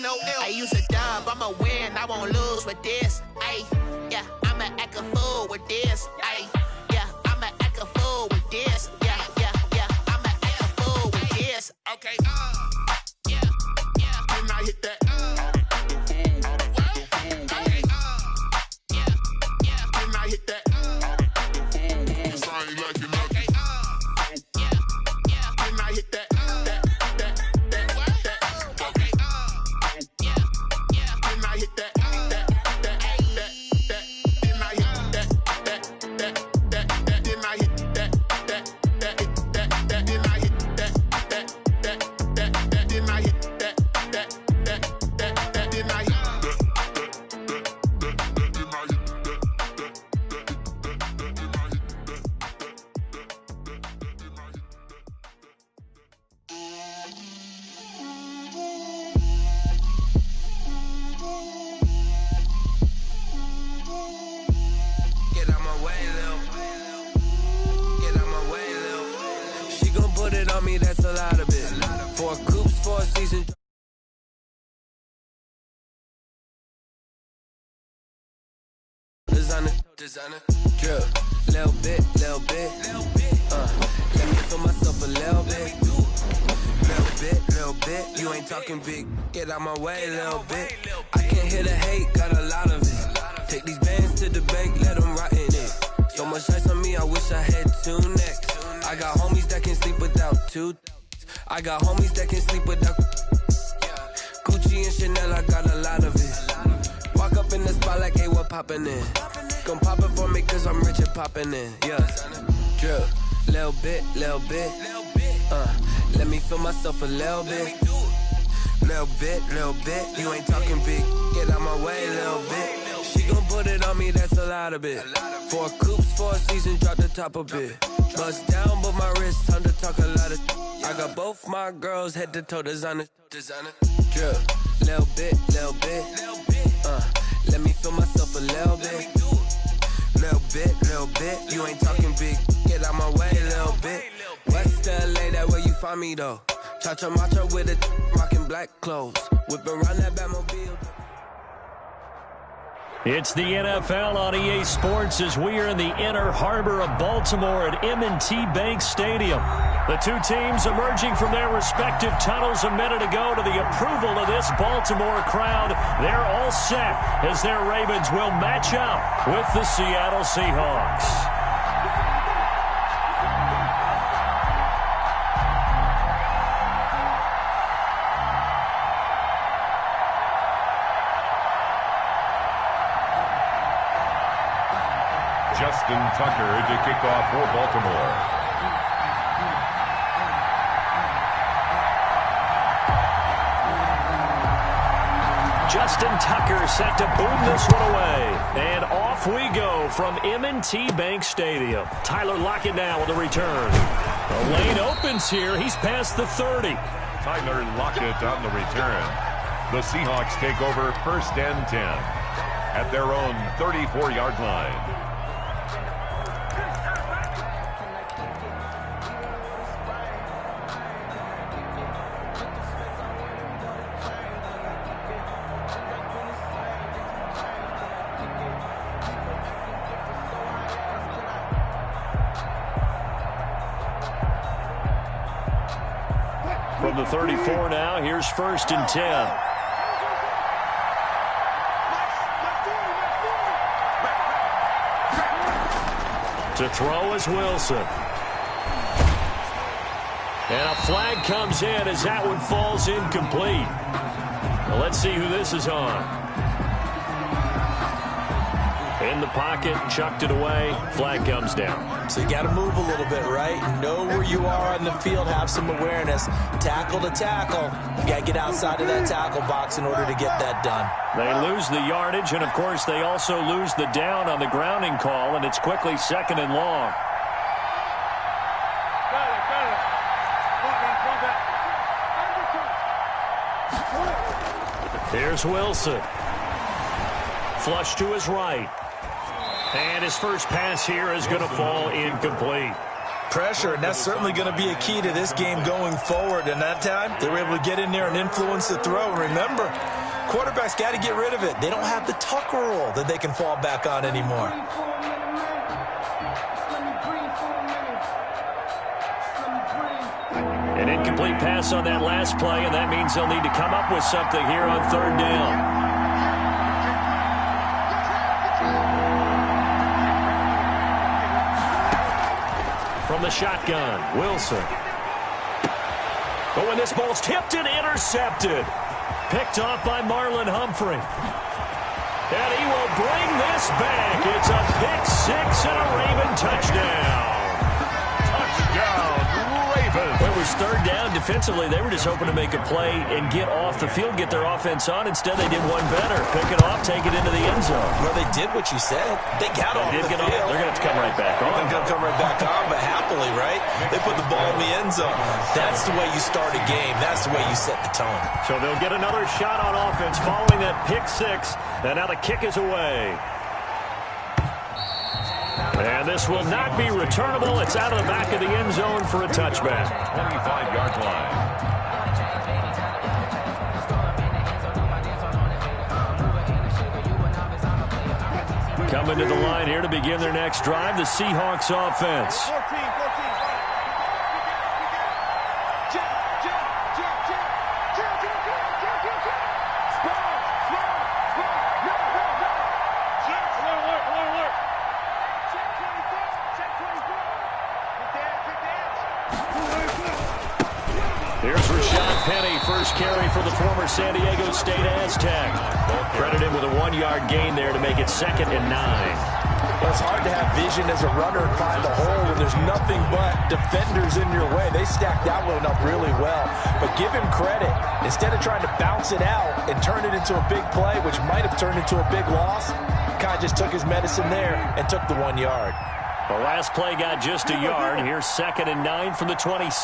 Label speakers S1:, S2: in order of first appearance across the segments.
S1: no L. I use a dub, I'ma win, I won't lose with this. Ayy, yeah, I'ma act a fool with this. Ayy, yeah, I'ma act a fool with this. Yeah, yeah, yeah, I'ma act a fool with this. Okay, yeah, yeah. Can I hit that? Okay, yeah, yeah. Can I hit that? Cause I ain't like it nothing. Okay, yeah, yeah. Can I hit that?
S2: That's a lot of it. 4 coops, 4 seasons. Designer, drip, little bit. Let me feel myself a little bit. You ain't talking big. Get out my way, little bit. I can't hear the hate, got a lot of it. Take these bands to the bank, let them rot in it. So much ice on me, I wish I had 2 necks. I got homies that can sleep without 2. I got homies that can sleep without Gucci and Chanel, I got a lot of it. Walk up in the spot like, hey, what poppin' in? Gon' pop it for me cause I'm rich and poppin' in. Yeah, drip, little bit. Let me feel myself a little bit. Little bit. You ain't talking big. Get out my way, little bit. She gon' put it on me, that's a lot of it. 4 coops, 4 seasons, drop the top a bit. Bust down, but my wrist, time to talk a lot of. I got both my girls head to toe designer. Drip, little bit. Let me feel myself a little bit. Little bit. You ain't talking big. Get out my way, little bit. West LA, that where you find me though. Cha-cha matcha with it, rocking black clothes. Whip around that Batmobile.
S3: It's the NFL on EA Sports as we are in the inner harbor of Baltimore at M&T Bank Stadium. The two teams emerging from their respective tunnels a minute ago to the approval of this Baltimore crowd. They're all set as their Ravens will match up with the Seattle Seahawks.
S4: Justin Tucker to kick off for Baltimore.
S3: Justin Tucker set to boom this one away. And off we go from M&T Bank Stadium. Tyler Lockett now with the return. The lane opens here. He's past the 30.
S4: Tyler Lockett on the return. The Seahawks take over 1st and 10 at their own 34-yard line.
S3: From the 34 now, here's 1st and 10. To throw is Wilson. And a flag comes in as that one falls incomplete. Well, let's see who this is on. In the pocket, chucked it away, flag comes down.
S5: So you got to move a little bit, right? Know where you are on the field, have some awareness. Tackle to tackle. You got to get outside of that tackle box in order to get that done.
S3: They lose the yardage, and, of course, they also lose the down on the grounding call, and it's quickly 2nd and long. Here's Wilson. Flush to his right. And his first pass here is going to fall incomplete.
S5: pressure, and that's certainly going to be a key to this game going forward. And that time, they were able to get in there and influence the throw. Remember, quarterbacks got to get rid of it. They don't have the tuck rule that they can fall back on anymore.
S3: An incomplete pass on that last play, and that means they'll need to come up with something here on third down. From the shotgun, Wilson. But when this ball's tipped and intercepted, picked off by Marlon Humphrey. And he will bring this back. It's a pick six and a Raven touchdown. When it was third down defensively, they were just hoping to make a play and get off the field, get their offense on. Instead, they did one better. Pick it off, take it into the end zone.
S5: Well, they did what you said. They got off the field.
S3: They're going to have to come right back on.
S5: They're going to come right back on, but happily, right? They put the ball in the end zone. That's the way you start a game. That's the way you set the tone.
S3: So they'll get another shot on offense following that pick six, and now the kick is away. And this will not be returnable. It's out of the back of the end zone for a touchback.
S4: 25-yard line.
S3: Coming to the line here to begin their next drive, the Seahawks offense. First carry for the former San Diego State Aztec. Credit him with a 1-yard gain there to make it 2nd and 9.
S5: Well, it's hard to have vision as a runner and find the hole when there's nothing but defenders in your way. They stacked that one up really well. But give him credit. Instead of trying to bounce it out and turn it into a big play, which might have turned into a big loss, kind of just took his medicine there and took the 1 yard.
S3: The last play got just a yard. Here's 2nd and 9 from the 26.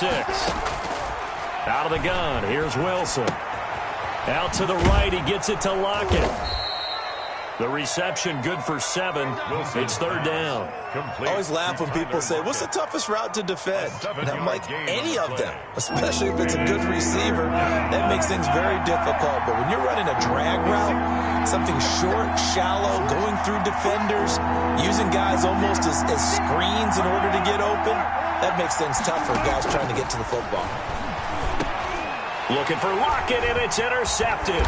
S3: Out of the gun, here's Wilson. Out to the right, he gets it to Lockett. The reception good for 7. It's 3rd down.
S5: I always laugh when people say, what's the toughest route to defend? And I'm like, any of them, especially if it's a good receiver. That makes things very difficult. But when you're running a drag route, something short, shallow, going through defenders, using guys almost as screens in order to get open, that makes things tough for guys trying to get to the football.
S3: Looking for Lockett, and it's intercepted.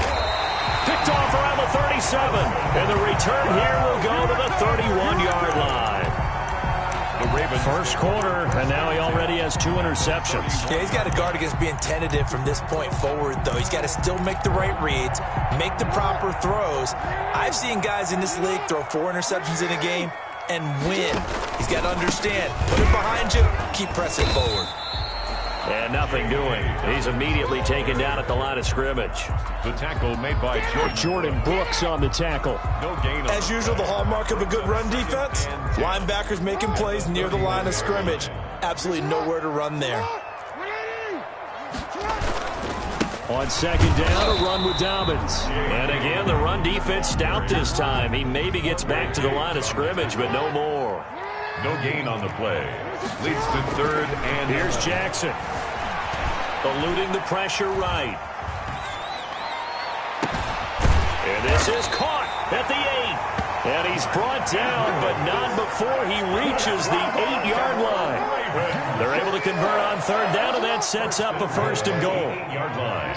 S3: Picked off around the 37. And the return here will go to the 31-yard line. The Ravens. First quarter, and now he already has 2 interceptions.
S5: Yeah, he's got to guard against being tentative from this point forward, though. He's got to still make the right reads, make the proper throws. I've seen guys in this league throw 4 interceptions in a game and win. He's got to understand, put it behind you, keep pressing forward.
S3: And nothing doing. He's immediately taken down at the line of scrimmage.
S4: The tackle made by
S3: Jordan Brooks on the tackle.
S4: No gain.
S5: As usual, the hallmark of a good run defense, linebackers making plays near the line of scrimmage. Absolutely nowhere to run there.
S3: On 2nd down, a run with Dobbins. And again, the run defense stout this time. He maybe gets back to the line of scrimmage, but no more.
S4: No gain on the play. Leads to 3rd and...
S3: Here's Jackson. Eluding the pressure right. And this is caught at the 8. And he's brought down, but not before he reaches the 8-yard line. They're able to convert on 3rd down, and that sets up a 1st and goal.
S4: 8-yard line.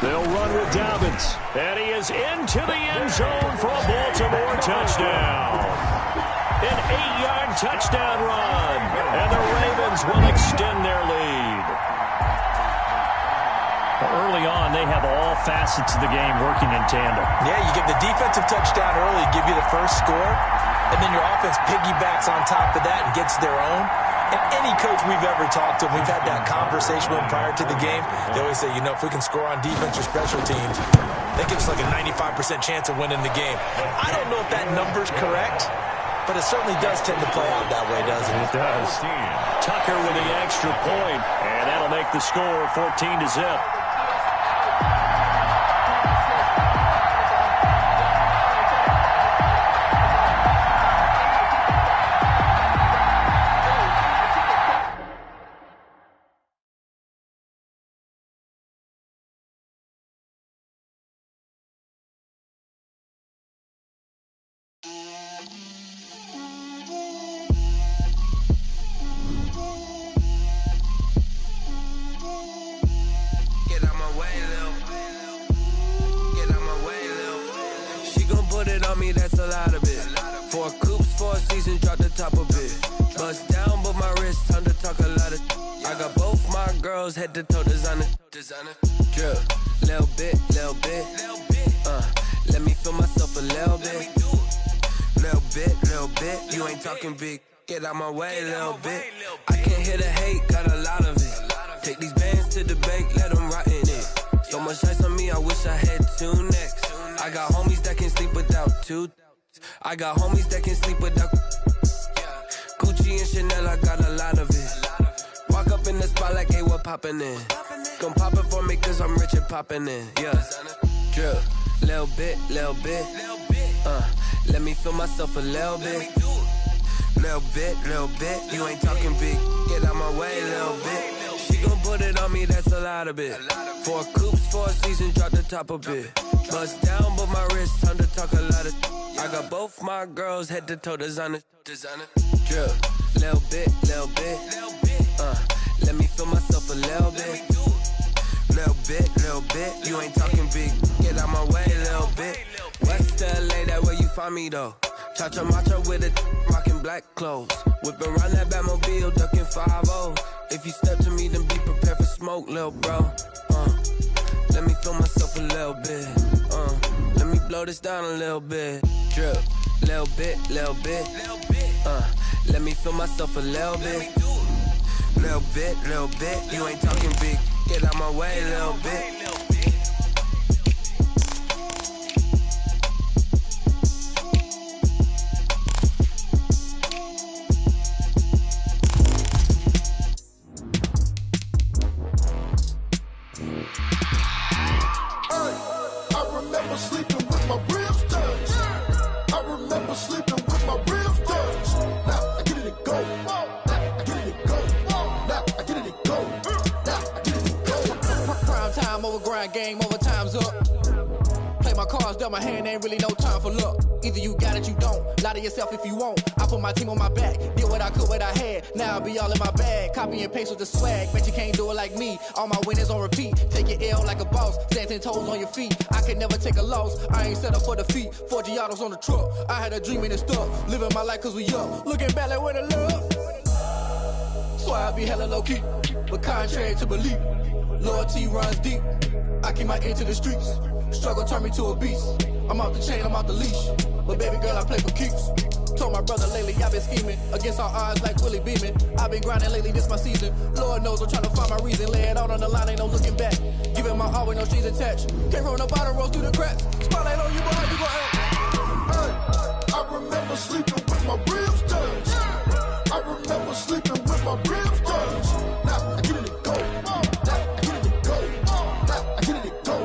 S3: They'll run with Dobbins. And he is into the end zone for a Baltimore touchdown. An 8-yard touchdown run. And the Ravens will extend their lead. Early on, they have all facets of the game working in tandem.
S5: Yeah, you get the defensive touchdown early, give you the first score, and then your offense piggybacks on top of that and gets their own. And any coach we've ever talked to, we've had that conversation with them prior to the game. They always say, you know, if we can score on defense or special teams, that gives us like a 95% chance of winning the game. I don't know if that number's correct, but it certainly does tend to play out that way, doesn't it?
S3: It does. Tucker with the extra point, and that'll make the score 14-0.
S2: on me, that's a lot of it. 4 coops, 4 seasons, drop the top of it. Bust down, but my wrist, time to talk a lot of. I got both my girls head to toe designer. Drip, little bit. Let me feel myself a little bit. Little bit. You ain't talking big. Get out my way, little bit. I can't hear the hate, got a lot of it. Take these bands to the bank, let them rot in it. So much ice on me, I wish I had 2 necks. I got homies that can sleep without 2. I got homies that can sleep without Gucci and Chanel, I got a lot of it. Walk up in the spot like, hey, what poppin' in? Come pop it for me, cause I'm rich and poppin' in. Yeah, drip, little bit. Let me feel myself a little bit. Little bit. You ain't talking big. Get out my way, little bit. She gon' put it on me, that's a lot of it. 4 coops, 4 seasons, drop the top of it. Bust down, but my wrist, time to talk a lot of. I got both my girls head to toe designer. Drip, little bit. Let me feel myself a little bit. Little bit. You ain't talking big. Get out my way, little bit. West LA, that where you find me though. Cha-cha matcha with it, rockin' black clothes. Whip around that Batmobile, ducking 5-0. If you step to me, then be prepared for smoke, lil' bro. Let me feel myself a little bit. Let me blow this down a little bit. Drip, little bit. Let me feel myself a little bit. Little bit. You ain't talking big. Get out my way, little bit.
S6: Sleeping with my ribs touched. I remember sleeping with my ribs touched. Now I get it and go. Now I get it and go. Now I get it and go. Now I get it and go.
S7: Prime time over grind game, over time's up. Play my cards, dealt my hand, ain't really no time for luck. Either you got it, you don't. Lie to yourself if you won't. I put my team on my back, did what I could, what I had. Now I'll be all in my bag, copy and paste with the swag. Bet you can't do it like me. All my winners on repeat. Take your L like a boss, stand 10 toes on your feet. I can never take a loss. I ain't set up for defeat. 4 Giottos on the truck. I had a dream and it stuck. Living my life cause we up. Looking back like where the love. So I be hella low key, but contrary to belief, loyalty runs deep. I keep my ear to the streets. Struggle turned me to a beast. I'm off the chain, I'm off the leash. But baby girl, I play for keeps. Told my brother lately, I've been scheming against all odds like Willie Beeman. I've been grinding lately, this my season. Lord knows I'm trying to find my reason. Lay it out on the line, ain't no looking back. Giving my all with no strings attached. Can't roll no bottom, rolls through the cracks. Spotlight on you, boy, how you gon' act?
S6: Hey, I remember sleeping with my ribs touched. I remember sleeping with my ribs touched. Now I get it and go. Now I get it and go. Now I get it and go.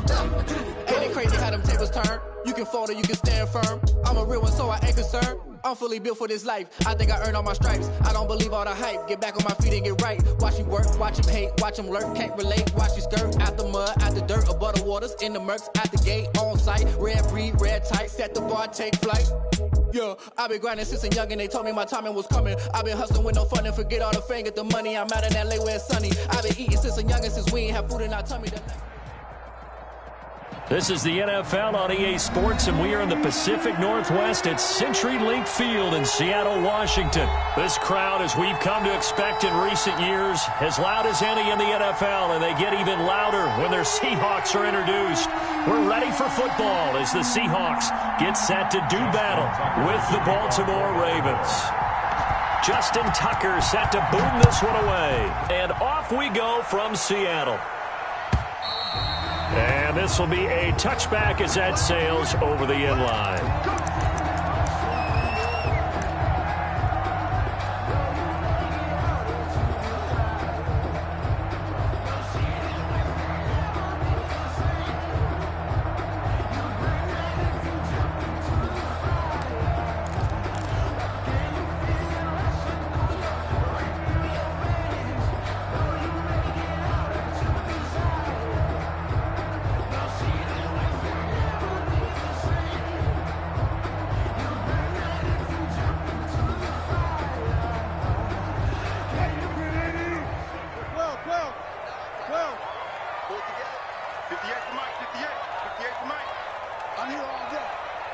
S6: Now I get it and go.
S7: Ain't it crazy how them tables turn? You can fold or you can stand firm. I'm a real one, so I ain't concerned. I'm fully built for this life. I think I earned all my stripes. I don't believe all the hype. Get back on my feet and get right. Watch you work, watch him hate, watch him lurk. Can't relate, watch you skirt. Out the mud, out the dirt, above the waters, in the murks, out the gate, on site. Red breed, red tight, set the bar, take flight. Yeah, I been grinding since a youngin', they told me my timing was coming. I been hustling with no fun and forget all the fame, get the money. I'm out in LA where it's sunny. I been eating since a youngin', since we ain't have food in our tummy.
S3: This is the NFL on EA Sports, and we are in the Pacific Northwest at CenturyLink Field in Seattle, Washington. This crowd, as we've come to expect in recent years, as loud as any in the NFL, and they get even louder when their Seahawks are introduced. We're ready for football as the Seahawks get set to do battle with the Baltimore Ravens. Justin Tucker set to boom this one away, and off we go from Seattle. And this will be a touchback as that sails over the end line.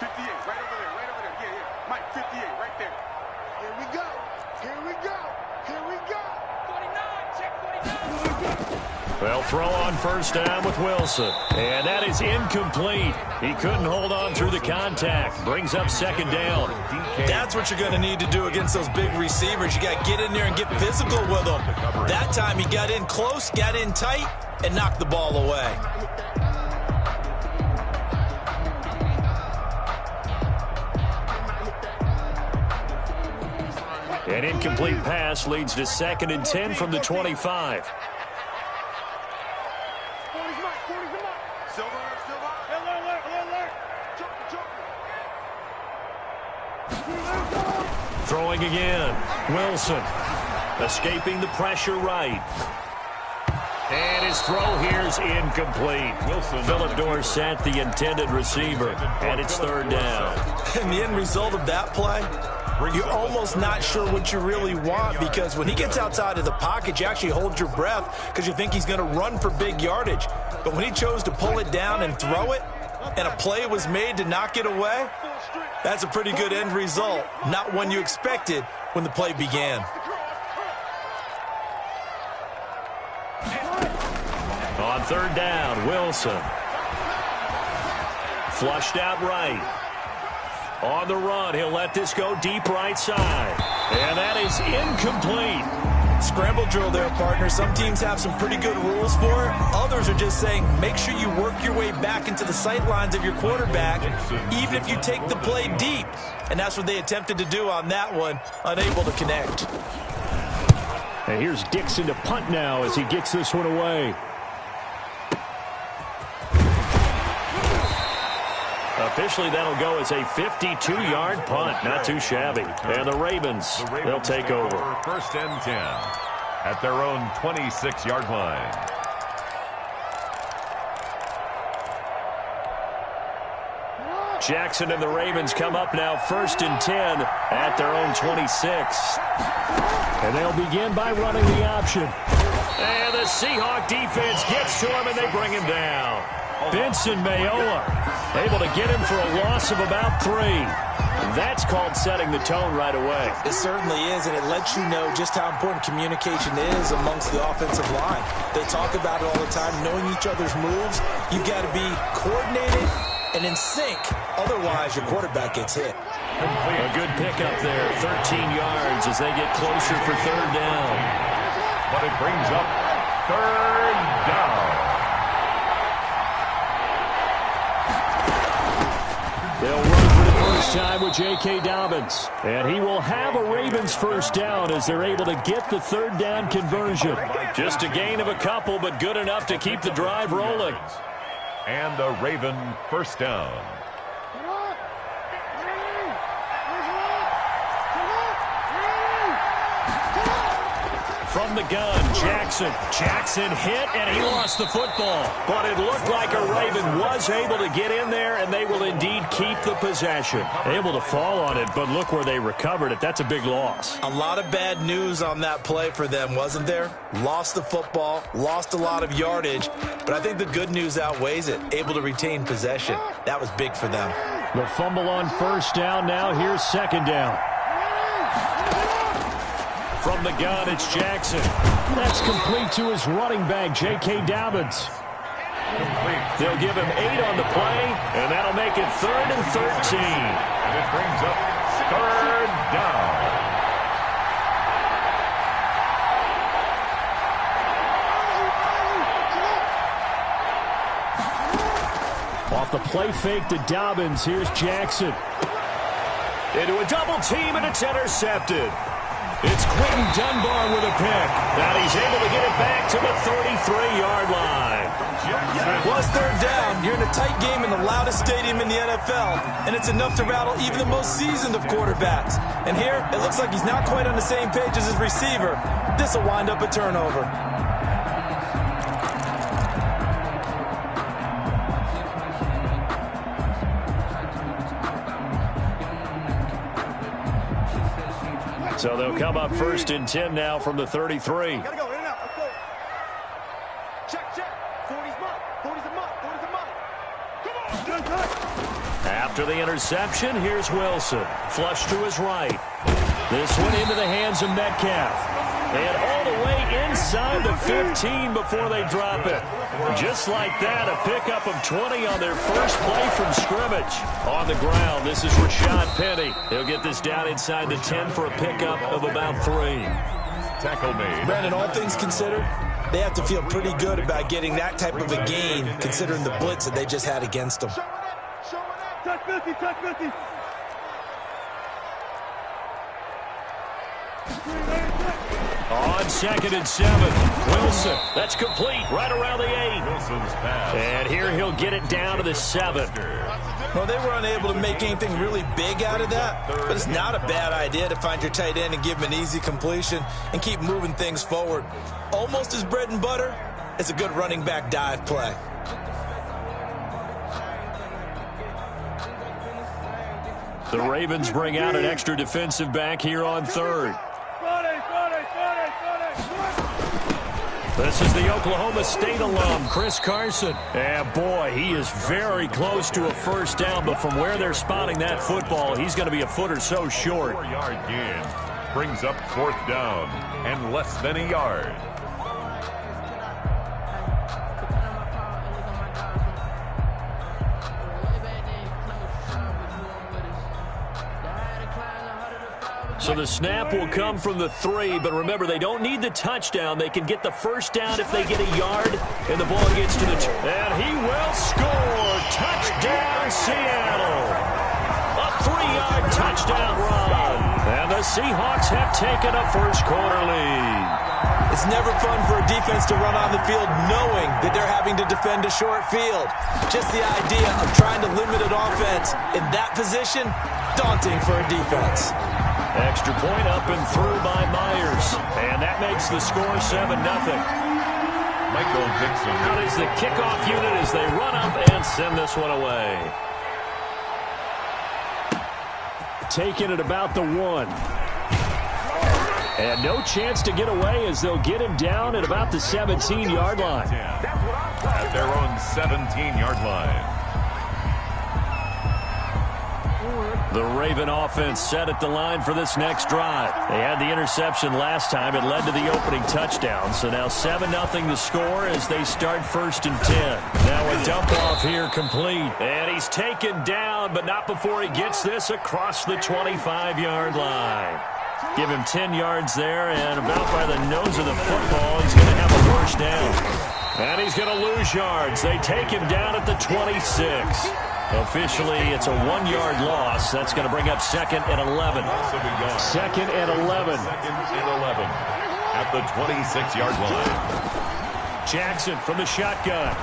S8: 58, right over there, right over there. Yeah, yeah. Mike, 58, right there. Here we go. Here we go. Here we go. 49, check 49.
S3: They'll throw on first down with Wilson. And that is incomplete. He couldn't hold on through the contact. Brings up second down.
S5: That's what you're going to need to do against those big receivers. You got to get in there and get physical with them. That time he got in close, got in tight, and knocked the ball away.
S3: An incomplete pass leads to 2nd and 10 from the 25. Throwing again. Wilson escaping the pressure right. And his throw here is incomplete. Philip Dorsett, the intended receiver, and it's 3rd down.
S5: And the end result of that play, you're almost not sure what you really want, because when he gets outside of the pocket, you actually hold your breath because you think he's going to run for big yardage. But when he chose to pull it down and throw it, and a play was made to knock it away, that's a pretty good end result. Not one you expected when the play began.
S3: On 3rd down, Wilson. Flushed out right. On the run, he'll let this go deep right side. And that is incomplete.
S5: Scramble drill there, partner. Some teams have some pretty good rules for it. Others are just saying, make sure you work your way back into the sight lines of your quarterback, even if you take the play deep. And that's what they attempted to do on that one, unable to connect.
S3: And here's Dixon to punt now as he gets this one away. Officially, that'll go as a 52-yard punt. Not too shabby. And the Ravens, they'll take over.
S4: 1st and 10 at their own 26-yard line.
S3: Jackson and the Ravens come up now 1st and 10 at their own 26. And they'll begin by running the option. And the Seahawk defense gets to him, and they bring him down. Benson Mayowa able to get him for a loss of about 3. That's called setting the tone right away.
S5: It certainly is, and it lets you know just how important communication is amongst the offensive line. They talk about it all the time, knowing each other's moves. You've got to be coordinated and in sync. Otherwise, your quarterback gets hit.
S3: A good pickup there, 13 yards as they get closer for 3rd down.
S4: But it brings up 3rd down.
S3: They'll run for the first time with J.K. Dobbins. And he will have a Ravens first down as they're able to get the 3rd down conversion. Just a gain of a couple, but good enough to keep the drive rolling.
S4: And a Raven first down.
S3: From the gun, Jackson. Jackson hit, and he lost the football. But it looked like a Raven was able to get in there, and they will indeed keep the possession. Able to fall on it, but look where they recovered it. That's a big loss.
S5: A lot of bad news on that play for them, wasn't there? Lost the football, lost a lot of yardage, but I think the good news outweighs it. Able to retain possession. That was big for them.
S3: The fumble on first down. Now here's 2nd down. From the gun, it's Jackson. That's complete to his running back, J.K. Dobbins. They'll give him 8 on the play, and that'll make it 3rd and 13.
S4: And it brings up 3rd down.
S3: Off the play fake to Dobbins, here's Jackson. Into a double team, and it's intercepted. It's Quentin Dunbar with a pick. Now he's able to get it back to the 33-yard line.
S5: Well, it's 3rd down. You're in a tight game in the loudest stadium in the NFL, and it's enough to rattle even the most seasoned of quarterbacks. And here, it looks like he's not quite on the same page as his receiver. This will wind up a turnover.
S3: So they'll come up 1st and 10 now from the 33.
S8: Gotta go, in and out, let's go. Check, check. 40's mark, 40's a mark, 40's a mark. Come on,
S3: After the interception, here's Wilson. Flush to his right. This one into the hands of Metcalf. And all the way inside the 15 before they drop it. Just like that, a pickup of 20 on their first play from scrimmage. On the ground, this is Rashad Penny. He'll get this down inside the 10 for a pickup of about 3.
S4: Tackle made.
S5: Brandon, all things considered, they have to feel pretty good about getting that type of a gain, considering the blitz that they just had against them.
S8: Touch 50, touch 50.
S3: On 2nd and 7, Wilson. That's complete right around the 8.
S4: Wilson's pass.
S3: And here he'll get it down to the 7.
S5: Well, they were unable to make anything really big out of that, but it's not a bad idea to find your tight end and give him an easy completion and keep moving things forward. Almost as bread and butter as a good running back dive play.
S3: The Ravens bring out an extra defensive back here on 3rd. This is the Oklahoma State alum, Chris Carson. And boy, he is very close to a first down, but from where they're spotting that football, he's going to be a foot or so short.
S4: 4-yard gain brings up 4th down and less than a yard.
S3: So the snap will come from the 3, but remember, they don't need the touchdown. They can get the first down if they get a yard, and the ball gets to the 2. And he will score. Touchdown, Seattle. A 3-yard touchdown run. And the Seahawks have taken a first-quarter lead.
S5: It's never fun for a defense to run on the field knowing that they're having to defend a short field. Just the idea of trying to limit an offense in that position, daunting for a defense.
S3: Extra point up and through by Myers. And that makes the score 7-0.
S4: Michael Dixon.
S3: Out is the kickoff unit as they run up and send this one away. Taking it about the 1. And no chance to get away as they'll get him down at about the 17-yard line.
S4: At their own 17-yard line.
S3: The Raven offense set at the line for this next drive. They had the interception last time. It led to the opening touchdown. So now 7-0 the score as they start 1st and 10. Now a dump off here complete. And he's taken down, but not before he gets this across the 25-yard line. Give him 10 yards there, and about by the nose of the football, he's going to have a first down. And he's going to lose yards. They take him down at the 26. Officially, it's a 1-yard loss. That's going to bring up 2nd and 11. 2nd and 11.
S4: 2nd and 11 at the 26-yard line.
S3: Jackson from the shotgun.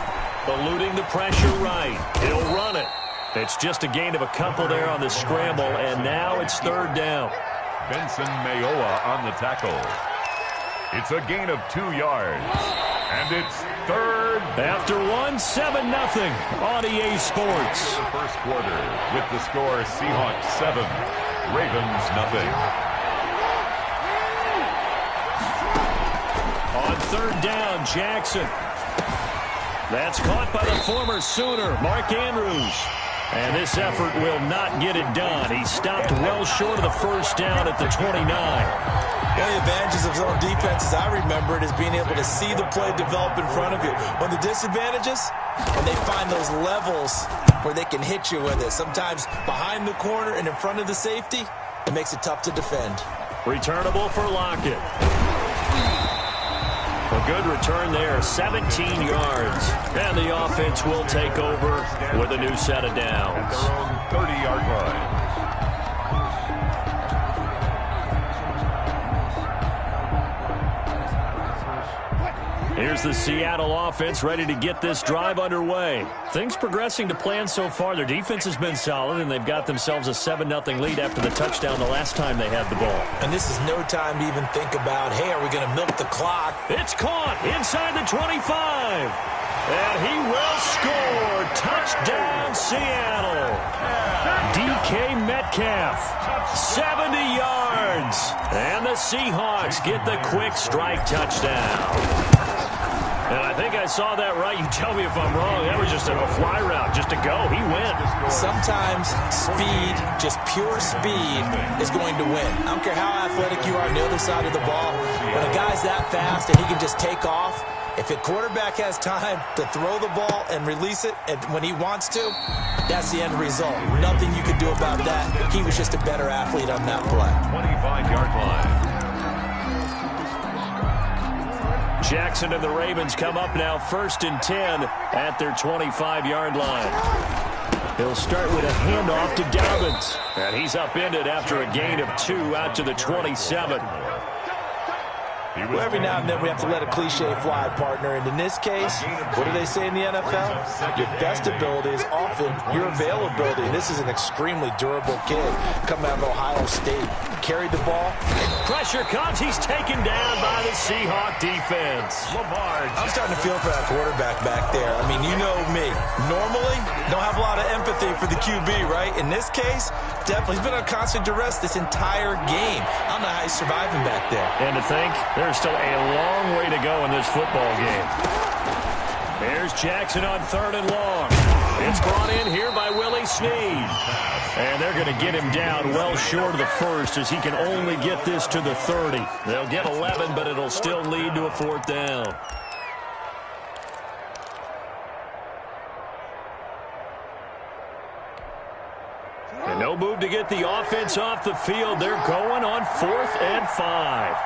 S3: Eluding the pressure right. He'll run it. It's just a gain of a couple there on the scramble, and now it's 3rd down.
S4: Benson Mayowa on the tackle. It's a gain of 2 yards. And it's 3rd.
S3: After 7-0 on EA Sports.
S4: The first quarter with the score Seahawks 7, Ravens 0.
S3: On 3rd down, Jackson. That's caught by the former Sooner, Mark Andrews. And this effort will not get it done. He stopped well short of the first down at the 29.
S5: One of the advantages of zone defense, as I remember it, is being able to see the play develop in front of you. One of the disadvantages, when they find those levels where they can hit you with it, sometimes behind the corner and in front of the safety, it makes it tough to defend.
S3: Returnable for Lockett. A good return there, 17 yards. And the offense will take over with a new set of downs.
S4: At their own 30-yard line.
S3: Here's the Seattle offense ready to get this drive underway. Things progressing to plan so far. Their defense has been solid, and they've got themselves a 7-0 lead after the touchdown the last time they had the ball.
S5: And this is no time to even think about, hey, are we going to milk the clock?
S3: It's caught inside the 25. And he will score. Touchdown, Seattle. DK Metcalf, 70 yards. And the Seahawks get the quick strike touchdown. And I think I saw that right. You tell me if I'm wrong. That was just a fly route, just to go. He went.
S5: Sometimes speed, just pure speed, is going to win. I don't care how athletic you are on the other side of the ball. When a guy's that fast and he can just take off, if a quarterback has time to throw the ball and release it when he wants to, that's the end result. Nothing you can do about that. He was just a better athlete on that play.
S4: 25-yard line.
S3: Jackson and the Ravens come up now 1st and 10 at their 25-yard line. He'll start with a handoff to Dobbins. And he's upended after a gain of 2 out to the 27.
S5: Well, every now and then we have to let a cliche fly, partner. And in this case, what do they say in the NFL? Your best ability is often your availability. And this is an extremely durable kid coming out of Ohio State. Carried the ball.
S3: Pressure comes. He's taken down by the Seahawk defense.
S5: I'm starting to feel for that quarterback back there. I mean, you know me. Normally, don't have a lot of empathy for the QB, right? In this case, definitely. He's been on constant duress this entire game. I don't know how he's surviving back there.
S3: And to think, there's still a long way to go in this football game. There's Jackson on 3rd and long. It's brought in here by Willie Snead. And they're going to get him down well short of the first as he can only get this to the 30. They'll get 11, but it'll still lead to a 4th down. And no move to get the offense off the field. They're going on 4th and 5.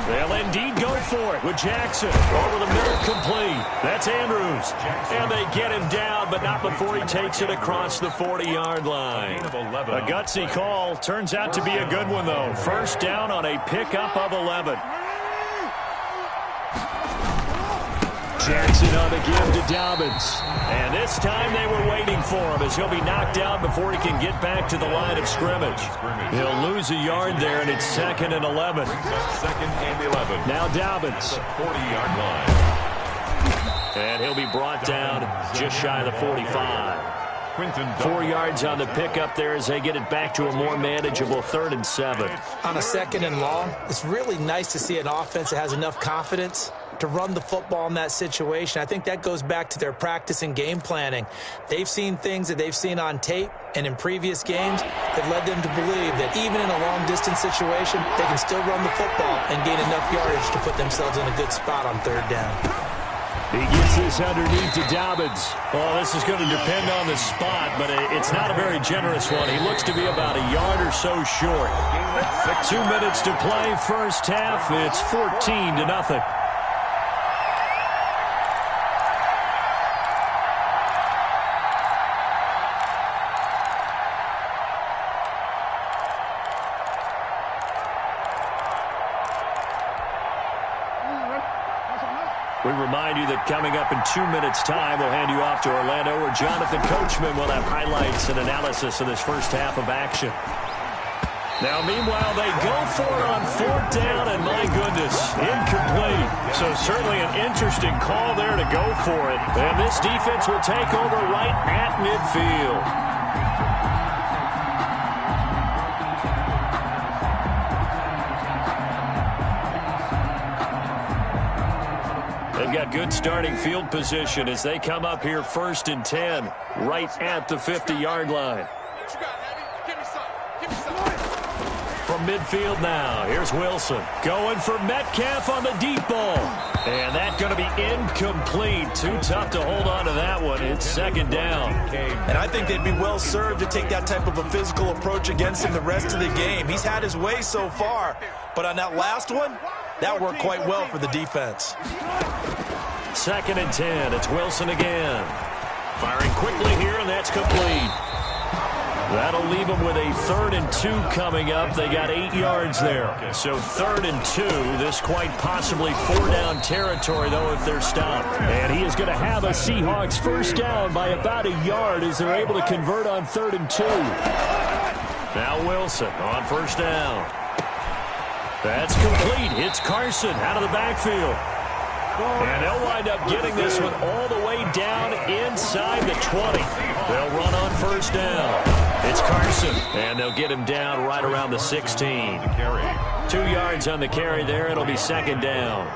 S3: They'll indeed go for it with Jackson. Over the middle, complete. That's Andrews. And they get him down, but not before he takes it across the 40-yard line. A gutsy call. Turns out to be a good one, though. 1st down on a pickup of 11. Jackson on the give to Dobbins. And this time they were waiting for him as he'll be knocked out before he can get back to the line of scrimmage. He'll lose a yard there, and it's 2nd and 11.
S4: 2nd and 11.
S3: Now Dobbins.
S4: 40-yard line.
S3: And he'll be brought down just shy of the 45. 4 yards on the pickup there as they get it back to a more manageable 3rd and 7.
S5: On a 2nd and long, it's really nice to see an offense that has enough confidence to run the football in that situation. I think that goes back to their practice and game planning. They've seen things that they've seen on tape and in previous games that led them to believe that even in a long-distance situation, they can still run the football and gain enough yardage to put themselves in a good spot on 3rd down.
S3: He gets this underneath to Dobbins. Well, this is going to depend on the spot, but it's not a very generous one. He looks to be about a yard or so short. 2 minutes to play, 1st half. It's 14-0. We remind you that coming up in 2 minutes' time, we'll hand you off to Orlando, where Jonathan Coachman will have highlights and analysis of this 1st half of action. Now, meanwhile, they go for it on 4th down, and my goodness, incomplete. So certainly an interesting call there to go for it. And this defense will take over right at midfield. They've got good starting field position as they come up here 1st and 10, right at the 50-yard line. From midfield now, here's Wilson. Going for Metcalf on the deep ball. And that's going to be incomplete. Too tough to hold on to that one. It's 2nd down.
S5: And I think they'd be well served to take that type of a physical approach against him the rest of the game. He's had his way so far, but on that last one, that worked quite well for the defense.
S3: 2nd and 10. It's Wilson again. Firing quickly here, and that's complete. That'll leave them with a 3rd and 2 coming up. They got 8 yards there. So 3rd and 2. This quite possibly 4-down territory, though, if they're stopped. And he is going to have a Seahawks 1st down by about a yard as they're able to convert on 3rd and 2. Now Wilson on 1st down. That's complete. It's Carson out of the backfield. And they'll wind up getting this one all the way down inside the 20. They'll run on 1st down. It's Carson, and they'll get him down right around the 16. 2 yards on the carry there. It'll be 2nd down.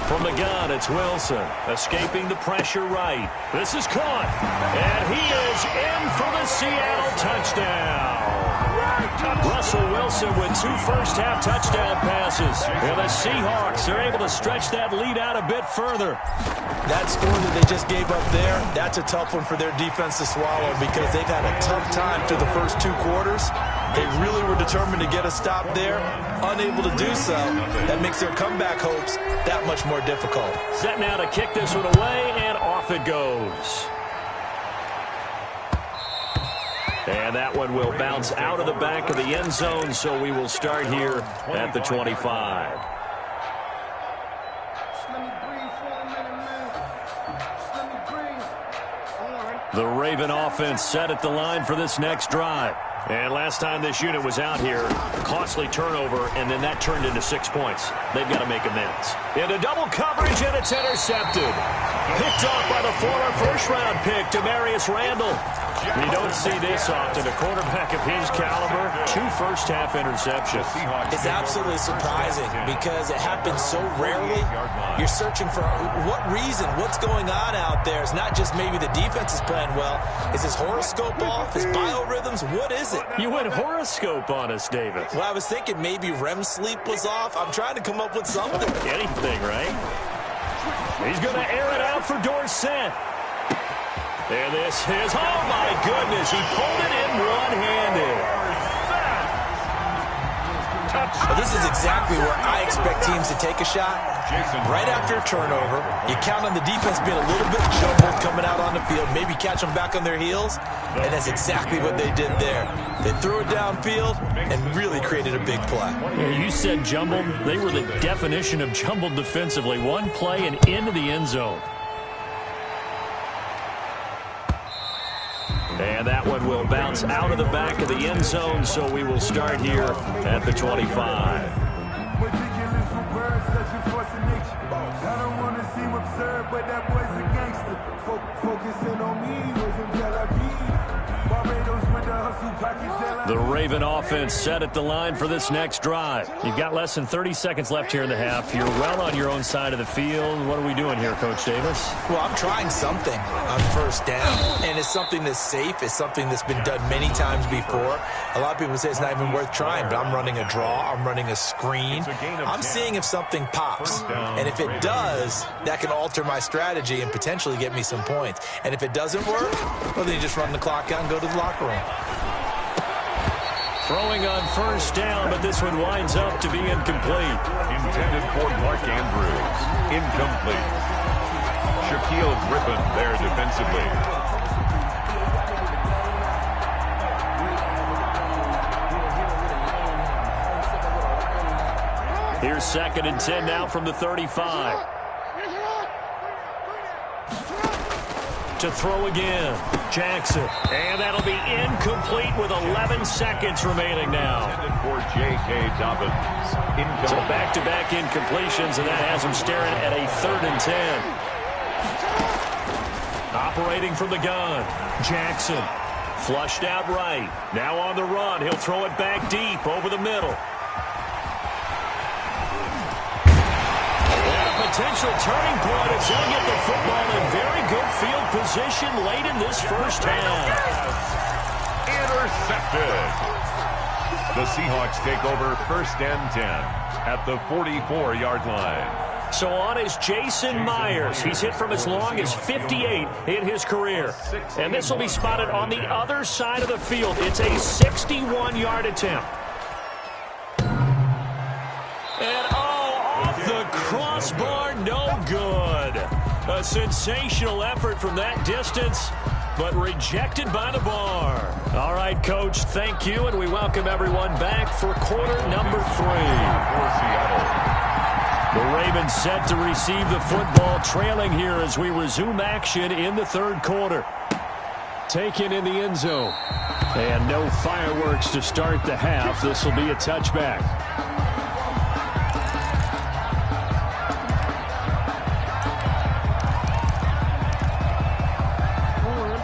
S3: From the gun, it's Wilson. Escaping the pressure right. This is caught. And he is in for the Seattle touchdown. Russell Wilson with 2 first-half touchdown passes. And the Seahawks are able to stretch that lead out a bit further.
S5: That score that they just gave up there, that's a tough one for their defense to swallow because they've had a tough time through the first 2 quarters. They really were determined to get a stop there, unable to do so. That makes their comeback hopes that much more difficult.
S3: Set now to kick this one away, and off it goes. And that one will bounce out of the back of the end zone, so we will start here at the 25. The Raven offense set at the line for this next drive. And last time this unit was out here, costly turnover, and then that turned into 6 points. They've got to make amends. Into double coverage, and it's intercepted. Picked off by the former first-round pick, Demarius Randall. You don't see this often. A quarterback of his caliber, 2 first-half interceptions.
S5: It's absolutely surprising because it happens so rarely. You're searching for what reason, what's going on out there. It's not just maybe the defense is playing well. Is his horoscope off? His biorhythms? What is it?
S3: You went horoscope on us, David.
S5: Well, I was thinking maybe REM sleep was off. I'm trying to come up with something.
S3: Anything, right? He's going to air it out for Dorsett. And this is, oh my goodness, he pulled it in one-handed.
S5: Well, this is exactly where I expect teams to take a shot. Right after a turnover, you count on the defense being a little bit jumbled coming out on the field, maybe catch them back on their heels, and that's exactly what they did there. They threw it downfield and really created a big play.
S3: Yeah, you said jumbled. They were the definition of jumbled defensively. One play and into the end zone. And that one will bounce out of the back of the end zone, so we will start here at the 25. The Raven offense set at the line for this next drive. You've got less than 30 seconds left here in the half. You're well on your own side of the field. What are we doing here, Coach Davis?
S5: Well, I'm trying something on first down, and it's something that's safe. It's something that's been done many times before. A lot of people say it's not even worth trying, but I'm running a draw. I'm running a screen. I'm seeing if something pops, and if it does, that can alter my strategy and potentially get me some points. And if it doesn't work, well, then you just run the clock out and go to the locker room.
S3: Throwing on first down, but this one winds up to be incomplete.
S4: Intended for Mark Andrews. Incomplete. Shaquille Griffin there defensively.
S3: Here's 2nd and 10 now from the 35. To throw again, Jackson, and that'll be incomplete with 11 seconds remaining now.
S4: Intended for J.K. Dobbins.
S3: So back-to-back incompletions, and that has him staring at a 3rd and 10. Operating from the gun, Jackson, flushed out right. Now on the run, he'll throw it back deep over the middle. Potential turning point as he'll get the football in very good field position late in this first half.
S4: Intercepted. The Seahawks take over 1st and 10 at the 44-yard line.
S3: So on is Jason Myers. He's hit from as long as 58 in his career. And this will be spotted on the other side of the field. It's a 61-yard attempt. And off the crossbar, no good. A sensational effort from that distance, but rejected by the bar. All right, Coach, thank you, and we welcome everyone back for quarter number 3.
S4: For Seattle.
S3: The Ravens set to receive the football, trailing here as we resume action in the 3rd quarter. Taken in the end zone. And no fireworks to start the half. This will be a touchback.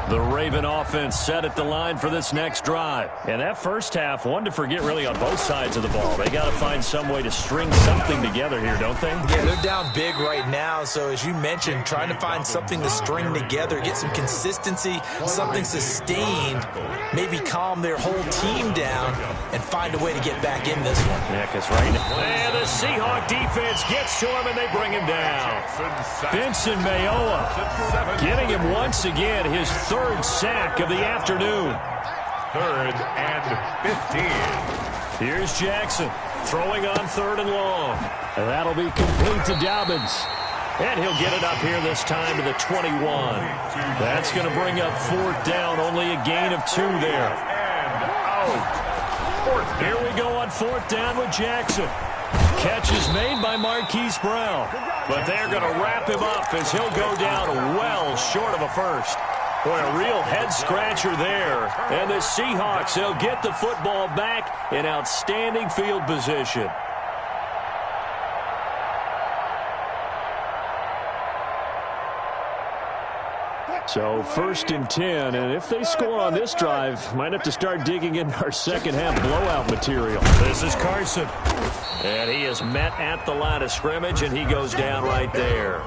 S3: The Raven offense set at the line for this next drive. And that first half, one to forget really on both sides of the ball. They got to find some way to string something together here, don't they?
S5: Yeah, they're down big right now. So as you mentioned, trying to find something to string together, get some consistency, something sustained, maybe calm their whole team down and find a way to get back in this one.
S3: Yeah, because right now, and the Seahawk defense gets to him and they bring him down. Vincent Mayoa getting him once again his third sack of the afternoon.
S4: 3rd and 15.
S3: Here's Jackson throwing on 3rd and long. And that'll be complete to Dobbins. And he'll get it up here this time to the 21. That's going to bring up 4th down, only a gain of 2 there.
S4: And out.
S3: Here we go on 4th down with Jackson. Catch is made by Marquise Brown. But they're going to wrap him up as he'll go down well short of a first. Boy, a real head-scratcher there. And the Seahawks, they'll get the football back in outstanding field position. So 1st and 10, and if they score on this drive, might have to start digging into our second-half blowout material. This is Carson. And he is met at the line of scrimmage, and he goes down right there.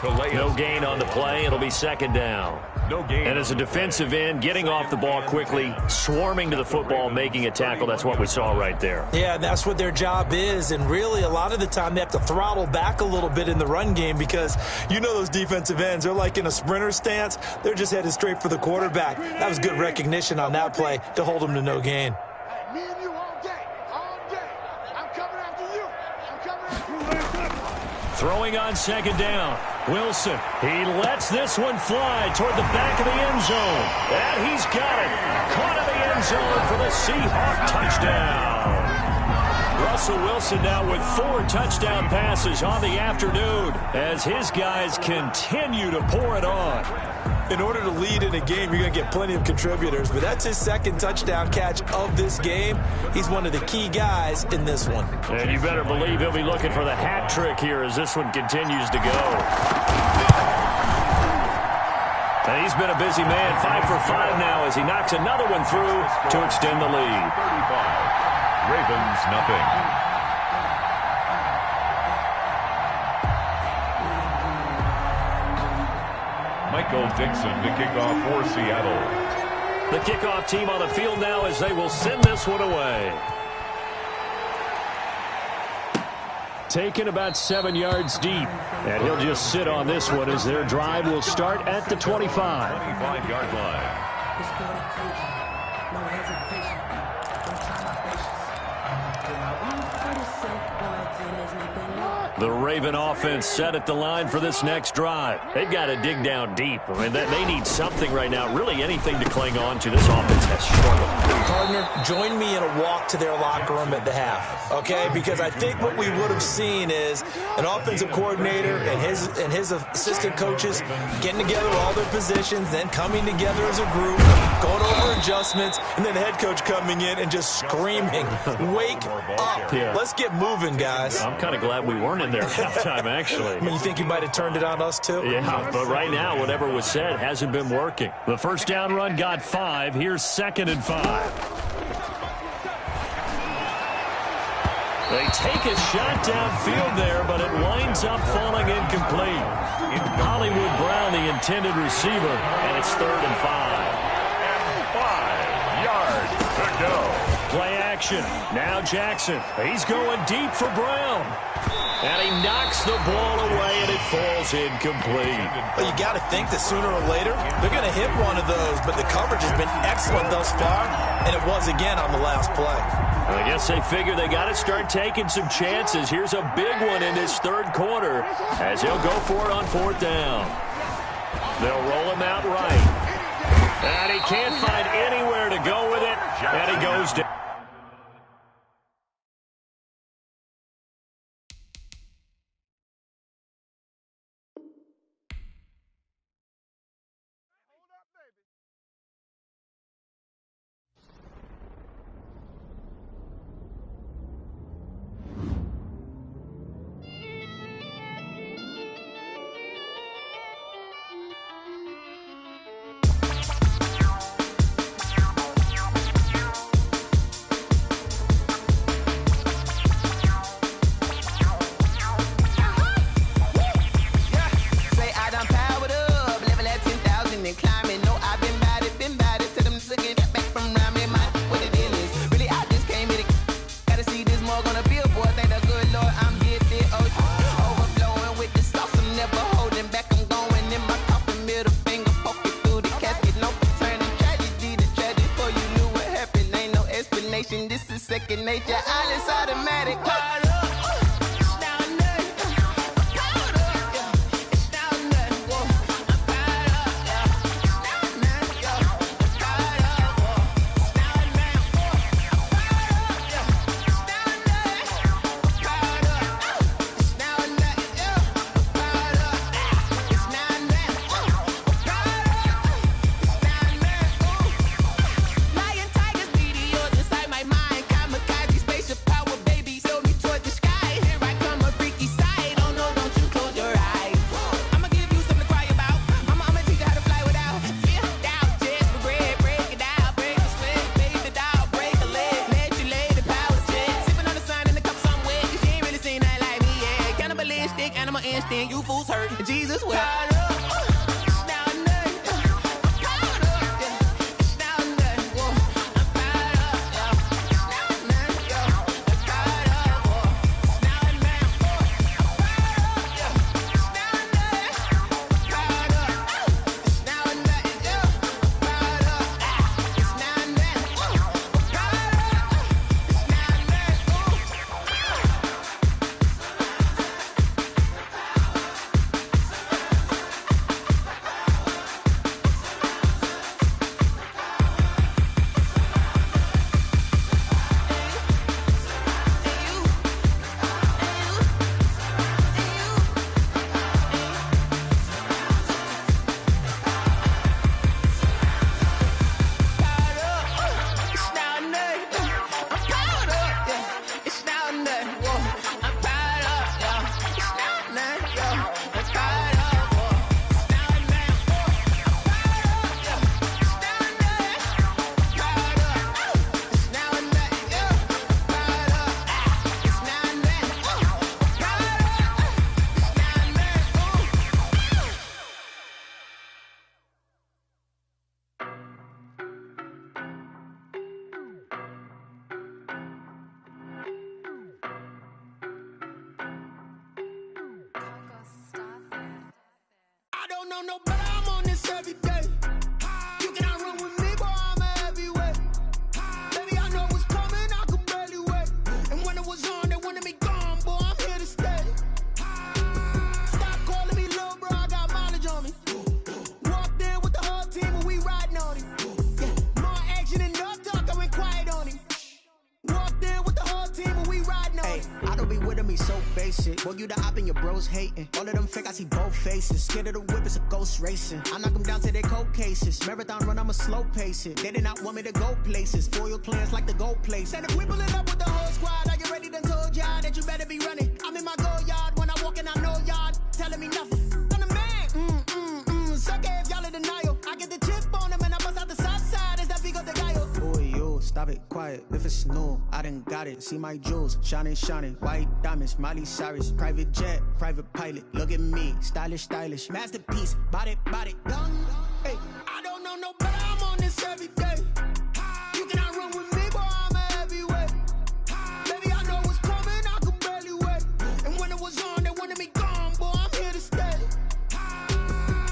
S3: No gain on the play. It'll be 2nd down.
S4: No gain.
S3: And as a defensive end, getting off the ball quickly, swarming to the football, making a tackle, that's what we saw right there.
S5: Yeah, that's what their job is. And really, a lot of the time, they have to throttle back a little bit in the run game because you know those defensive ends, they're like in a sprinter stance. They're just headed straight for the quarterback. That was good recognition on that play to hold them to no gain.
S8: Hey, me and you all day, all day. I'm coming after you. I'm coming after you.
S3: Throwing on 2nd down. Wilson, he lets this one fly toward the back of the end zone. And he's got it. Caught in the end zone for the Seahawk touchdown. Russell Wilson now with 4 touchdown passes on the afternoon as his guys continue to pour it on.
S5: In order to lead in a game, you're going to get plenty of contributors, but that's his 2nd touchdown catch of this game. He's one of the key guys in this one.
S3: And you better believe he'll be looking for the hat trick here as this one continues to go. And he's been a busy man, 5 for 5 now as he knocks another one through to extend the lead.
S4: 35. Ravens nothing. Michael Dixon to kick off for Seattle.
S3: The kickoff team on the field now as they will send this one away. Taken about 7 yards deep. And he'll just sit on this one as their drive will start at the 25.
S4: 25-yard line.
S3: The Raven offense set at the line for this next drive. They've got to dig down deep. I mean, they need something right now, really anything to cling on to. This offense has struggled.
S5: Partner, join me in a walk to their locker room at the half, okay? Because I think what we would have seen is an offensive coordinator and his assistant coaches getting together all their positions, then coming together as a group, going over adjustments, and then the head coach coming in and just screaming, "Wake up.
S3: Yeah.
S5: Let's get moving, guys."
S3: I'm kind of glad we weren't in there at halftime, actually.
S5: I mean, you think you might have turned it on us, too?
S3: Yeah, but right now, whatever was said hasn't been working. The first down run got 5. Here's 2nd and 5. They take a shot downfield there, but it winds up falling incomplete. Hollywood Brown, the intended receiver, and it's 3rd and 5.
S4: And 5 yards to go.
S3: Play action. Now Jackson. He's going deep for Brown. And he knocks the ball away, and it falls incomplete.
S5: Well, you got to think that sooner or later, they're going to hit one of those, but the coverage has been excellent thus far, and it was again on the last play.
S3: I guess they figure they got to start taking some chances. Here's a big one in this 3rd quarter as he'll go for it on 4th down. They'll roll him out right. And he can't find anywhere to go with it, and he goes down.
S1: second nature. All is automatic. Powered up. Animal instinct, you fools hurt. Jesus will. don't know, but I'm on this every day. You cannot run with me, boy, I'm a heavyweight. Baby, I know what's coming, I could barely wait. And when it was on, they wanted me gone, boy, I'm here to stay. Stop calling me little bro, I got mileage on me. Walked in with the whole team and we riding on him. Yeah, more action and no talk, I went quiet on him. Walked in with the whole team and we riding on him.
S9: I don't be with me so basic. Boy, you the op and your bros hating. All of them fake, I see both faces. Scared of the whip, it's a ghost racing. I knock them down to their cold cases. Marathon run, I'ma slow pace it. They did not want me to go places. Foil plans like the go place. And if we pulling up with the whole squad, I get ready to told y'all that you better be running. I'm in my go yard. When I walk in, I know y'all telling me nothing. I'm the man. Suck it if y'all in denial. I get the chip on them and I bust out the south side. Is that Vigo de Gallo? Boy, yo, stop it, quiet. If it's new, I done got it. See my jewels, shining, shining. White diamonds, Miley Cyrus. Private jet, private pilot. Look at me, stylish, stylish. Masterpiece, body, done. Hey, I don't know no better. I'm on this every day. You cannot run with me, boy, I'm a heavyweight. Baby, I know what's coming, I could barely wait. And when it was on, they wanted me gone, boy, I'm here to stay.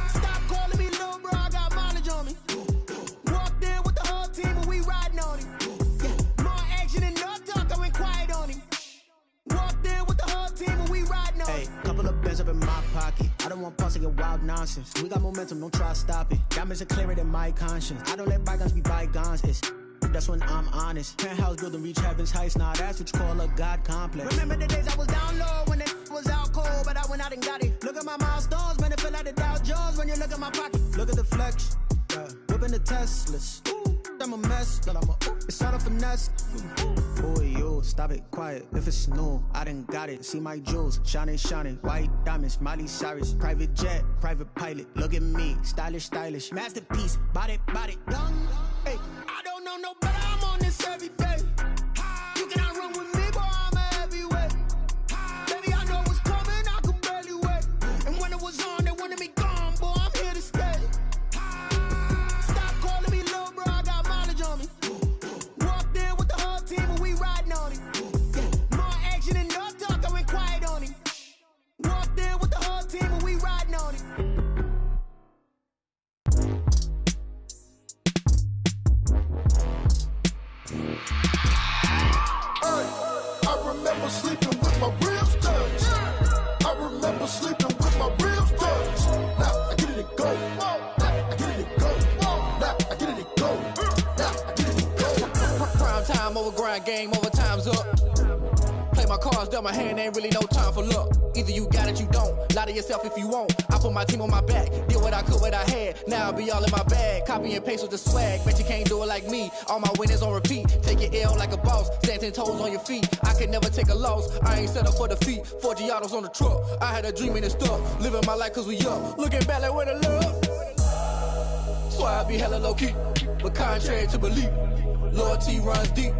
S9: Stop calling me little bro, I got mileage on me. Walked in with the whole team and we riding on him. Yeah, more action and no talk, I went quiet on him. Walked in with the whole team and we riding on him. Hey, couple of bands up in my pocket. I don't want pause to get wild nonsense. We got momentum, don't try to stop it. Diamonds are clearer than my conscience. I don't let bygones be bygones. That's when I'm honest. Penthouse building reach heaven's heights. Nah, that's what you call a God complex. Remember the days I was down low when it was out cold, but I went out and got it. Look at my milestones, man, it feel like the Dow Jones when you look at my pocket. Look at the flex, yeah. Whipping the Teslas. I'm a mess, but it's all a finesse. Boy, yo, stop it, quiet. If it's new, I done got it. See my jewels, shining, shining. White diamonds, Miley Cyrus. Private jet, private pilot. Look at me, stylish, stylish. Masterpiece, body, done. Hey, I don't know no better. I'm on this every day. You cannot run with me, boy, I'm a heavyweight. Baby, I know what's coming, I could barely wait. And when it was on, they wanted me gone, boy, I'm here to stay. Stop calling me little bro, I got mileage on me. Walked in with the whole team and we riding on him. Yeah, more action and no talk, I went quiet on him. Walked in with the whole team and we riding on him.
S6: it go. I get it go. I get it go. I get it go.
S7: Prime time over grind game, over time's up. Play my cards, dealt my hand, ain't really no time for luck. Either you got it, you don't. Lie to yourself if you won't. I put my team on my back, did what I could, what I had. Now I be all in my bag, copy and paste with the swag. Bet you can't do it like me. All my winners on repeat. Take your L like a boss, stand 10 toes on your feet. I could never take a loss. I ain't set up for defeat. 4 Giottos on the truck. I had a dream and it stuck. Living my life cause we up. Looking back like where the love. So I be hella low key, but contrary to belief, loyalty runs deep.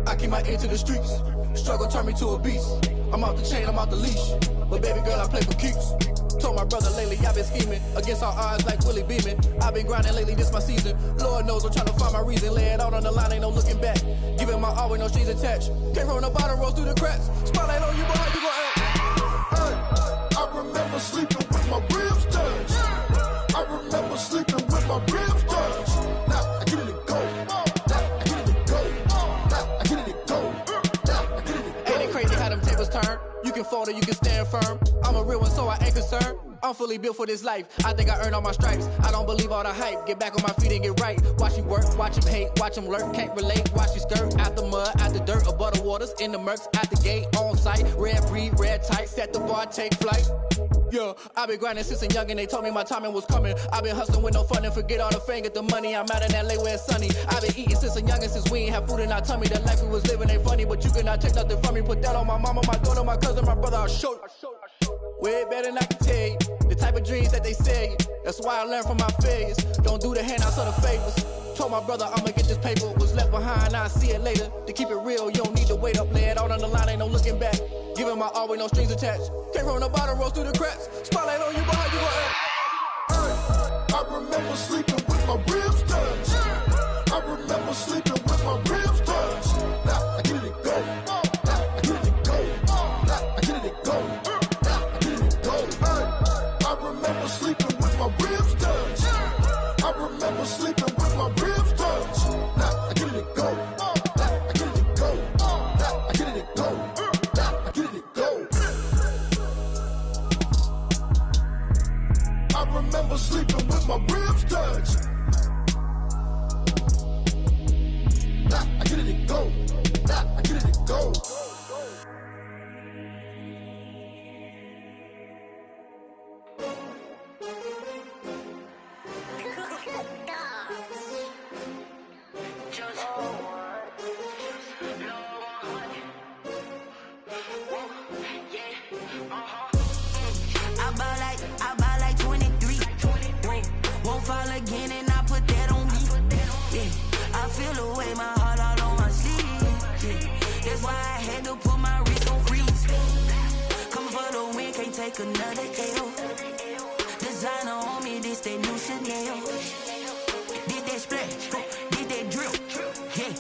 S7: I keep my ear to the streets. Struggle turned me to a beast. I'm off the chain, I'm off the leash. But baby girl, I play for keeps. Told my brother lately, I've been scheming against all odds like Willie Beeman. I've been grinding lately, this my season. Lord knows I'm trying to find my reason. Lay it out on the line, ain't no looking back. Giving my all with no strings attached. Came from the bottom, rose through the cracks. Spotlight on you, boy, how you gon' act?
S6: Hey, I remember sleeping with my ribs touched. I remember sleeping with my ribs touched. Now I get it go. Now I get it go. Now I get it go. Now I get it go.
S7: Ain't it crazy how them tables turn? You can fold or you can stand firm. I'm a real one, so I ain't concerned. I'm fully built for this life. I think I earned all my stripes. I don't believe all the hype. Get back on my feet and get right. Watch you work, watch him hate, watch him lurk. Can't relate, watch you skirt. Out the mud, out the dirt, above the waters, in the murks, out the gate, on site. Red breed, red tight, set the bar, take flight. Yeah, I been grinding since a young and they told me my timing was coming. I been hustling with no fun and forget all the fame, get the money. I'm out in LA where it's sunny. I been eating since a young and since we ain't have food in our tummy. The life we was living ain't funny, but you cannot take nothing from me. Put that on my mama, my daughter, my cousin, my brother, I'll show you. Way better than I can tell you. The type of dreams that they sell you. That's why I learned from my failures. Don't do the handouts or the favors. Told my brother I'ma get this paper. Was left behind, I'll see it later. To keep it real, you don't need to wait up. Lay it out on the line, ain't no looking back. Giving my all with no strings attached. Came from the bottom, rose through the cracks. Spotlight on you, boy, how you gon' act?
S6: Hey, I remember sleeping with my ribs touched. I remember sleeping with my ribs touched. Now I get it go. Now I get it go. Now I get it go. Now I get it go. Hey, I remember sleeping with my ribs touched. I remember sleeping with my ribs touched. Now I get it go. Now I get it go. Now I get it go. Now I get it go. I remember sleeping with my ribs touched. Now I get it go. Now I get it go.
S10: I buy like 23. Won't fall again and I put that on me. Yeah, I feel the way, my heart all on my sleeve. Yeah, that's why I had to put my wrist on freeze. Coming for the win, can't take another L. Designer on me, this that new Chanel. Did that splash, did that drill. Yeah,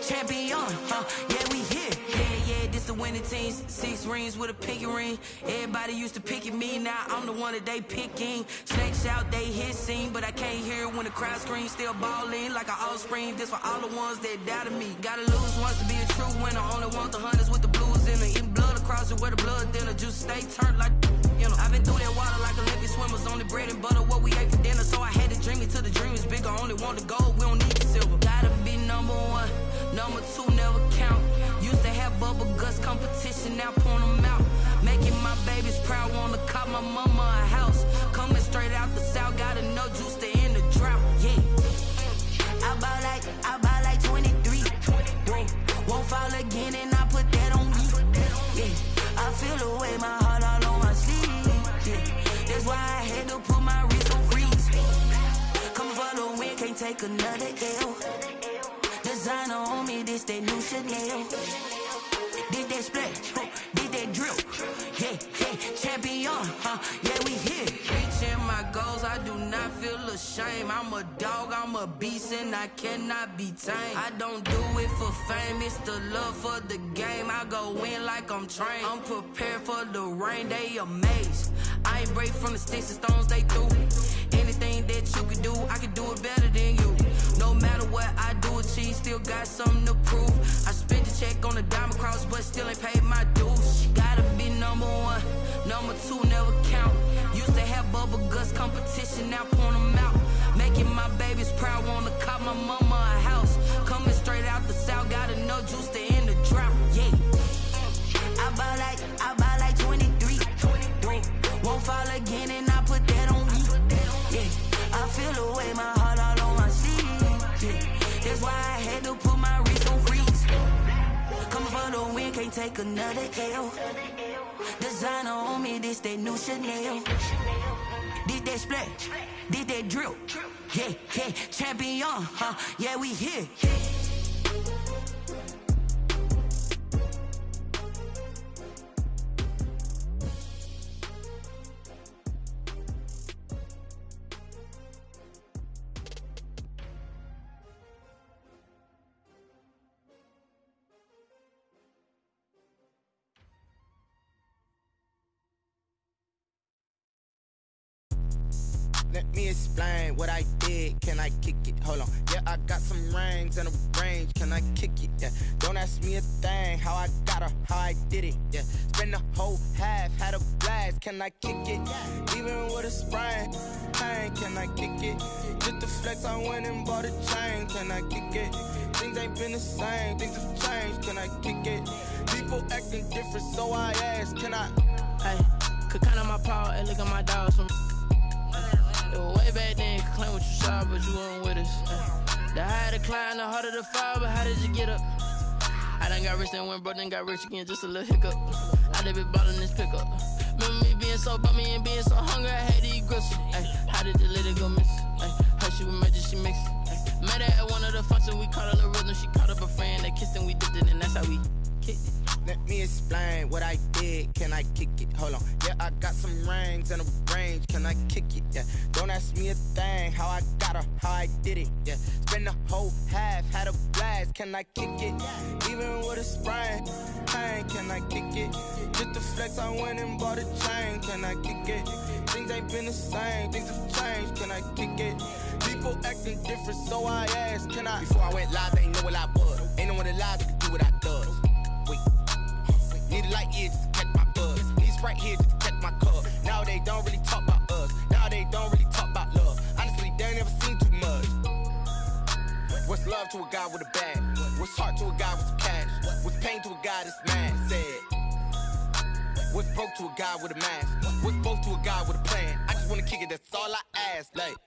S10: champion, yeah, we here. Yeah, this the winning team. 6 rings with a pinky ring. Everybody used to pick at me, now I'm the one that they picking. Snake shout, they hit scene, but I can't hear it when the crowd screams. Still ballin' like an offspring. This for all the ones that doubted me. Gotta lose once to be a true winner. Only want the hunters with the blues in it. Eating blood across it where the blood dinner. Juice stay turned like, you know. I've been through that water like Olympic swimmers. Only bread and butter, what we ate for dinner. So I had to dream it till the dream is bigger. Only want the gold, we don't need the silver. Gotta be number 1, number 2 never count. Used to have bubble guts competition, now point them out. Making my babies proud, wanna cop my mama a house. Coming straight out the south, gotta know juice to end the drought. Yeah, I buy like 23. Won't fall again and I put that on me. Yeah, I feel the way, my heart all on my sleeve. Yeah, that's why I had to put my wrist on freeze. Coming for the win, can't take another L. Designer on me, this that new Chanel. Did that splash, did that drill. Yeah, champion, yeah, we here. Reaching my goals, I do not feel ashamed. I'm a dog, I'm a beast, and I cannot be tamed. I don't do it for fame, it's the love for the game. I go in like I'm trained. I'm prepared for the rain, they amazed. I ain't break from the sticks and stones they threw. Anything that you can do, I can do it better than you. No matter what I do, achieve, still got something to prove. I spent the check on the diamond cross, but still ain't paid my dues. Gotta be number 1, number 2 never count. Used to have bubble guts competition, now ain't take another L. Designer on me, this that new Chanel. This that splash, this that drill. Yeah, yeah, champion, huh? Yeah, we here.
S11: Let me explain what I did. Can I kick it? Hold on. Yeah, I got some rings and a range. Can I kick it? Yeah. Don't ask me a thing. How I got her, how I did it. Yeah. Spend the whole half, had a blast. Can I kick it? Even with a sprain, pain. Can I kick it? Just to flex, I went and bought a chain. Can I kick it? Things ain't been the same. Things have changed. Can I kick it? People acting different, so I ask. Can I?
S7: Hey, could count on my paw and look at my dogs from. It was way back then, could claim what you saw, but you weren't with us. The higher the climb, the harder the fall, but how did you get up? I done got rich and went broke, then got rich again, just a little hiccup. I done been ballin' this pickup. Remember me being so bummy and being so hungry, I had to eat gristle. How did the lady go miss? Her she was magic, she mixed. Met her at one of the functions, we caught her the rhythm, she caught up a friend, they kissed and we dipped it, and that's how we kicked it.
S11: Let me explain what I did. Can I kick it? Hold on. Yeah, I got some rings and a range. Can I kick it? Yeah. Don't ask me a thing. How I got her, how I did it. Yeah. Spend the whole half, had a blast. Can I kick it? Even with a sprain, pain. Can I kick it? Just to flex, I went and bought a chain. Can I kick it? Things ain't been the same. Things have changed. Can I kick it? People acting different, so I asked. Can I? Before I went live, they ain't know what I was. Ain't no one alive that could do what I does. Wait. Need a light here just to catch my buzz. Need Sprite here just to catch my cup. Now they don't really talk about us. Now they don't really talk about love. Honestly, they ain't never seen too much. What's love to a guy with a bag? What's heart to a guy with some cash? What's pain to a guy that's mad? Said. What's broke to a guy with a mask? What's both to a guy with a plan? I just wanna kick it, that's all I ask. Like,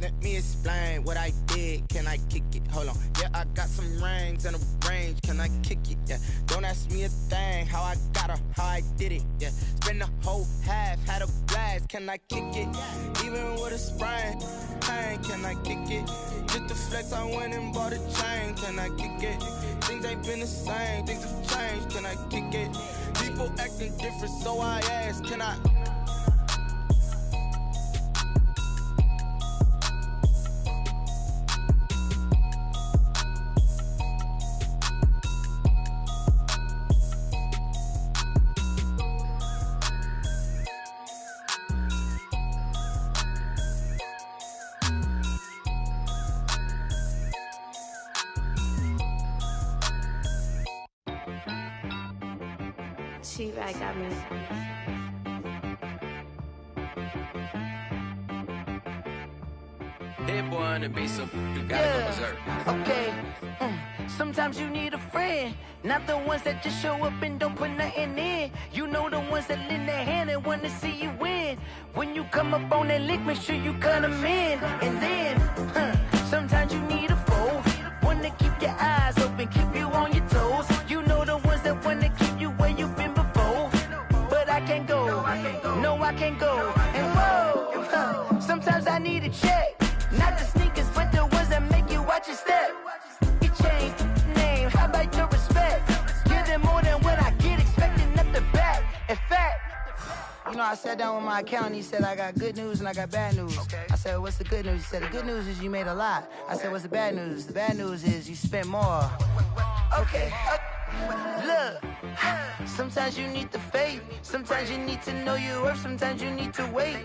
S11: let me explain what I did. Can I kick it? Hold on. Yeah, I got some rings and a range. Can I kick it? Yeah. Don't ask me a thing. How I got her, how I did it. Yeah. Spend the whole half, had a blast. Can I kick it? Even with a sprain, pain. Can I kick it? Just to flex, I went and bought a chain. Can I kick it? Things ain't been the same. Things have changed. Can I kick it? People acting different, so I ask. Can I?
S12: She-Rag got me.
S2: Hit boy on the beat, so you gotta go berserk.
S13: Okay. Sometimes you need a friend, not the ones that just show up and don't put nothing in. You know the ones that lend their hand and want to see you win. When you come up on that lick, make sure you cut them in. And then, sometimes you need a foe, one to keep your eyes open, keep you on your toes. You know the ones that want to keep you where you've been before. But I can't go, no I can't go. And whoa, sometimes I need a check, not the sneakers, but the ones that make you watch your step. You change name, how about your respect? Give them more than what I get, expecting nothing back. In fact, you know, I sat down with my accountant, he said I got good news and I got bad news. I said, what's the good news? He said, the good news is you made a lot. I said, what's the bad news? The bad news is you spent more. Okay. Look, sometimes you need the faith, sometimes you need to know your worth, sometimes you need to wait.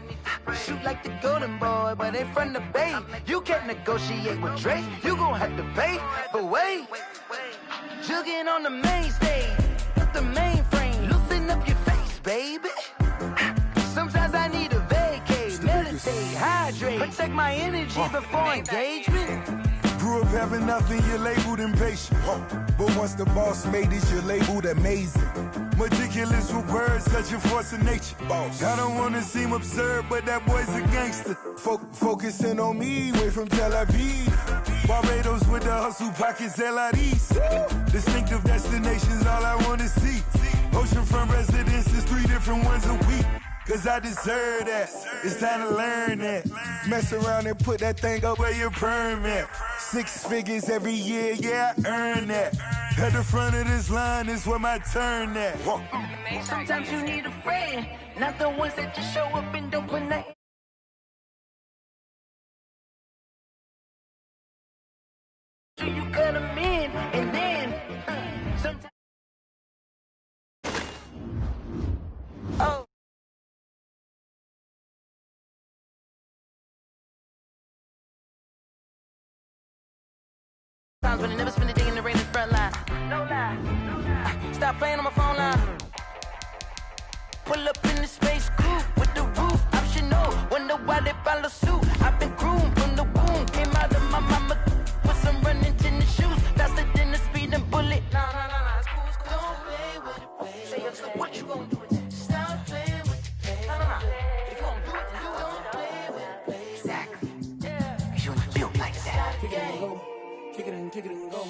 S13: Shoot like the golden boy, but in front of the bay. You can't negotiate with Drake, you gon' have to pay. But wait, jugging on the main stage, the mainframe, loosen up your face, baby. Sometimes I need a vacate, meditate, hydrate, protect my energy before engagement.
S6: Grew up having nothing, you're labeled impatient. But once the boss made it, you're labeled amazing. Meticulous with words, such a force of nature. I don't wanna seem absurd, but that boy's a gangster. Focusing on me, way from Tel Aviv. Barbados with the hustle pockets, LIDs. Distinctive destinations, all I wanna see. Oceanfront residences, 3 different ones a week. Cause I deserve that, it's time to learn that. Mess around and put that thing up where your perm at. 6 figures every year, yeah, I earn that. At the front of this line is where my turn at.
S13: Sometimes you need a friend, not the ones that just show up and don't put nothing. So you cut them in, and then sometimes. Oh. Times when I never spend a day in the rain in the front line. No lie, no lie. Stop playing on my phone line. Pull up in the space coupe with the roof optional. Wonder why they follow suit. I've been groomed from the womb. Came out of my mama with some running tennis shoes. Faster than the speeding bullet. No, it's cool, it's cool. Don't play with it, baby. Say, so what you gonna do with it? Stop playing with it, baby. No. If you gonna do it, then do it. Don't play with it, baby. Exactly. Yeah. You ain't built like that.
S2: Kick it and go.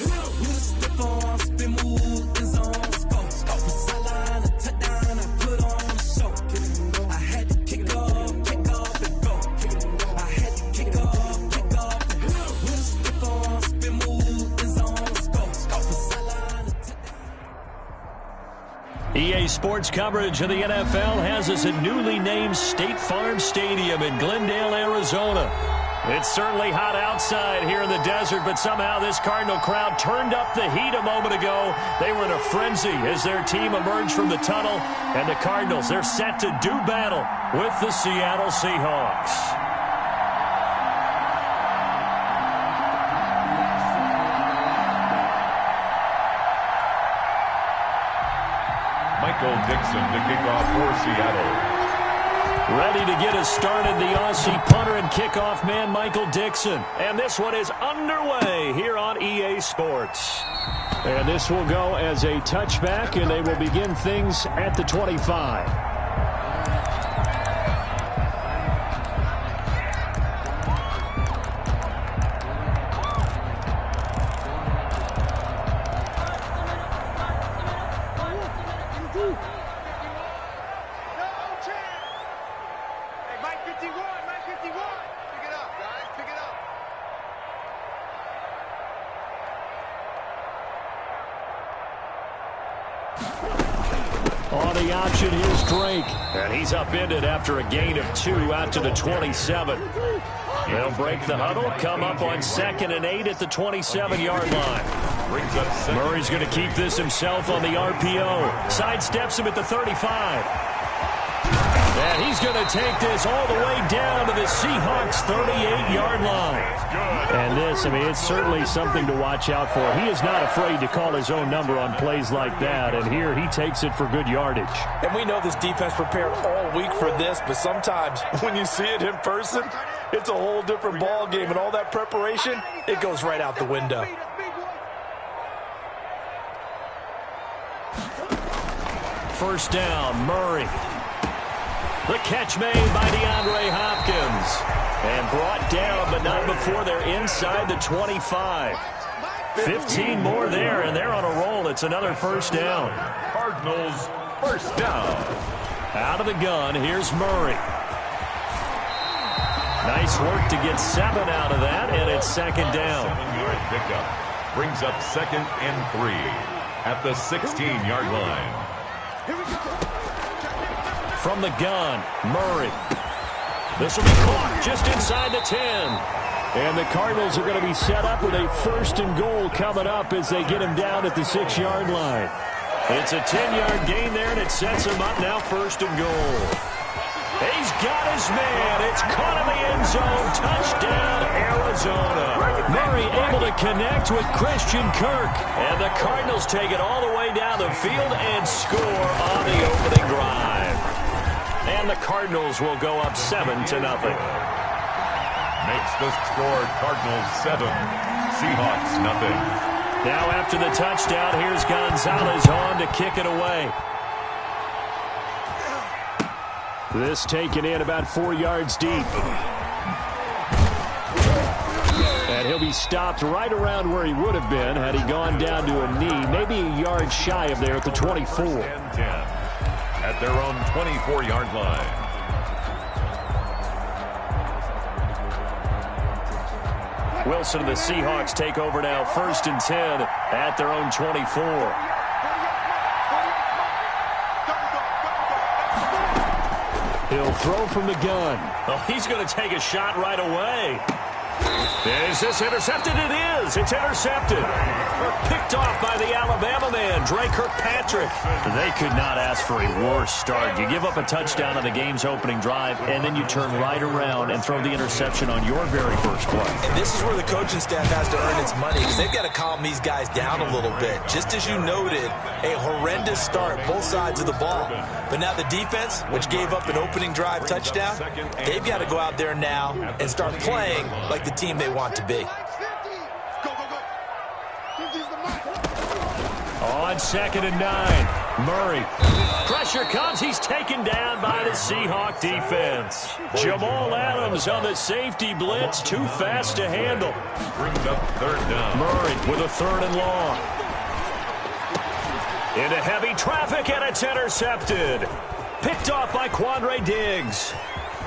S2: With a stiff on, spin move, and zone, go. From sideline to touchdown, I put on a show. I had to kick off, and go. I had to kick off, and go. With a stiff on, spin move, and zone, go. From sideline to touchdown.
S3: EA Sports coverage of the NFL has us at newly named State Farm Stadium in Glendale, Arizona. It's certainly hot outside here in the desert, but somehow this Cardinal crowd turned up the heat a moment ago. They were in a frenzy as their team emerged from the tunnel, and the Cardinals, they're set to do battle with the Seattle Seahawks.
S4: Michael Dixon to kick off for Seattle.
S3: Ready to get us started, the Aussie punter and kickoff man, Michael Dixon. And this one is underway here on EA Sports. And this will go as a touchback, and they will begin things at the 25. On the option, here's Drake. And he's upended after a gain of 2 out to the 27. They'll break the huddle, come up on 2nd and 8 at the 27-yard line. Murray's going to keep this himself on the RPO. Sidesteps him at the 35. And he's going to take this all the way down to the Seahawks' 38-yard line. And this, I mean, it's certainly something to watch out for. He is not afraid to call his own number on plays like that, and here he takes it for good yardage.
S5: And we know this defense prepared all week for this, but sometimes when you see it in person, it's a whole different ball game, and all that preparation, it goes right out the window.
S3: First down, Murray. The catch made by DeAndre Hopkins. And brought down, but not before they're inside the 25. 15 more there, and they're on a roll. It's another first down.
S4: Cardinals, first down.
S3: Out of the gun, here's Murray. Nice work to get 7 out of that, and it's second down.
S4: 7-yard pickup brings up 2nd and 3 at the 16-yard line.
S3: From the gun, Murray. This will be caught just inside the 10. And the Cardinals are going to be set up with a 1st and goal coming up as they get him down at the 6-yard line. It's a 10-yard gain there, and it sets him up now 1st and goal. He's got his man. It's caught in the end zone. Touchdown, Arizona. Murray able to connect with Christian Kirk. And the Cardinals take it all the way down the field and score on the opening drive. And the Cardinals will go up 7-0.
S4: makes the score Cardinals 7, Seahawks nothing.
S3: Now after the touchdown, here's Gonzalez on to kick it away. This taken in about 4 yards deep. And he'll be stopped right around where he would have been had he gone down to a knee, maybe a yard shy of there at the 24.
S4: 10 at their own 24-yard line.
S3: Wilson and the Seahawks take over now, 1st and 10 at their own 24. He'll throw from the gun. Oh, he's going to take a shot right away. Is this intercepted? It is. It's intercepted. Picked off by the Alabama man, Dre Kirkpatrick. They could not ask for a worse start. You give up a touchdown on the game's opening drive, and then you turn right around and throw the interception on your very first play.
S5: And this is where the coaching staff has to earn its money, because they've got to calm these guys down a little bit. Just as you noted, a horrendous start, both sides of the ball. But now the defense, which gave up an opening drive touchdown, they've got to go out there now and start playing like the team they want to be.
S3: On 2nd and 9, Murray. Pressure comes. He's taken down by the Seahawk defense. Jamal Adams on the safety blitz. Too fast to handle.
S4: Brings up 3rd down.
S3: Murray with a 3rd and long. Into heavy traffic, and it's intercepted. Picked off by Quandre Diggs.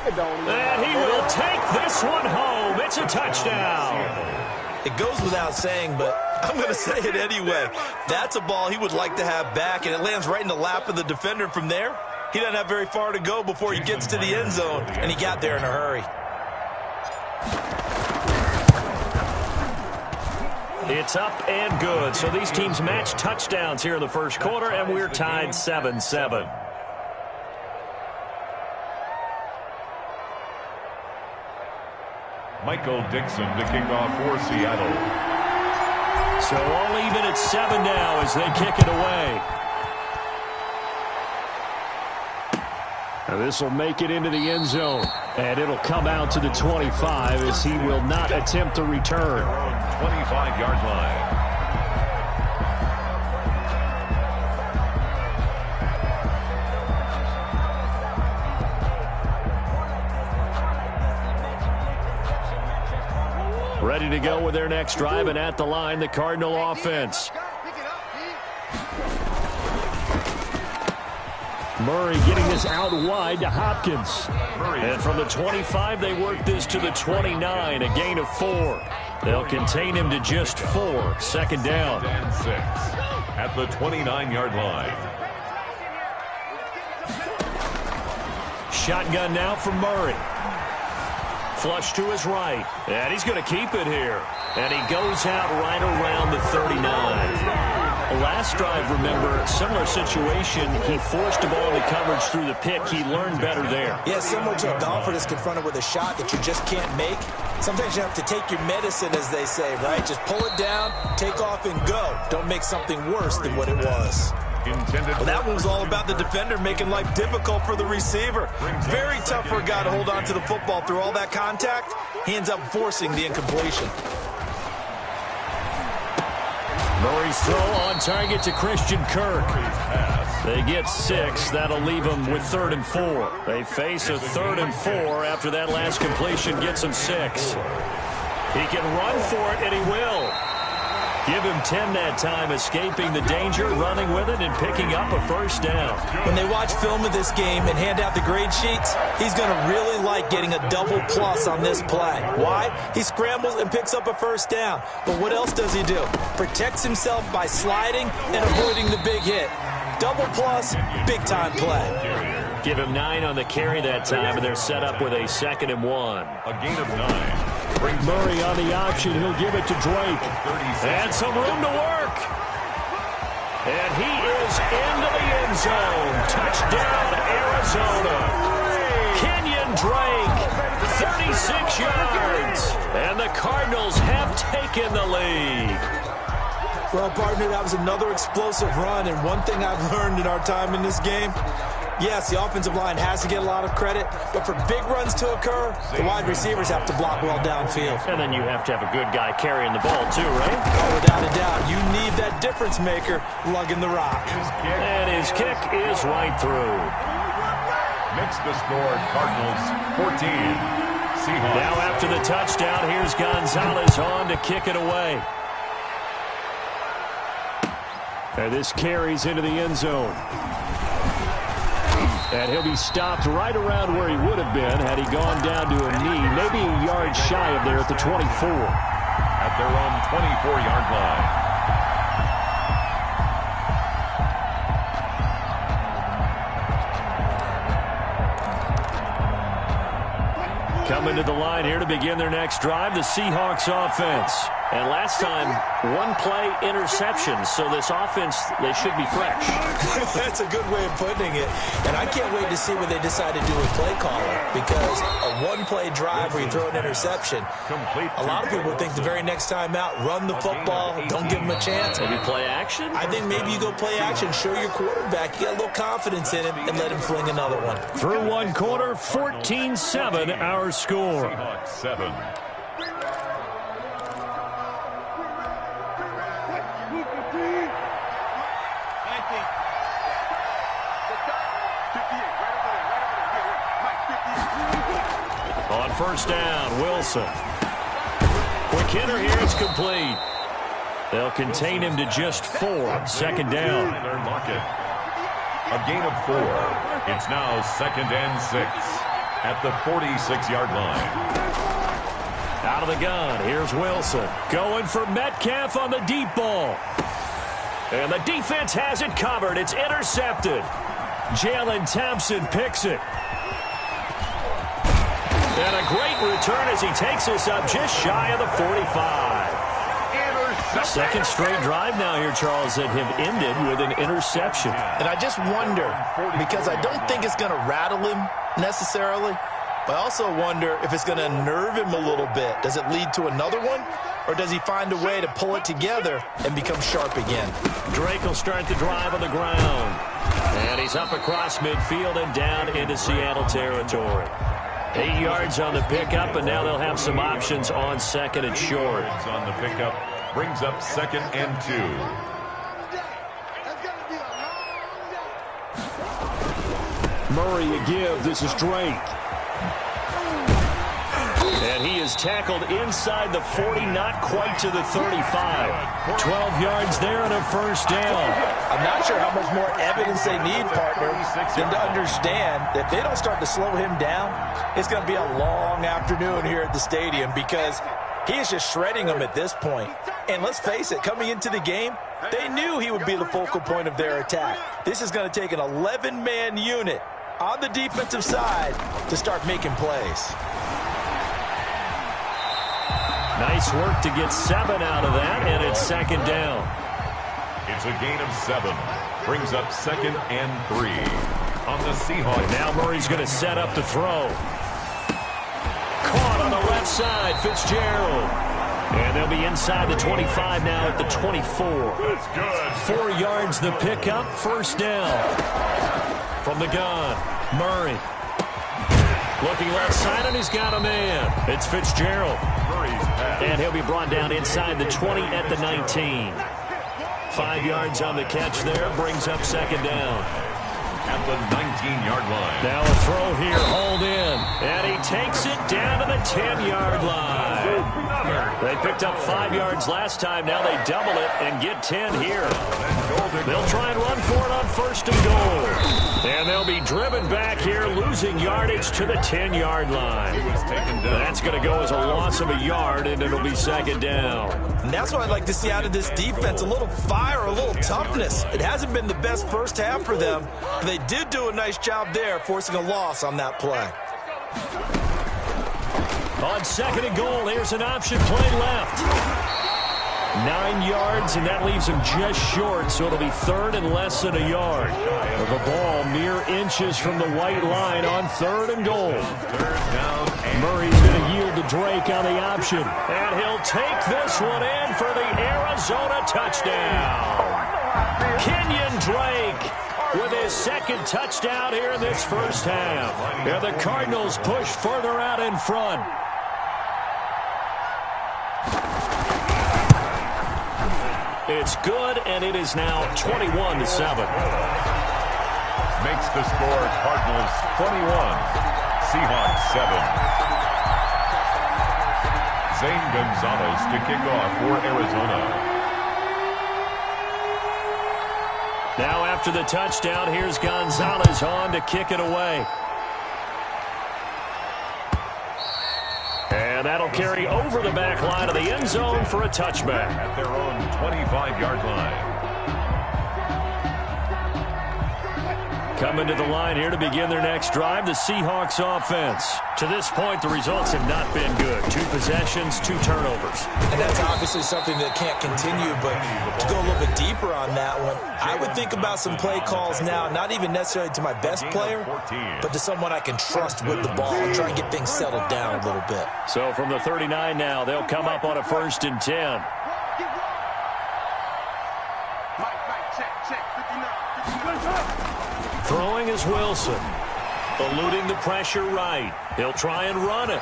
S3: And he will take this one home. It's a touchdown.
S5: It goes without saying, but I'm going to say it anyway. That's a ball he would like to have back, and it lands right in the lap of the defender. From there, he doesn't have very far to go before he gets to the end zone, and he got there in a hurry.
S3: It's up and good. So these teams match touchdowns here in the first quarter, and we're tied 7-7.
S4: Michael Dixon to kick off for Seattle.
S3: So all even at 7 now as they kick it away. Now this will make it into the end zone, and it'll come out to the 25 as he will not attempt to return.
S4: 25-yard line.
S3: Ready to go with their next drive, and at the line, the Cardinal offense. Murray getting this out wide to Hopkins. And from the 25, they work this to the 29, a gain of 4. They'll contain him to just 4. 2nd down.
S4: And 6 at the 29-yard line.
S3: Shotgun now for Murray. Flush to his right, and he's going to keep it here. And he goes out right around the 39. Last drive, remember, similar situation. He forced the ball into coverage through the pick. He learned better there.
S5: Yeah, similar to a golfer that's confronted with a shot that you just can't make. Sometimes you have to take your medicine, as they say, right? Just pull it down, take off, and go. Don't make something worse than what it was. Well, that one was all about the defender making life difficult for the receiver. Very tough for a guy to hold on to the football through all that contact. He ends up forcing the incompletion.
S3: Murray's throw on target to Christian Kirk. They get 6. That'll leave them with 3rd and 4. They face a 3rd and 4 after that last completion gets them 6. He can run for it, and he will. Give him 10 that time, escaping the danger, running with it, and picking up a 1st down.
S5: When they watch film of this game and hand out the grade sheets, he's going to really like getting a double plus on this play. Why? He scrambles and picks up a 1st down. But what else does he do? Protects himself by sliding and avoiding the big hit. Double plus, big-time play.
S3: Give him 9 on the carry that time, and they're set up with a 2nd and 1.
S4: A gain of 9.
S3: Murray on the option. He'll give it to Drake. And some room to work. And he is into the end zone. Touchdown, Arizona. Kenyon Drake, 36 yards. And the Cardinals have taken the lead.
S5: Well, partner, that was another explosive run. And one thing I've learned in our time in this game, Yes, the offensive line has to get a lot of credit, but for big runs to occur, the wide receivers have to block well downfield.
S3: And then you have to have a good guy carrying the ball too, right?
S5: Oh, without a doubt. You need that difference maker lugging the rock.
S3: And his kick is right through.
S4: Makes the score Cardinals 14. Seahawks.
S3: Now after the touchdown, here's Gonzalez on to kick it away. And this carries into the end zone. And he'll be stopped right around where he would have been had he gone down to a knee, maybe a yard shy of there at the 24.
S4: At their own 24-yard line.
S3: Coming to the line here to begin their next drive, the Seahawks offense. And last time, one-play interception, so this offense, they should be fresh.
S5: That's a good way of putting it. And I can't wait to see what they decide to do with play caller, because a one-play drive where you throw an interception, a lot of people think the very next time out, run the football, don't give them a chance.
S3: Maybe play action?
S5: I think maybe you go play action, show your quarterback, you got a little confidence in him, and let him fling another one.
S3: Through one quarter, 14-7 our score.
S4: Seahawks 7.
S3: On first down, Wilson. Quick hitter here, it's complete. They'll contain him to just 4. Second down.
S4: A gain of 4. It's now 2nd and 6 at the 46-yard line.
S3: Out of the gun, here's Wilson. Going for Metcalf on the deep ball. And the defense has it covered. It's intercepted. Jalen Thompson picks it. And a great return as he takes us up just shy of the 45. Second straight drive now here, Charles, that have ended with an interception.
S12: And I just wonder, because I don't think it's going to rattle him necessarily, but I also wonder if it's going to nerve him a little bit. Does it lead to another one, or does he find a way to pull it together and become sharp again?
S3: Drake will start the drive on the ground. And he's up across midfield and down into Seattle territory. 8 yards on the pickup, and now they'll have some options on second and short.
S4: On the pickup brings up 2nd and 2.
S3: Murray a give. This is Drake. And he is tackled inside the 40, not quite to the 35. 12 yards there and a first down.
S12: I'm not sure how much more evidence they need, partner, than to understand that if they don't start to slow him down, it's going to be a long afternoon here at the stadium, because he is just shredding them at this point. And let's face it, coming into the game, they knew he would be the focal point of their attack. This is going to take an 11-man unit on the defensive side to start making plays.
S3: Nice work to get 7 out of that, and it's second down.
S4: It's a gain of 7. Brings up 2nd and 3 on the Seahawks.
S3: And now Murray's going to set up the throw. Caught on the left side, Fitzgerald. And they'll be inside the 25 now at the 24.
S4: That's good.
S3: 4 yards the pickup, first down. From the gun, Murray. Looking left side, and he's got a man. It's Fitzgerald. And he'll be brought down inside the 20 at the 19. 5 yards on the catch there, brings up second down.
S4: At the 19-yard line.
S3: Now a throw here, hauled in. And he takes it down to the 10-yard line. They picked up 5 yards last time. Now they double it and get 10 here. They'll try and run for it on first and goal. And they'll be driven back here, losing yardage to the 10-yard line. That's going to go as a loss of a yard, and it'll be second down.
S12: And that's what I'd like to see out of this defense, a little fire, a little toughness. It hasn't been the best first half for them, but they did do a nice job there, forcing a loss on that play.
S3: On second and goal, here's an option play left. 9 yards, and that leaves him just short, so it'll be third and less than a yard. The ball mere inches from the white line on third and goal. Murray's going to yield to Drake on the option, and he'll take this one in for the Arizona touchdown. Kenyon Drake with his second touchdown here in this first half. And the Cardinals push further out in front. It's good, and it is now 21-7.
S4: Makes the score Cardinals 21, Seahawks 7. Zane Gonzalez to kick off for Arizona.
S3: Now after the touchdown, here's Gonzalez on to kick it away. And that'll carry over the back line of the end zone for a touchback.
S4: At their own 25-yard line.
S3: Coming to the line here to begin their next drive, the Seahawks offense. To this point, the results have not been good. 2 possessions, 2 turnovers.
S5: And that's obviously something that can't continue, but to go a little bit deeper on that one, I would think about some play calls now, not even necessarily to my best player, but to someone I can trust with the ball and try and get things settled down a little bit.
S3: So from the 39 now, they'll come up on a 1st and 10. Throwing is Wilson. Eluding the pressure right. He'll try and run it.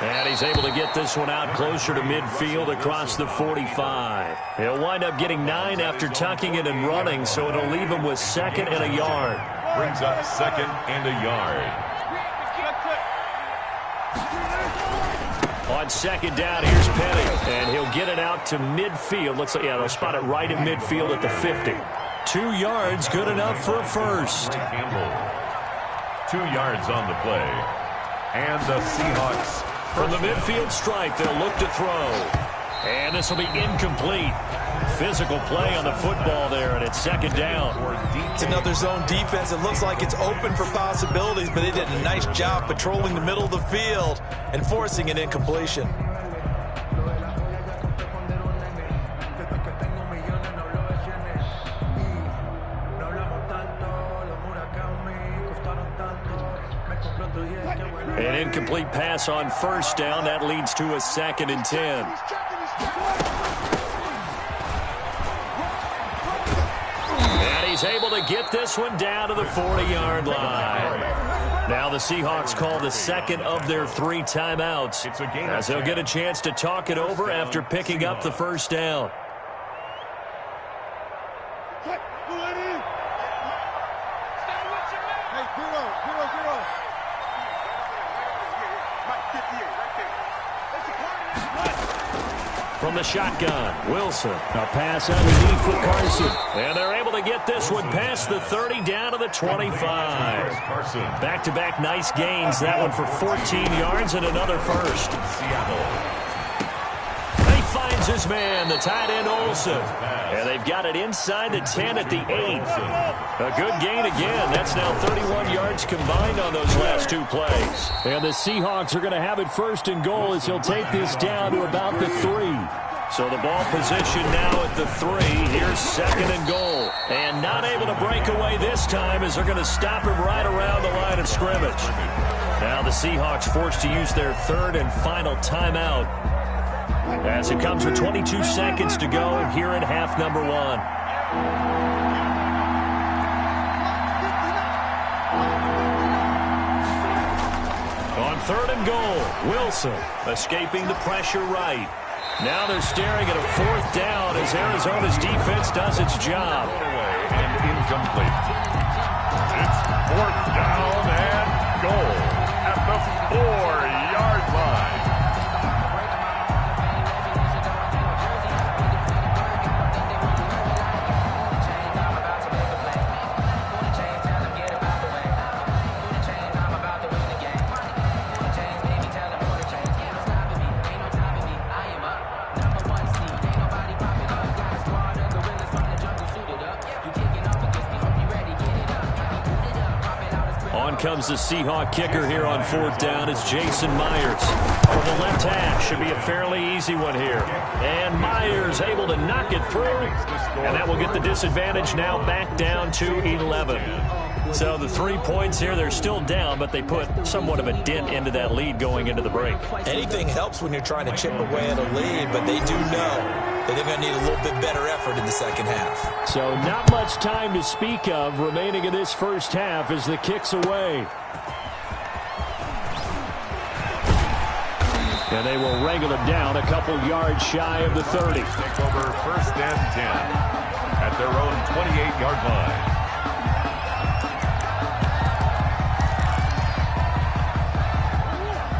S3: And he's able to get this one out closer to midfield across the 45. He'll wind up getting 9 after tucking it and running, so it'll leave him with 2nd and a yard.
S4: Brings up 2nd and a yard.
S3: On 2nd down, here's Petty. And he'll get it out to midfield. Looks like, yeah, they'll spot it right in midfield at the 50. 2 yards, good enough for a first.
S4: Campbell. 2 yards on the play. And the Seahawks.
S3: From the midfield stripe, they'll look to throw. And this will be incomplete. Physical play on the football there, and it's 2nd down.
S5: It's another zone defense. It looks like it's open for possibilities, but they did a nice job patrolling the middle of the field and forcing an incompletion.
S3: An incomplete pass on 1st down. That leads to a 2nd and 10. And he's able to get this one down to the 40-yard line. Now the Seahawks call the 2nd of their 3 timeouts, as they'll get a chance to talk it over after picking up the 1st down. From the shotgun, Wilson. A pass underneath for Carson. And they're able to get this one past the 30 down to the 25. Back-to-back nice gains. That one for 14 yards and another first.
S4: Seattle.
S3: He finds his man, the tight end Olsen. And they've got it inside the 10 at the 8. A good gain again. That's now 31 yards combined on those last 2 plays. And the Seahawks are going to have it 1st and goal as he'll take this down to about the 3. So the ball position now at the 3. Here's 2nd and goal. And not able to break away this time as they're going to stop him right around the line of scrimmage. Now the Seahawks forced to use their 3rd and final timeout, as it comes with 22 seconds to go here in half number 1. On 3rd and goal, Wilson escaping the pressure right. Now they're staring at a 4th down as Arizona's defense does its job.
S4: And incomplete. It's 4th down and goal at the 4-yard line.
S3: Comes the Seahawk kicker here on 4th down. It's Jason Myers from the left hash. Should be a fairly easy one here. And Myers able to knock it through. And that will get the disadvantage now back down to 11. So the 3 points here, they're still down, but they put somewhat of a dent into that lead going into the break.
S5: Anything helps when you're trying to chip away at a lead, but they do know that they're going to need a little bit better effort in the second half.
S3: So not much time to speak of remaining in this first half as the kick's away. And they will wrangle it down a couple yards shy of the 30.
S4: Take over first and 10 at their own 28-yard line.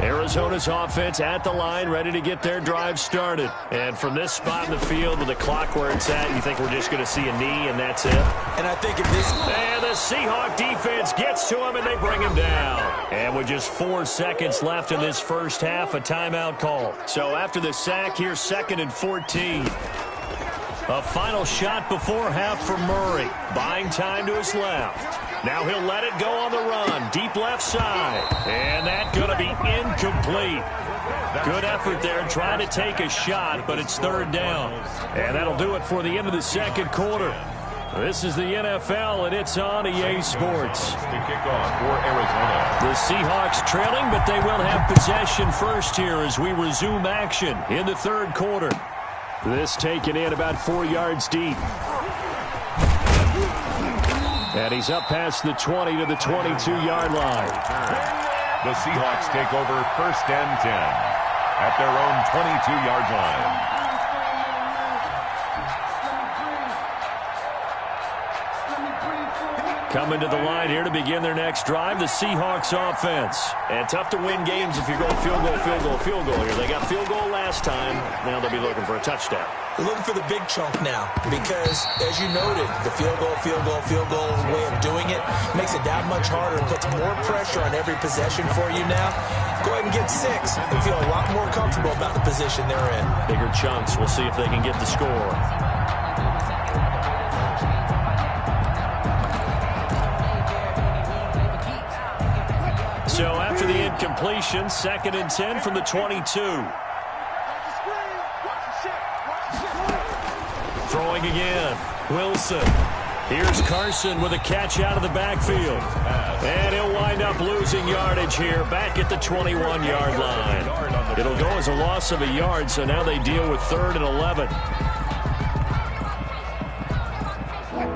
S3: Arizona's offense at the line, ready to get their drive started. And from this spot in the field with the clock where it's at, you think we're just going to see a knee and that's it?
S5: And I think if this...
S3: And the Seahawk defense gets to him and they bring him down. And with just 4 seconds left in this first half, a timeout call. So after the sack, here's 2nd and 14. A final shot before half for Murray. Buying time to his left. Now he'll let it go on the run. Deep left side. And that's going to be incomplete. Good effort there trying to take a shot, but it's 3rd down. And that'll do it for the end of the second quarter. This is the NFL, and it's on EA Sports.
S4: The kickoff for Arizona.
S3: The Seahawks trailing, but they will have possession first here as we resume action in the 3rd quarter. This taken in about 4 yards deep. And he's up past the 20 to the 22-yard line.
S4: The Seahawks take over first and 10 at their own 22-yard line.
S3: Coming to the line here to begin their next drive, the Seahawks offense. And tough to win games if you're going field goal, field goal, field goal here. They got field goal last time. Now they'll be looking for a touchdown.
S5: They're looking for the big chunk now because, as you noted, the field goal way of doing it makes it that much harder and puts more pressure on every possession for you now. Go ahead and get 6 and feel a lot more comfortable about the position they're in.
S3: Bigger chunks. We'll see if they can get the score. So after the incompletion, 2nd and 10 from the 22. Throwing again. Wilson. Here's Carson with a catch out of the backfield. And he'll wind up losing yardage here back at the 21-yard line. It'll go as a loss of a yard, so now they deal with 3rd and 11.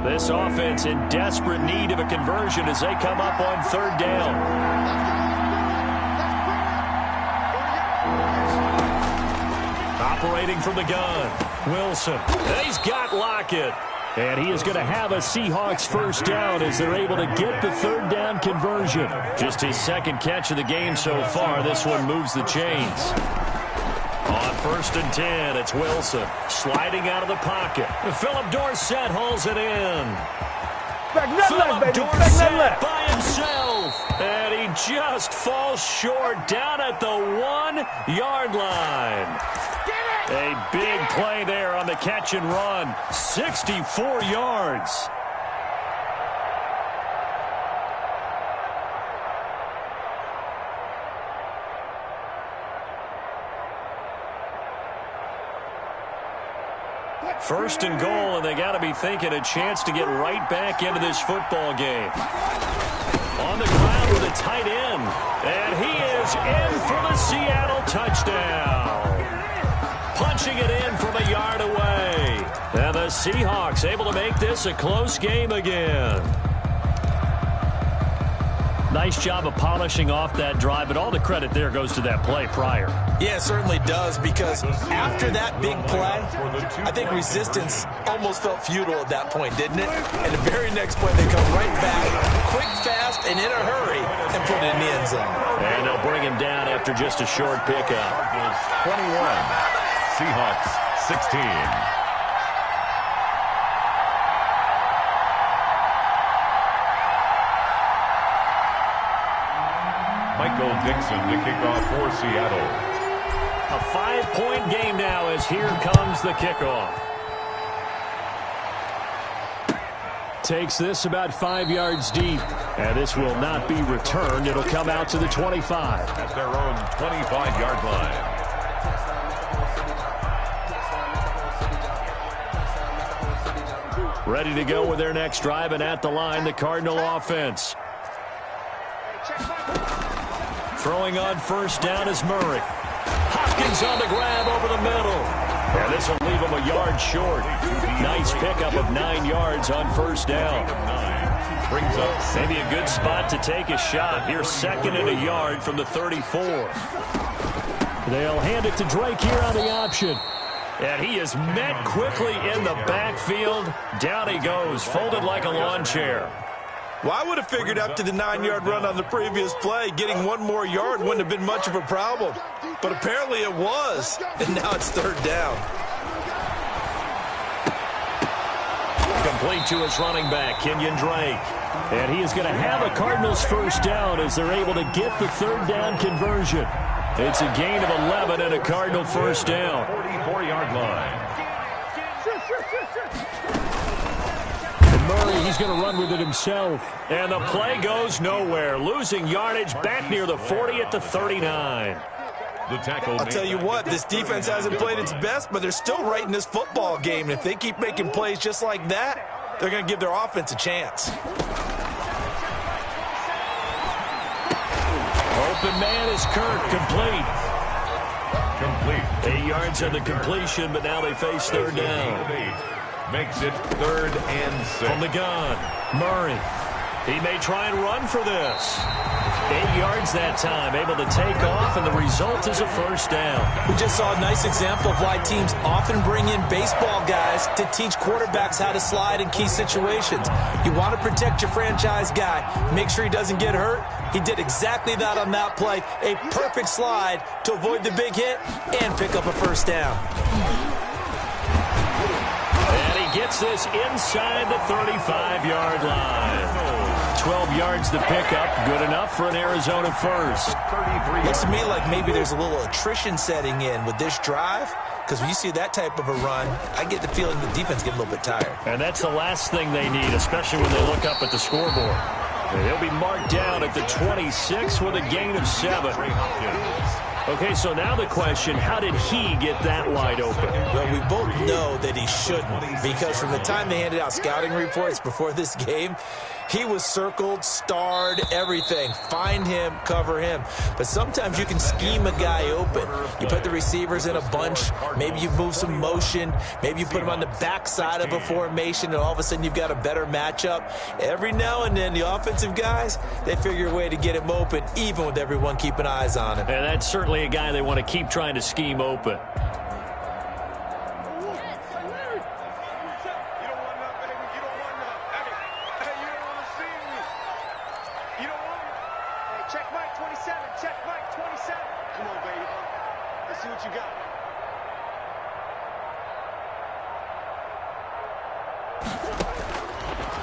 S3: This offense in desperate need of a conversion as they come up on 3rd down. Operating from the gun, Wilson. And he's got Lockett. And he is going to have a Seahawks first down as they're able to get the 3rd down conversion. Just his 2nd catch of the game so far. This one moves the chains. On 1st and 10, it's Wilson sliding out of the pocket. Philip Dorsett hauls it in. Philip Dorsett by himself. And he just falls short down at the 1-yard line. A big play there on the catch and run. 64 yards. First and goal, and they got to be thinking a chance to get right back into this football game. On the ground with a tight end. And he is in for the Seattle touchdown. Punching it in from a yard away. And the Seahawks able to make this a close game again. Nice job of polishing off that drive, but all the credit there goes to that play prior.
S5: Yeah, it certainly does, because after that big play, I think resistance almost felt futile at that point, didn't it? And the very next play, they come right back, quick, fast, and in a hurry, and put it in the end zone.
S3: And they'll bring him down after just a short pickup.
S4: 21, Seahawks 16. Michael Dixon to kick off for Seattle.
S3: A 5-point game now as here comes the kickoff. Takes this about 5 yards deep. And this will not be returned. It'll come out to the 25.
S4: At their own 25-yard line.
S3: Ready to go with their next drive, and at the line, the Cardinal offense. Throwing on first down is Murray. Hopkins on the grab over the middle. And this will leave him a yard short. Nice pickup of 9 yards on first down.
S4: Brings up
S3: maybe a good spot to take a shot. Here's 2nd and a yard from the 34. They'll hand it to Drake here on the option. And he is met quickly in the backfield. Down he goes, folded like a lawn chair.
S12: Well, I would have figured after the 9-yard run on the previous play, getting 1 more yard wouldn't have been much of a problem. But apparently it was, and now it's 3rd down.
S3: Complete to his running back, Kenyon Drake. And he is going to have a Cardinals first down as they're able to get the 3rd down conversion. It's a gain of 11 and a Cardinal first down.
S4: 44-yard line.
S3: Murray, he's going to run with it himself. And the play goes nowhere. Losing yardage back near the 40 at the 39.
S4: The tackle.
S12: I'll tell you what, this defense hasn't played its best, but they're still right in this football game. And if they keep making plays just like that, they're going to give their offense a chance.
S3: Open man is Kirk, complete.
S4: 8
S3: yards on the completion, but now they face 3rd down.
S4: Makes it 3rd and 6.
S3: From the gun, Murray. He may try and run for this. 8 yards that time, able to take off, and the result is a first down.
S5: We just saw a nice example of why teams often bring in baseball guys to teach quarterbacks how to slide in key situations. You want to protect your franchise guy. Make sure he doesn't get hurt. He did exactly that on that play. A perfect slide to avoid the big hit and pick up a first down.
S3: And he gets this inside the 35-yard line. 12 yards to pick up. Good enough for an Arizona first.
S5: Looks to me like maybe there's a little attrition setting in with this drive, because when you see that type of a run, I get the feeling the defense get a little bit tired.
S3: And that's the last thing they need, especially when they look up at the scoreboard. They'll be marked down at the 26 with a gain of 7. Okay, so now the question, how did he get that wide open?
S5: Well, we both know that he shouldn't, because from the time they handed out scouting reports before this game, he was circled, starred, everything. Find him, cover him. But sometimes you can scheme a guy open. You put the receivers in a bunch. Maybe you move some motion. Maybe you put him on the backside of a formation, and all of a sudden you've got a better matchup. Every now and then, the offensive guys, they figure a way to get him open, even with everyone keeping eyes on him.
S3: And that's certainly a guy they want to keep trying to scheme open.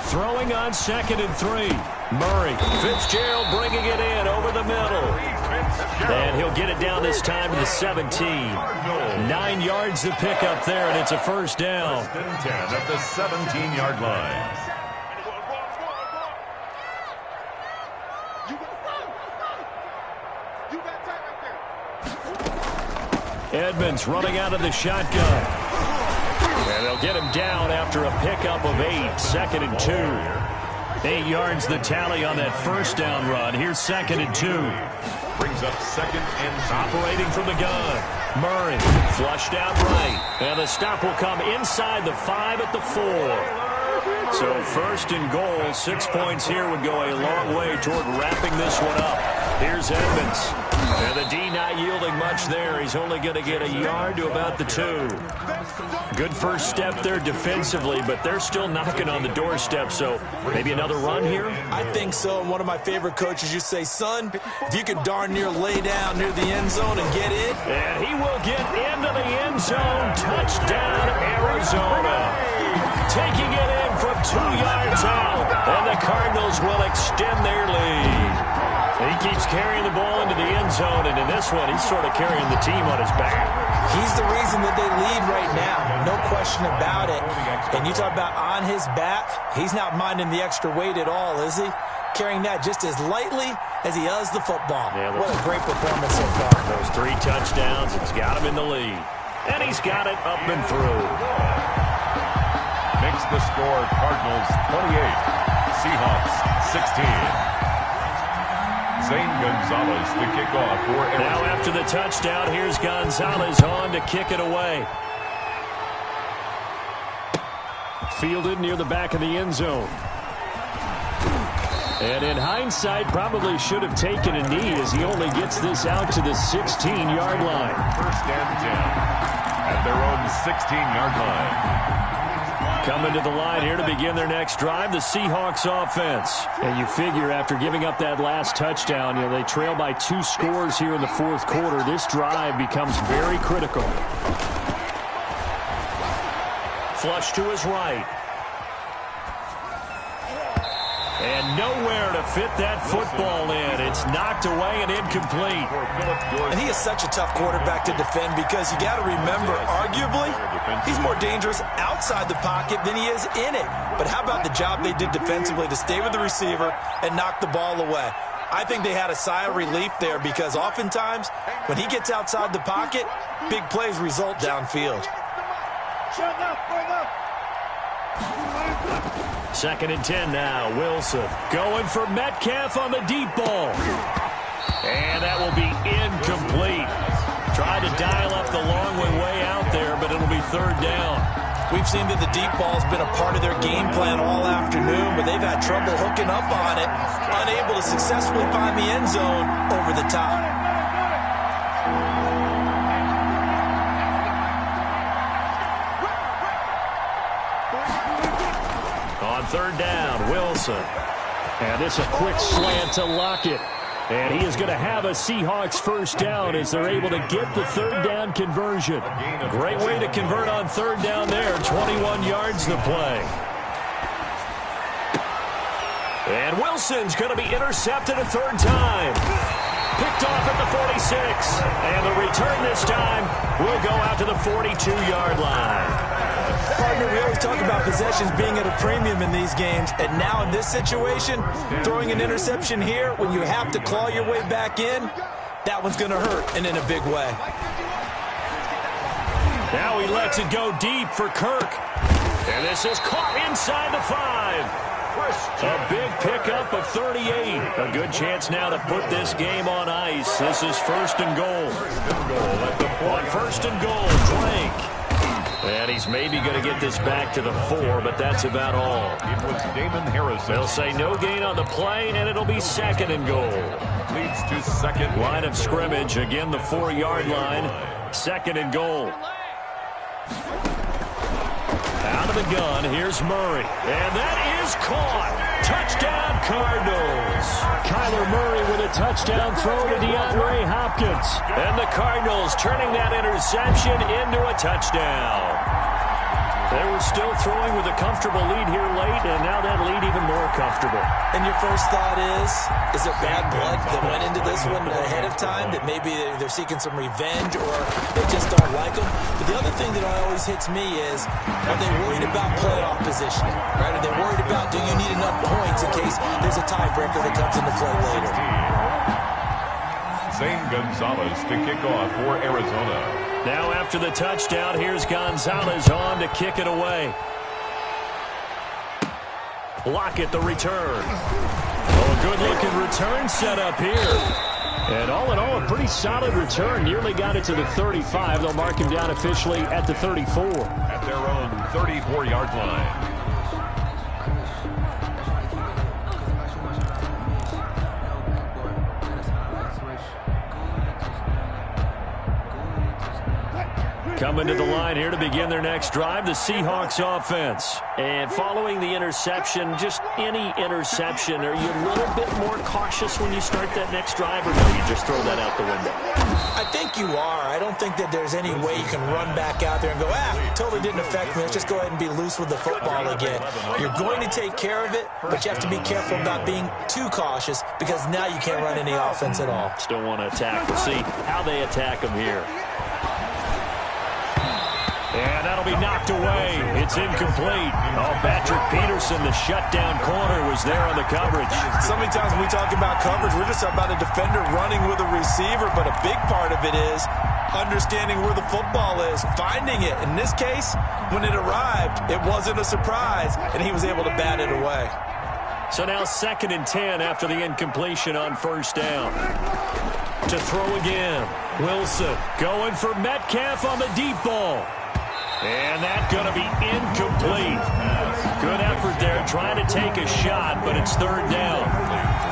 S3: Throwing on 2nd and 3. Murray. Fitzgerald bringing it in over the middle. And he'll get it down this time to the 17. 9 yards to pick up there, and it's a first down.
S4: 10 at the 17-yard line.
S3: Edmonds running out of the shotgun. And they'll get him down after a pickup of 8. 2nd and 2. 8 yards the tally on that first down run. Here's 2nd and 2.
S4: Brings up 2nd and 2.
S3: Operating from the gun. Murray flushed out right. And the stop will come inside the 5 at the 4. So 1st and goal. 6 points here would go a long way toward wrapping this one up. Here's Edmonds. And the D not yielding much there. He's only going to get a yard to about the 2. Good first step there defensively, but they're still knocking on the doorstep, so maybe another run here?
S5: I think so. And one of my favorite coaches used to say, son, if you could darn near lay down near the end zone and get in.
S3: And he will get into the end zone. Touchdown, Arizona. Taking it in from 2 yards out, and the Cardinals will extend their lead. He keeps carrying the ball into the end zone, and in this one, he's sort of carrying the team on his back.
S5: He's the reason that they lead right now, no question about it. And you talk about on his back, he's not minding the extra weight at all, is he? Carrying that just as lightly as he does the football.
S3: Yeah,
S5: what a great performance so far.
S3: Those 3 touchdowns, it's got him in the lead. And he's got it up and through.
S4: Makes the score Cardinals 28, Seahawks 16. Zane Gonzalez to kick off for Arizona.
S3: Now after the touchdown, here's Gonzalez on to kick it away. Fielded near the back of the end zone. And in hindsight, probably should have taken a knee as he only gets this out to the 16-yard line.
S4: First and 10 at their own 16-yard line.
S3: Coming to the line here to begin their next drive, the Seahawks offense. And you figure after giving up that last touchdown, they trail by 2 scores here in the fourth quarter. This drive becomes very critical. Flush to his right. And nowhere to fit that football in. It's knocked away and incomplete.
S5: And he is such a tough quarterback to defend because you got to remember, arguably, he's more dangerous outside the pocket than he is in it. But how about the job they did defensively to stay with the receiver and knock the ball away? I think they had a sigh of relief there because oftentimes when he gets outside the pocket, big plays result downfield.
S3: Second and 10 now. Wilson going for Metcalf on the deep ball. And that will be incomplete. Tried to dial up the long way out there, but it'll be third down.
S5: We've seen that the deep ball's been a part of their game plan all afternoon, but they've had trouble hooking up on it, unable to successfully find the end zone over the top.
S3: On third down, Wilson. And this a quick slant to Lockett. And he is going to have a Seahawks first down as they're able to get the third down conversion. Great way to convert on third down there. 21 yards to play. And Wilson's going to be intercepted a third time. Picked off at the 46. And the return this time will go out to the 42-yard line.
S5: Partner, we always talk about possessions being at a premium in these games, and now in this situation, throwing an interception here when you have to claw your way back in, that one's going to hurt, and in a big way.
S3: Now he lets it go deep for Kirk. And this is caught inside the 5. A big pickup of 38. A good chance now to put this game on ice. This is first and goal. On first and goal, Drake. And he's maybe going to get this back to the 4, but that's about all.
S4: It was Damon Harrison.
S3: They'll say no gain on the play, and it'll be second and goal.
S4: Leads to second.
S3: Line of scrimmage, again the 4-yard line. Second and goal. Out of the gun, here's Murray. And that is caught. Touchdown, Cardinals. Kyler Murray with a touchdown throw to DeAndre Hopkins. And the Cardinals turning that interception into a touchdown. They were still throwing with a comfortable lead here late, and now that lead even more comfortable.
S5: And your first thought is there bad blood that went into this one ahead of time, that maybe they're seeking some revenge or they just don't like them? But the other thing that always hits me is, are they worried about playoff positioning? Right? Are they worried about, do you need enough points in case there's a tiebreaker that comes into play later?
S4: Zane Gonzalez to kick off for Arizona.
S3: Now after the touchdown, here's Gonzalez on to kick it away. Lockett the return. Oh, a good-looking return set up here. And all in all, a pretty solid return. Nearly got it to the 35. They'll mark him down officially at the 34.
S4: At their own 34-yard line.
S3: Coming to the line here to begin their next drive, the Seahawks offense. And following the interception, just any interception, are you a little bit more cautious when you start that next drive, or no, you just throw that out the window?
S5: I think you are. I don't think that there's any way you can run back out there and go, totally didn't affect me. Let's just go ahead and be loose with the football again. You're going to take care of it, but you have to be careful about being too cautious because now you can't run any offense at all.
S3: Still want to attack. We'll see how they attack them here. And that'll be knocked away. It's incomplete. Oh, Patrick Peterson, the shutdown corner, was there on the coverage.
S5: So many times when we talk about coverage, we're just talking about a defender running with a receiver, but a big part of it is understanding where the football is, finding it. In this case, when it arrived, it wasn't a surprise, and he was able to bat it away.
S3: So now 2nd and 10 after the incompletion on first down. To throw again. Wilson going for Metcalf on the deep ball. And that's going to be incomplete. Good effort there, trying to take a shot, but it's third down.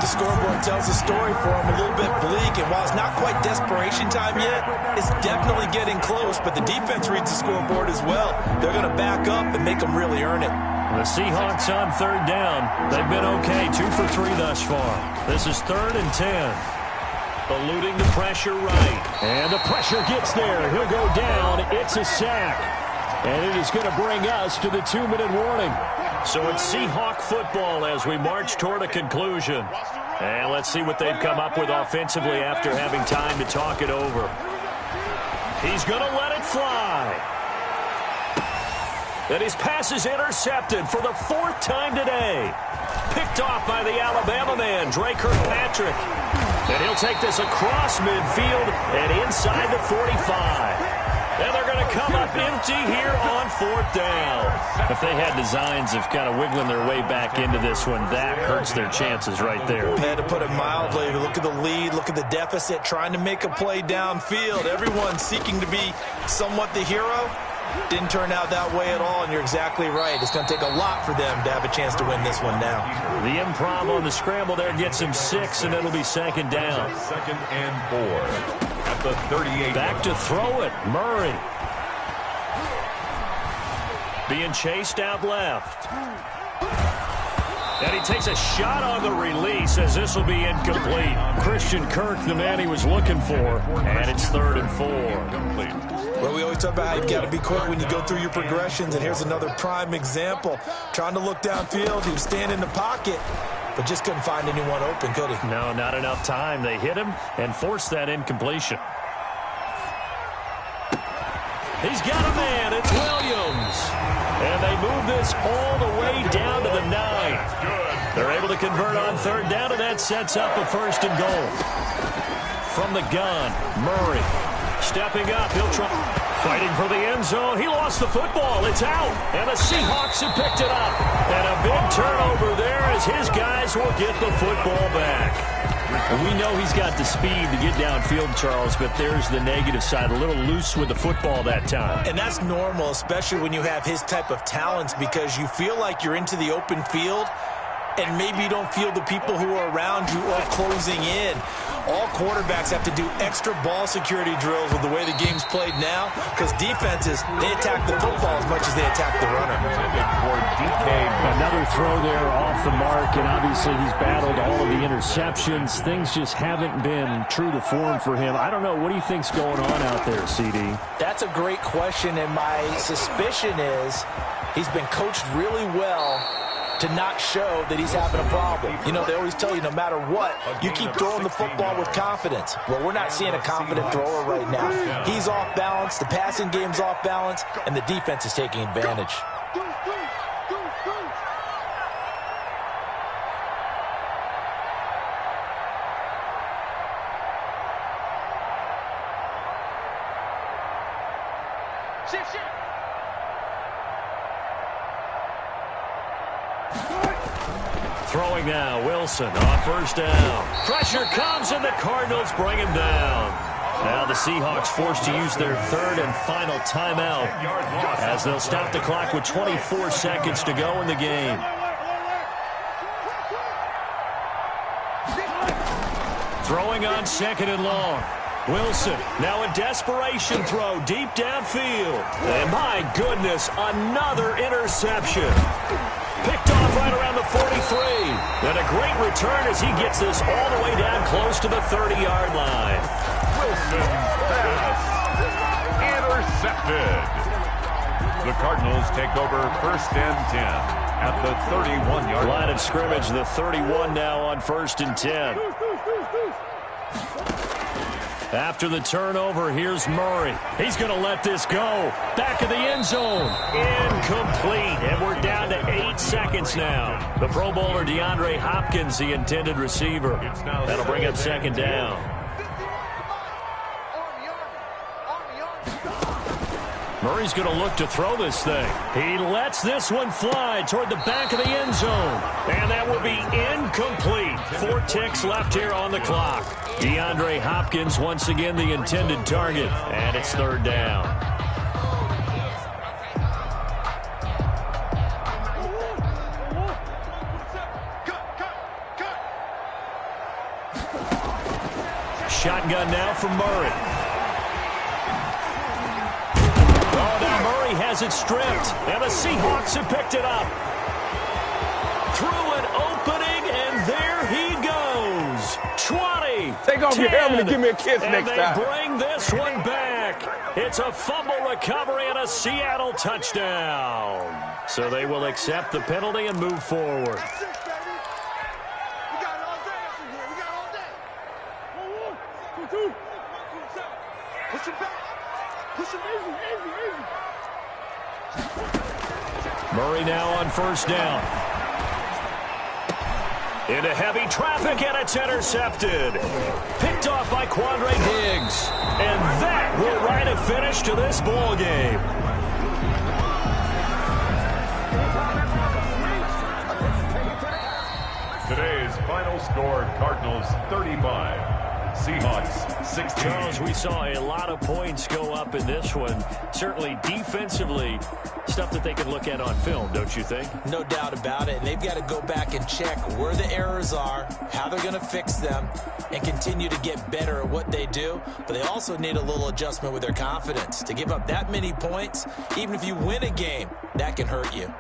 S12: The scoreboard tells a story for him, a little bit bleak, and while it's not quite desperation time yet, it's definitely getting close, but the defense reads the scoreboard as well. They're going to back up and make them really earn it.
S3: The Seahawks on third down. They've been okay, 2 for 3 thus far. This is 3rd and 10. Eluding the pressure right. And the pressure gets there. He'll go down. It's a sack. And it is going to bring us to the 2-minute warning. So it's Seahawk football as we march toward a conclusion. And let's see what they've come up with offensively after having time to talk it over. He's going to let it fly. And his pass is intercepted for the 4th time today. Picked off by the Alabama man, Dre Kirkpatrick. And he'll take this across midfield and inside the 45. And they're going to come up empty here on 4th down. If they had designs of kind of wiggling their way back into this one, that hurts their chances right there.
S12: Had to put it mildly. Look at the lead, look at the deficit, trying to make a play downfield. Everyone seeking to be somewhat the hero. Didn't turn out that way at all, and you're exactly right. It's going to take a lot for them to have a chance to win this one now.
S3: The improv on the scramble there gets him 6, and it'll be 2nd down.
S4: 2nd and 4 at the 38.
S3: Back to throw it, Murray. Being chased out left. And he takes a shot on the release as this will be incomplete. Christian Kirk, the man he was looking for, and it's 3rd and 4.
S12: Well, we always talk about how you've got to be quick when you go through your progressions, and here's another prime example. Trying to look downfield, he was standing in the pocket, but just couldn't find anyone open, could he?
S3: No, not enough time. They hit him and forced that incompletion. He's got a man. It's Williams. And they move this all the way down to the 9. They're able to convert on 3rd down, and that sets up a 1st and goal. From the gun, Murray. Stepping up, he'll try. Fighting for the end zone. He lost the football. It's out. And the Seahawks have picked it up. And a big turnover there as his guys will get the football back. We know he's got the speed to get downfield, Charles, but there's the negative side. A little loose with the football that time.
S12: And that's normal, especially when you have his type of talents, because you feel like you're into the open field and maybe you don't feel the people who are around you or closing in. All quarterbacks have to do extra ball security drills with the way the game's played now, because defenses, they attack the football as much as they attack the runner.
S3: Another throw there off the mark, and obviously he's battled all of the interceptions. Things just haven't been true to form for him. I don't know. What do you think's going on out there, CD?
S12: That's a great question, and my suspicion is he's been coached really well to not show that he's having a problem. You know, they always tell you no matter what, you keep throwing the football with confidence. Well, we're not seeing a confident thrower right now. He's off balance, the passing game's off balance, and the defense is taking advantage.
S3: Throwing now, Wilson on 1st down. Pressure comes, and the Cardinals bring him down. Now the Seahawks forced to use their 3rd and final timeout as they'll stop the clock with 24 seconds to go in the game. Throwing on 2nd and long. Wilson, now a desperation throw deep downfield. And my goodness, another interception. Picked off right around the 43. And a great return as he gets this all the way down close to the 30-yard line.
S4: Wilson pass intercepted. The Cardinals take over 1st and 10 at the 31-yard line.
S3: Line of scrimmage, the 31 now on 1st and 10. After the turnover, here's Murray. He's going to let this go. Back of the end zone. Incomplete. And we're down to 8 seconds now. The Pro Bowler DeAndre Hopkins, the intended receiver. That'll bring up 2nd down. Murray's going to look to throw this thing. He lets this one fly toward the back of the end zone. And that will be incomplete. 4 ticks left here on the clock. DeAndre Hopkins, once again, the intended target. And it's 3rd down. shotgun now from Murray. Oh, now Murray has it stripped, and the Seahawks have picked it up. Through an opening, and there he goes. 20.
S14: Take off
S3: 10,
S14: your helmet and give me a kiss next time.
S3: And they bring this one back. It's a fumble recovery and a Seattle touchdown. So they will accept the penalty and move forward.
S8: That's it, baby. We got it all day up in here. We got it all day. 1-1, 2-2. Push him back. Push him easy, easy, easy.
S3: Murray now on first down. Into heavy traffic, and it's intercepted. Picked off by Quandre Diggs. And that will write a finish to this ball game.
S4: Today's final score, Cardinals 35. Seahawks 16.
S3: Charles, we saw a lot of points go up in this one. Certainly defensively, stuff that they can look at on film, don't you think?
S5: No doubt about it. And they've got to go back and check where the errors are, how they're going to fix them, and continue to get better at what they do. But they also need a little adjustment with their confidence. To give up that many points, even if you win a game, that can hurt you.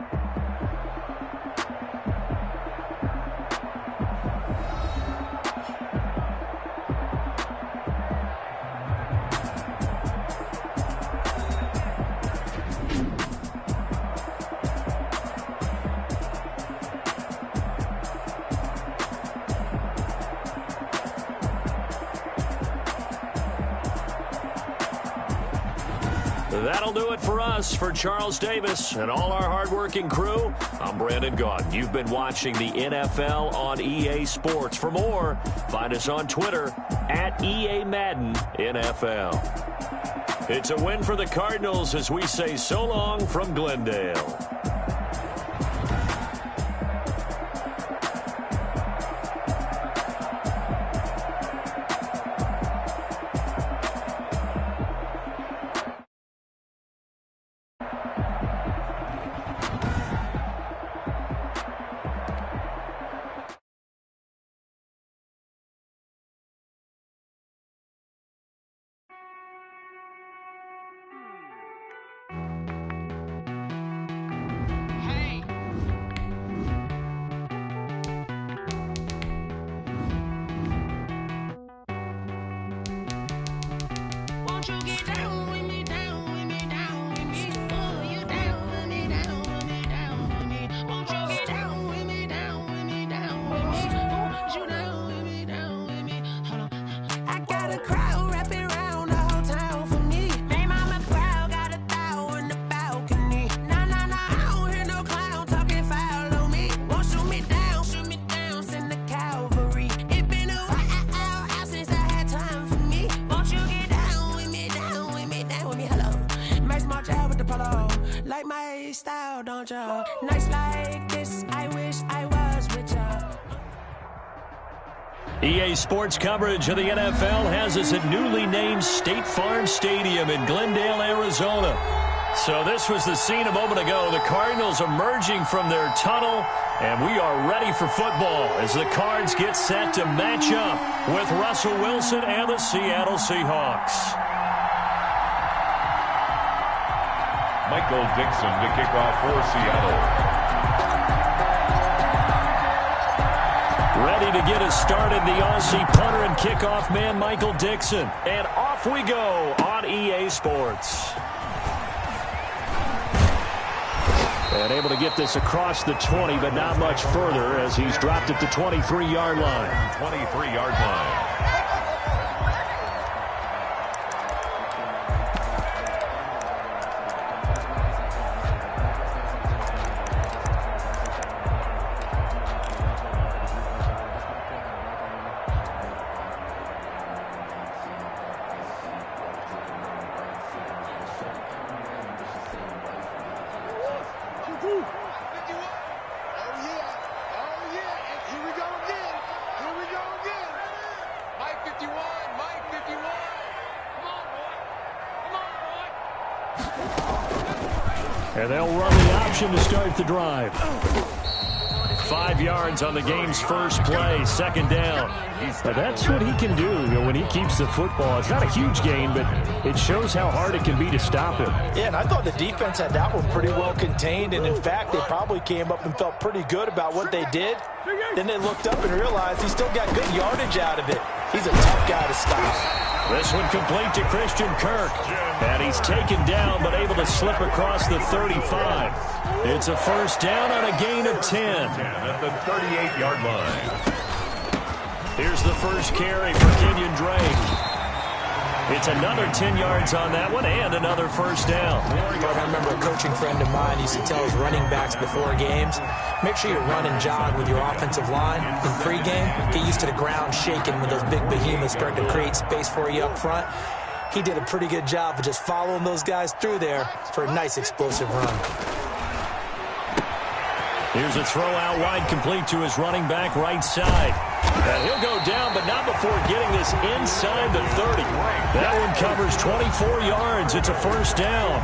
S3: That'll do it for us. For Charles Davis and all our hardworking crew, I'm Brandon Gaudin. You've been watching the NFL on EA Sports. For more, find us on Twitter at EA Madden NFL. It's a win for the Cardinals as we say so long from Glendale.
S15: Like my style, don't ya? Nights like this, I wish I was with ya.
S3: EA Sports coverage of the NFL has us at newly named State Farm Stadium in Glendale, Arizona. So this was the scene a moment ago. The Cardinals emerging from their tunnel, and we are ready for football as the Cards get set to match up with Russell Wilson and the Seattle Seahawks.
S4: Michael Dixon to kick off for Seattle.
S3: Ready to get us started, the Aussie punter and kickoff man, Michael Dixon. And off we go on EA Sports. And able to get this across the 20, but not much further as he's dropped it to 23-yard line.
S4: 23-yard line.
S3: And they'll run the option to start the drive. 5 yards on the game's first play, second down. But that's what he can do, when he keeps the football. It's not a huge gain, but it shows how hard it can be to stop him.
S12: Yeah, and I thought the defense had that one pretty well contained, and in fact, they probably came up and felt pretty good about what they did. Then they looked up and realized he still got good yardage out of it. He's a tough guy to stop.
S3: This one complete to Christian Kirk. And he's taken down, but able to slip across the 35. It's a first down on a gain of 10.
S4: At the 38-yard line.
S3: Here's the first carry for Kenyon Drake. It's another 10 yards on that one and another first down.
S5: I remember a coaching friend of mine used to tell his running backs before games, make sure you run and jog with your offensive line in pregame. Get used to the ground shaking when those big behemoths start to create space for you up front. He did a pretty good job of just following those guys through there for a nice explosive run.
S3: Here's a throw out wide, complete to his running back right side. And he'll go down, but not before getting this inside the 30. That one covers 24 yards. It's a first down.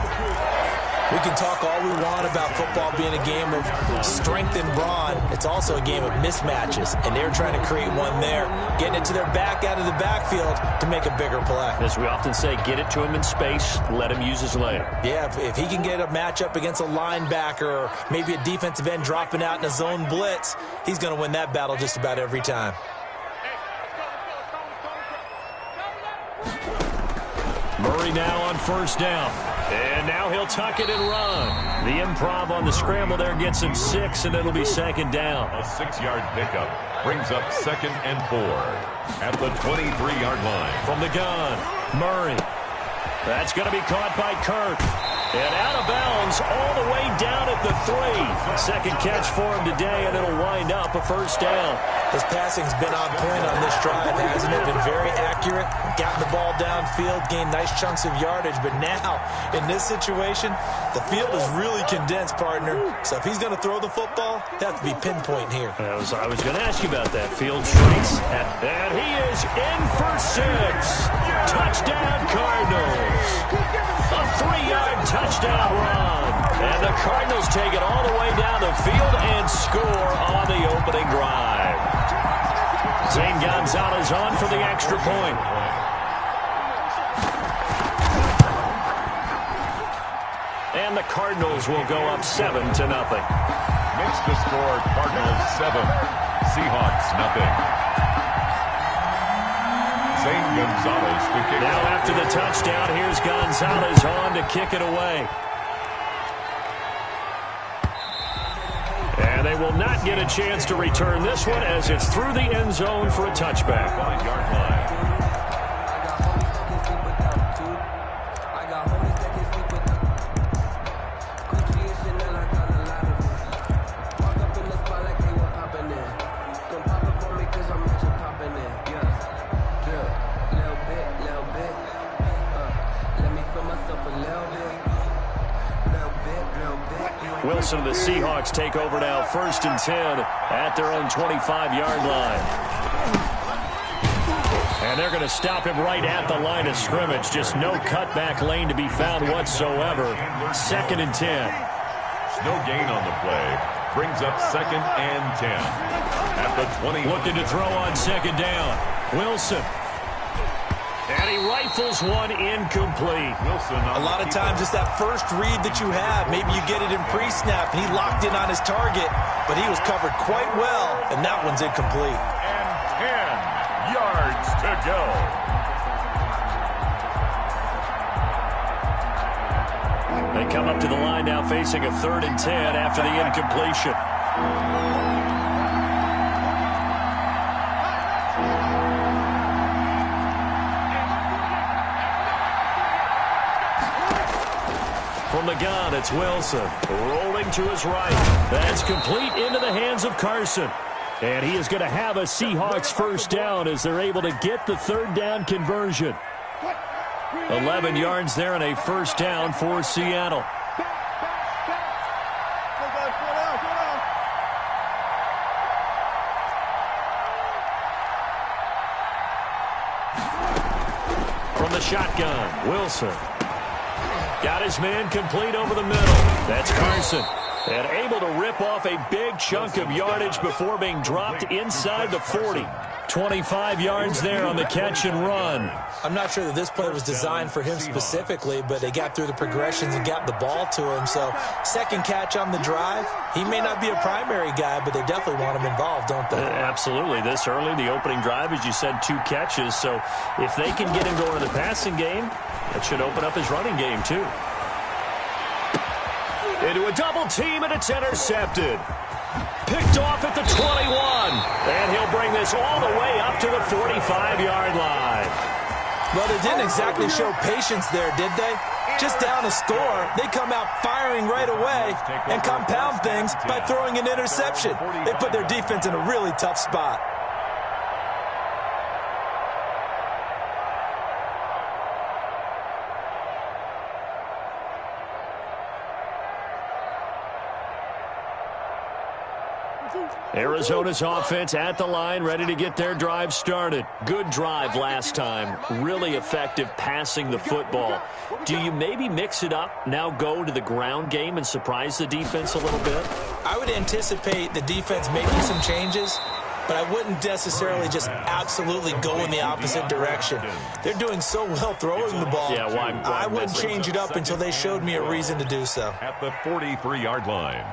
S5: We can talk all we want about football being a game of strength and brawn. It's also a game of mismatches, and they're trying to create one there, getting it to their back out of the backfield to make a bigger play.
S3: As we often say, get it to him in space, let him use his leg.
S5: Yeah, if he can get a matchup against a linebacker or maybe a defensive end dropping out in a zone blitz, he's going to win that battle just about every time.
S3: Murray now on first down. And now he'll tuck it and run. The improv on the scramble there gets him 6, and it'll be second down.
S4: A 6-yard pickup brings up 2nd and 4 at the 23-yard line.
S3: From the gun, Murray. That's going to be caught by Kirk. And out of bounds all the way down at the 3. Second catch for him today, and it'll wind up a first down.
S5: His passing's been on point on this drive, hasn't it? Been very accurate, gotten the ball downfield, gained nice chunks of yardage. But now, in this situation, the field is really condensed, partner. So if he's going to throw the football, they have to be pinpoint here.
S3: I was going to ask you about that. Field shrinks. And he is in for 6. Touchdown, Cardinals. A 3-yard touchdown run. And the Cardinals take it all the way down the field and score on the opening drive. Zane Gonzalez on for the extra point. And the Cardinals will go up 7-0.
S4: Makes the score Cardinals 7, Seahawks nothing. Zane Gonzalez to kick.
S3: Now after the touchdown, here's Gonzalez on to kick it away. And they will not get a chance to return this one as it's through the end zone for a touchback.
S4: 1-yard line.
S3: Wilson and the Seahawks take over now, 1st and 10 at their own 25-yard line. And they're going to stop him right at the line of scrimmage. Just no cutback lane to be found whatsoever. 2nd and 10.
S4: No gain on the play. Brings up 2nd and 10 at the 20.
S3: Looking to throw on 2nd down. Wilson. And he rifles one incomplete.
S4: Wilson.
S5: A lot of times it's that first read that you have. Maybe you get it in pre-snap, and he locked in on his target, but he was covered quite well, and that one's incomplete.
S4: And 10 yards to go.
S3: They come up to the line now facing a 3rd and 10 after the incompletion. From the gun, it's Wilson. Rolling to his right. That's complete into the hands of Carson. And he is going to have a Seahawks first down as they're able to get the 3rd down conversion. 11 yards there and a first down for Seattle. From the shotgun, Wilson. Got his man complete over the middle. That's Carson. And able to rip off a big chunk of yardage before being dropped inside the 40. 25 yards there on the catch and run.
S5: I'm not sure that this play was designed for him specifically, but they got through the progressions and got the ball to him. So second catch on the drive. He may not be a primary guy, but they definitely want him involved, don't they?
S3: Absolutely. This early, the opening drive, as you said, 2 catches. So if they can get him going in the passing game, that should open up his running game too. Into a double team, and it's intercepted. Picked off at the 21. And he'll bring this all the way up to the 45-yard line.
S5: Well, they didn't exactly show patience there, did they? Just down a score, they come out firing right away and compound things by throwing an interception. They put their defense in a really tough spot.
S3: Arizona's offense at the line, ready to get their drive started. Good drive last time. Really effective passing the football. Do you maybe mix it up, now go to the ground game and surprise the defense a little bit?
S5: I would anticipate the defense making some changes, but I wouldn't necessarily just absolutely go in the opposite direction. They're doing so well throwing the ball.
S3: Yeah, why
S5: I wouldn't change it up until they showed me a reason to do so.
S4: At the 43-yard line.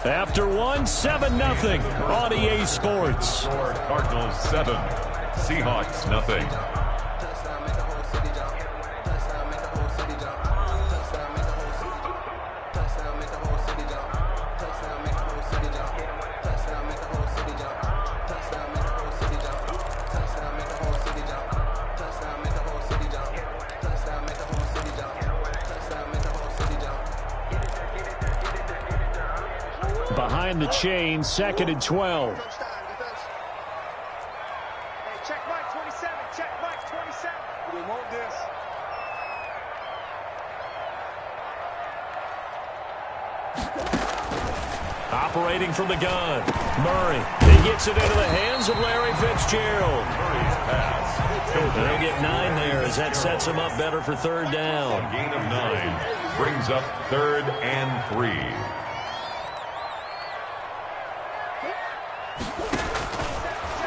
S3: After one, 7-0 on EA Sports.
S4: Cardinals 7, Seahawks nothing.
S3: Behind the chain, 2nd and 12.
S8: Hey, check Mike 27. Check Mike 27. We want this.
S3: Operating from the gun. Murray. He gets it into the hands of Larry Fitzgerald.
S4: Murray's pass.
S3: They'll get 9 there as that sets him up better for 3rd down.
S4: A gain of 9 brings up 3rd and 3.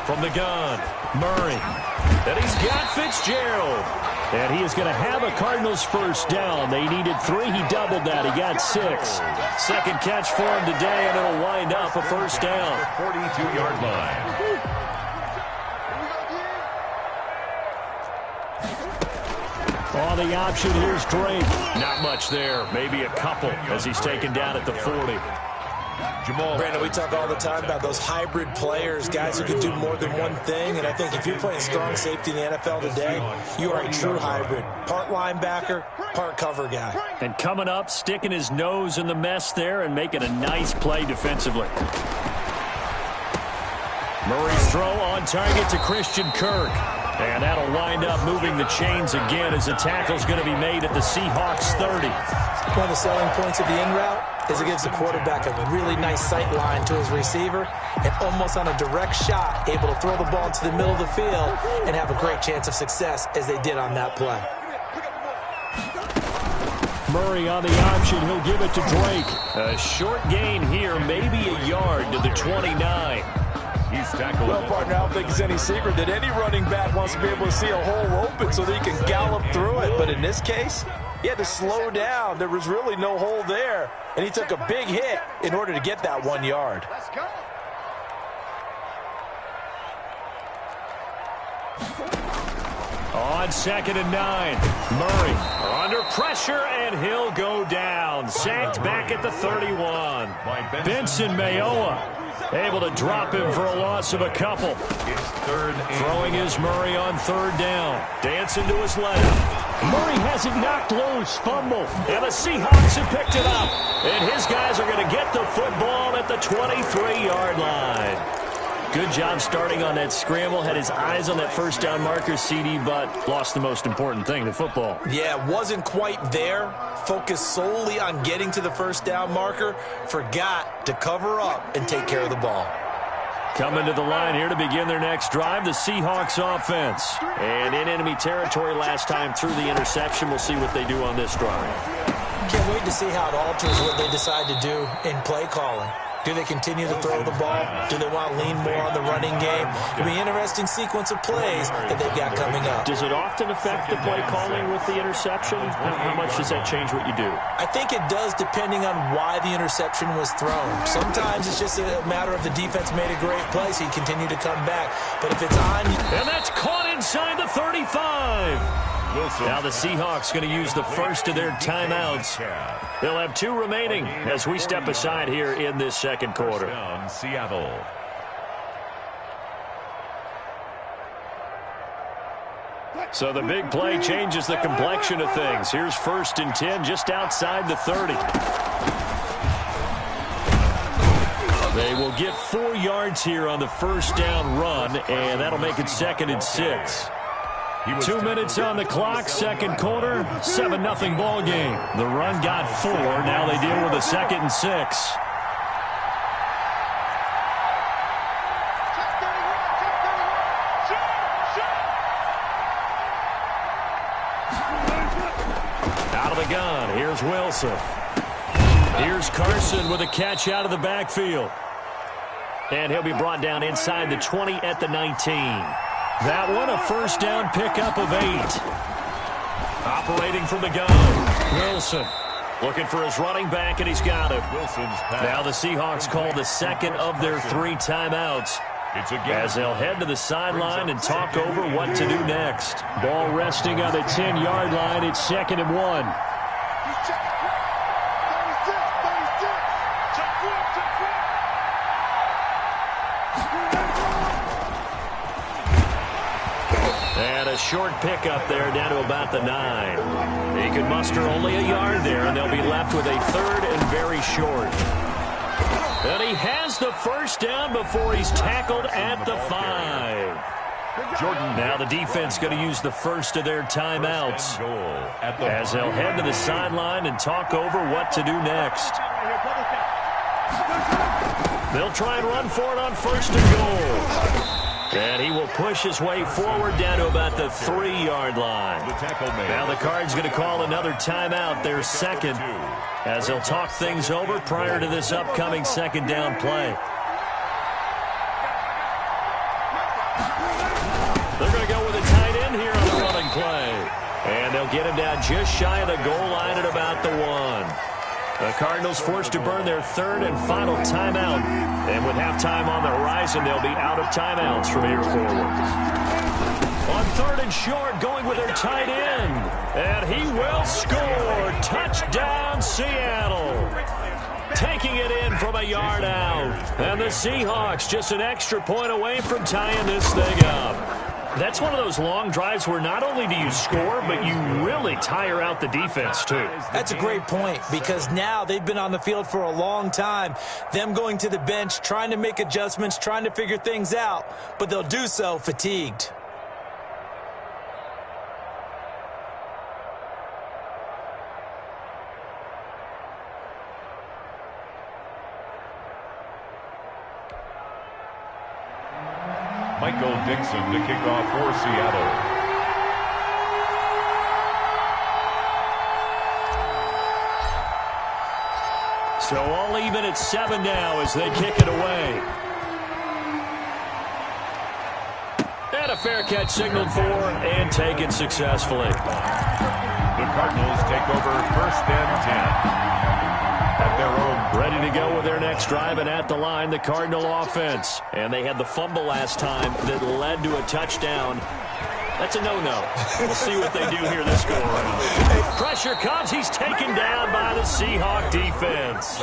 S3: From the gun, Murray. And he's got Fitzgerald. And he is going to have a Cardinals first down. They needed 3. He doubled that. He got 6. Second catch for him today, and it'll wind up a first down.
S4: 42-yard line.
S3: On the option, here's Drake. Not much there. Maybe a couple as he's taken down at the 40.
S5: Brandon, we talk all the time about those hybrid players, guys who can do more than one thing, and I think if you're playing strong safety in the NFL today, you are a true hybrid. Part linebacker, part cover guy.
S3: And coming up, sticking his nose in the mess there and making a nice play defensively. Murray's throw on target to Christian Kirk. And that'll wind up moving the chains again as the tackle's going to be made at the Seahawks 30.
S5: One of the selling points of the in route is it gives the quarterback a really nice sight line to his receiver and almost on a direct shot able to throw the ball into the middle of the field and have a great chance of success as they did on that play.
S3: Murray on the option. He'll give it to Drake. A short gain here, maybe a yard to the 29.
S4: He's tackled.
S12: Well, partner, I don't think it's any secret that any running back wants to be able to see a hole open so that he can gallop through it. But in this case, he had to slow down. There was really no hole there. And he took a big hit in order to get that 1 yard.
S8: Let's go.
S3: On 2nd and 9, Murray under pressure, and he'll go down. Sacked back at the 31. Benson Mayowa able to drop him for a loss of a couple.
S4: It's 3rd and
S3: throwing is Murray on 3rd down. Dancing to his left. Murray has it knocked loose. Fumble. And the Seahawks have picked it up. And his guys are going to get the football at the 23-yard line. Good job starting on that scramble. Had his eyes on that first down marker, CD, but lost the most important thing, the football.
S5: Yeah, wasn't quite there. Focused solely on getting to the first down marker. Forgot to cover up and take care of the ball.
S3: Coming to the line here to begin their next drive, the Seahawks offense. And in enemy territory last time through the interception. We'll see what they do on this drive.
S5: Can't wait to see how it alters what they decide to do in play calling. Do they continue to throw the ball? Do they want to lean more on the running game? It'll be an interesting sequence of plays that they've got coming up.
S3: Does it often affect the play calling with the interception? How much does that change what you do?
S5: I think it does depending on why the interception was thrown. Sometimes it's just a matter of the defense made a great play, so you continue to come back. But if it's on...
S3: And that's caught inside the 35. Now the Seahawks going to use the first of their timeouts. They'll have 2 remaining as we step aside here in this second quarter.
S4: Seattle.
S3: So the big play changes the complexion of things. Here's 1st and 10 just outside the 30. They will get 4 yards here on the first down run, and that'll make it 2nd and 6. 2 minutes on the clock, second quarter, 7-0 ball game. The run got 4. Now they deal with a 2nd and 6. Out of the gun, here's Wilson. Here's Carson with a catch out of the backfield. And he'll be brought down inside the 20 at the 19. That one, a first down pickup of 8. Operating from the gun, Wilson. Looking for his running back, and he's got it. Now the Seahawks call the second of their 3 timeouts. As they'll head to the sideline and talk over what to do next. Ball resting on the 10-yard line. It's 2nd and 1. And a short pickup there down to about the 9. He can muster only a yard there, and they'll be left with a 3rd and very short. And he has the first down before he's tackled at the 5. Now the defense going to use the first of their timeouts as they'll head to the sideline and talk over what to do next. They'll try and run for it on 1st and goal. And he will push his way forward down to about the 3-yard line. Now the Cards going to call another timeout, their 2nd, as they'll talk things over prior to this upcoming 2nd down play. They're going to go with a tight end here on the running play. And they'll get him down just shy of the goal line at about the 1. The Cardinals forced to burn their 3rd and final timeout. And with halftime on the horizon, they'll be out of timeouts from here forward. On 3rd and short, going with their tight end. And he will score. Touchdown, Seattle. Taking it in from a yard out. And the Seahawks just an extra point away from tying this thing up. That's one of those long drives where not only do you score, but you really tire out the defense, too.
S5: That's a great point, because now they've been on the field for a long time. Them going to the bench, trying to make adjustments, trying to figure things out, but they'll do so fatigued.
S4: Michael Dixon to kick off for Seattle.
S3: So all even at 7 now as they kick it away. And a fair catch signaled for and taken successfully.
S4: The Cardinals take over 1st and 10. At their own.
S3: Ready to go with their next drive, and at the line, the Cardinal offense. And they had the fumble last time that led to a touchdown. That's a no-no. We'll see what they do here this go-around. Pressure comes. He's taken down by the Seahawk defense.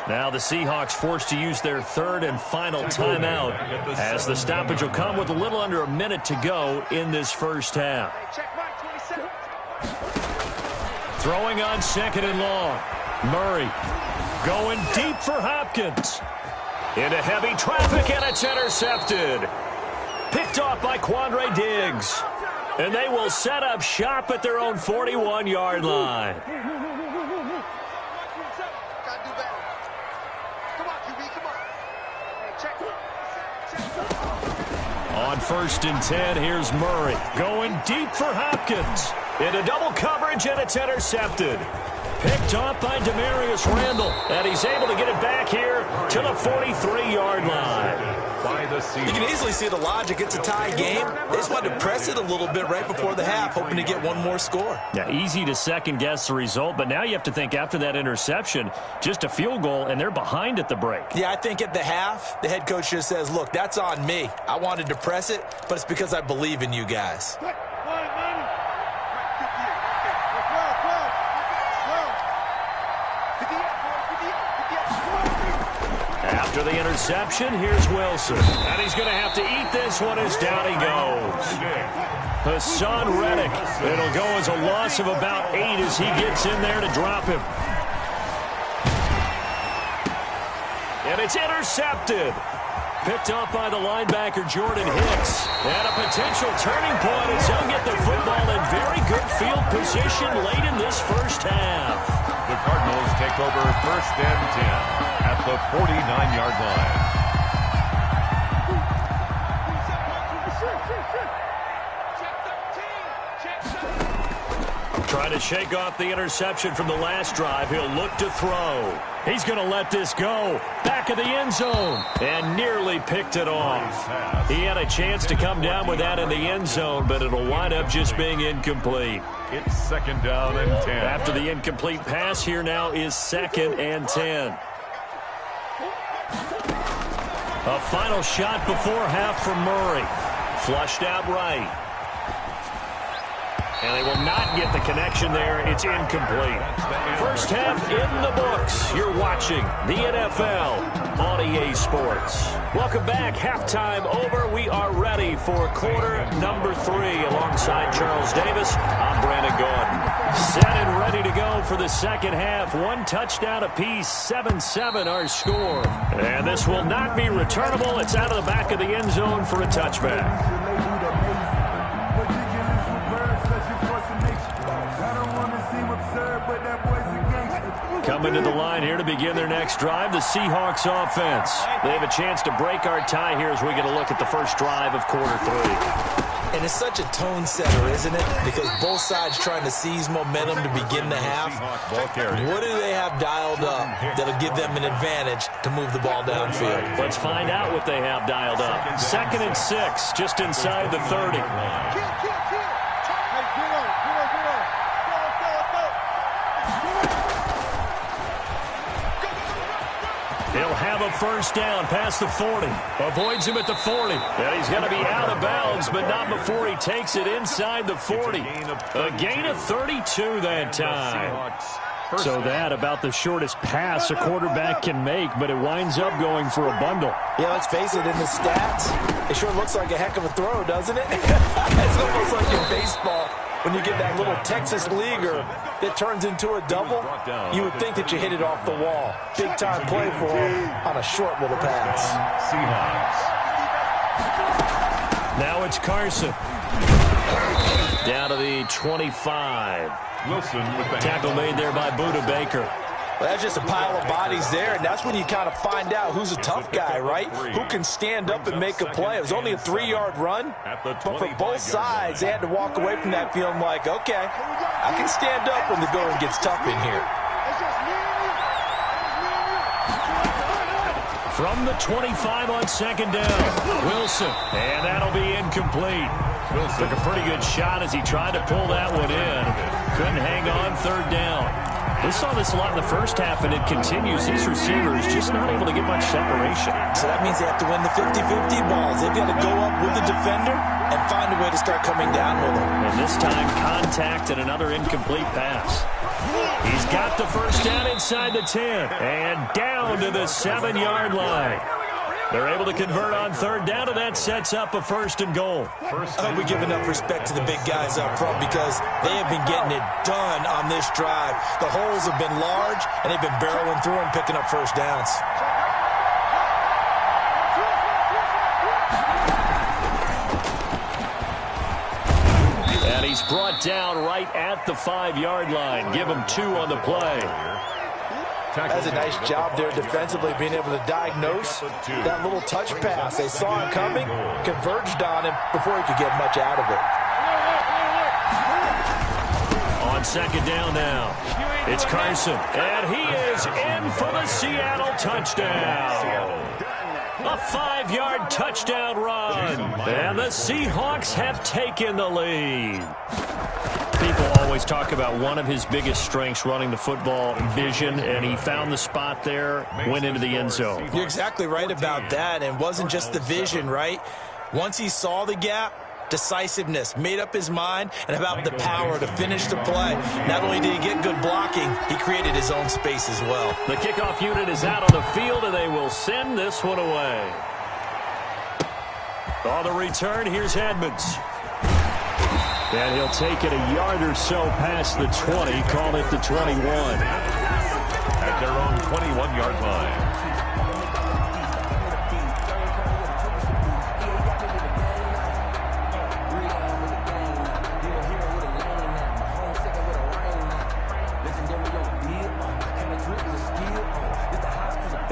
S3: Now the Seahawks forced to use their 3rd and final timeout as the stoppage will come with a little under a minute to go in this first half. Throwing on 2nd and long. Murray going deep for Hopkins. Into heavy traffic, and it's intercepted. Picked off by Quandre Diggs. And they will set up shop at their own 41-yard line. On 1st and 10, here's Murray. Going deep for Hopkins. Into double coverage, and it's intercepted. Picked off by Demarius Randall. And he's able to get it back here to the 43-yard line.
S5: You can easily see the logic. It's a tie game. They just wanted to press it a little bit right before the half, hoping to get one more score.
S3: Yeah, easy to second-guess the result, but now you have to think after that interception, just a field goal, and they're behind at the break.
S5: Yeah, I think at the half, the head coach just says, look, that's on me. I wanted to press it, but it's because I believe in you guys.
S3: After the interception, here's Wilson. And he's going to have to eat this one as down he goes. Hassan Reddick. It'll go as a loss of about 8 as he gets in there to drop him. And it's intercepted. Picked up by the linebacker, Jordan Hicks. And a potential turning point as he'll get the football in very good field position late in this first half.
S4: The Cardinals take over 1st and 10 at the 49-yard line.
S3: Trying to shake off the interception from the last drive. He'll look to throw. He's going to let this go. Back of the end zone. And nearly picked it off. He had a chance to come down with that in the end zone, but it'll wind up just being incomplete.
S4: It's 2nd down and 10.
S3: After the incomplete pass, here now is 2nd and 10. A final shot before half from Murray. Flushed out right. And they will not get the connection there. It's incomplete. First half in the books. You're watching the NFL on EA Sports. Welcome back. Halftime over. We are ready for quarter number 3. Alongside Charles Davis, I'm Brandon Gordon. Set and ready to go for the second half. 1 touchdown apiece. 7-7 our score. And this will not be returnable. It's out of the back of the end zone for a touchback. Coming to the line here to begin their next drive, the Seahawks offense. They have a chance to break our tie here as we get a look at the first drive of quarter 3.
S5: And it's such a tone setter, isn't it? Because both sides trying to seize momentum to begin the half. What do they have dialed up that'll give them an advantage to move the ball downfield?
S3: Let's find out what they have dialed up. 2nd and 6, just inside the 30. He'll have a first down past the 40. Avoids him at the 40. And he's going to be out of bounds, but not before he takes it inside the 40. A gain of 32 that time. So that about the shortest pass a quarterback can make, but it winds up going for a bundle.
S5: Yeah, let's face it, in the stats, it sure looks like a heck of a throw, doesn't it? It's almost like in baseball. When you get that little Texas leaguer that turns into a double, you would think that you hit it off the wall. Big time play for him on a short little pass.
S3: Now it's Carson. Down to the 25.
S4: Wilson with the
S3: tackle made there by Budda Baker.
S5: Well, that's just a pile of bodies there, and that's when you kind of find out who's a tough guy, right? Who can stand up and make a play. It was only a 3-yard run, but for both sides, they had to walk away from that feeling like, okay, I can stand up when the going gets tough in here.
S3: From the 25 on 2nd down, Wilson, and that'll be incomplete. Wilson took a pretty good shot as he tried to pull that one in. Couldn't hang on 3rd down. We saw this a lot in the first half, and it continues. These receivers just not able to get much separation.
S5: So that means they have to win the 50-50 balls. They've got to go up with the defender and find a way to start coming down with them.
S3: And this time, contact and another incomplete pass. He's got the first down inside the 10 and down to the 7-yard line. They're able to convert on third down, and that sets up a 1st and goal.
S5: I hope we give enough respect to the big guys up front because they have been getting it done on this drive. The holes have been large, and they've been barreling through them, picking up first downs.
S3: And he's brought down right at the 5-yard line. Give him 2 on the play.
S12: That's a nice job there defensively, being able to diagnose that little touch pass. They saw it coming, converged on him before he could get much out of it.
S3: On 2nd down now, it's Carson, and he is in for the Seattle touchdown. A 5-yard touchdown run, and the Seahawks have taken the lead. People always talk about one of his biggest strengths running the football, vision, and he found the spot there, went into the end zone.
S5: You're exactly right about that, and it wasn't just the vision, right? Once he saw the gap, decisiveness, made up his mind, and about the power to finish the play. Not only did he get good blocking, he created his own space as well.
S3: The kickoff unit is out on the field, and they will send this one away. On the return, here's Edmonds. And he'll take it a yard or so past the 20, call it the 21.
S4: At their own 21-yard line.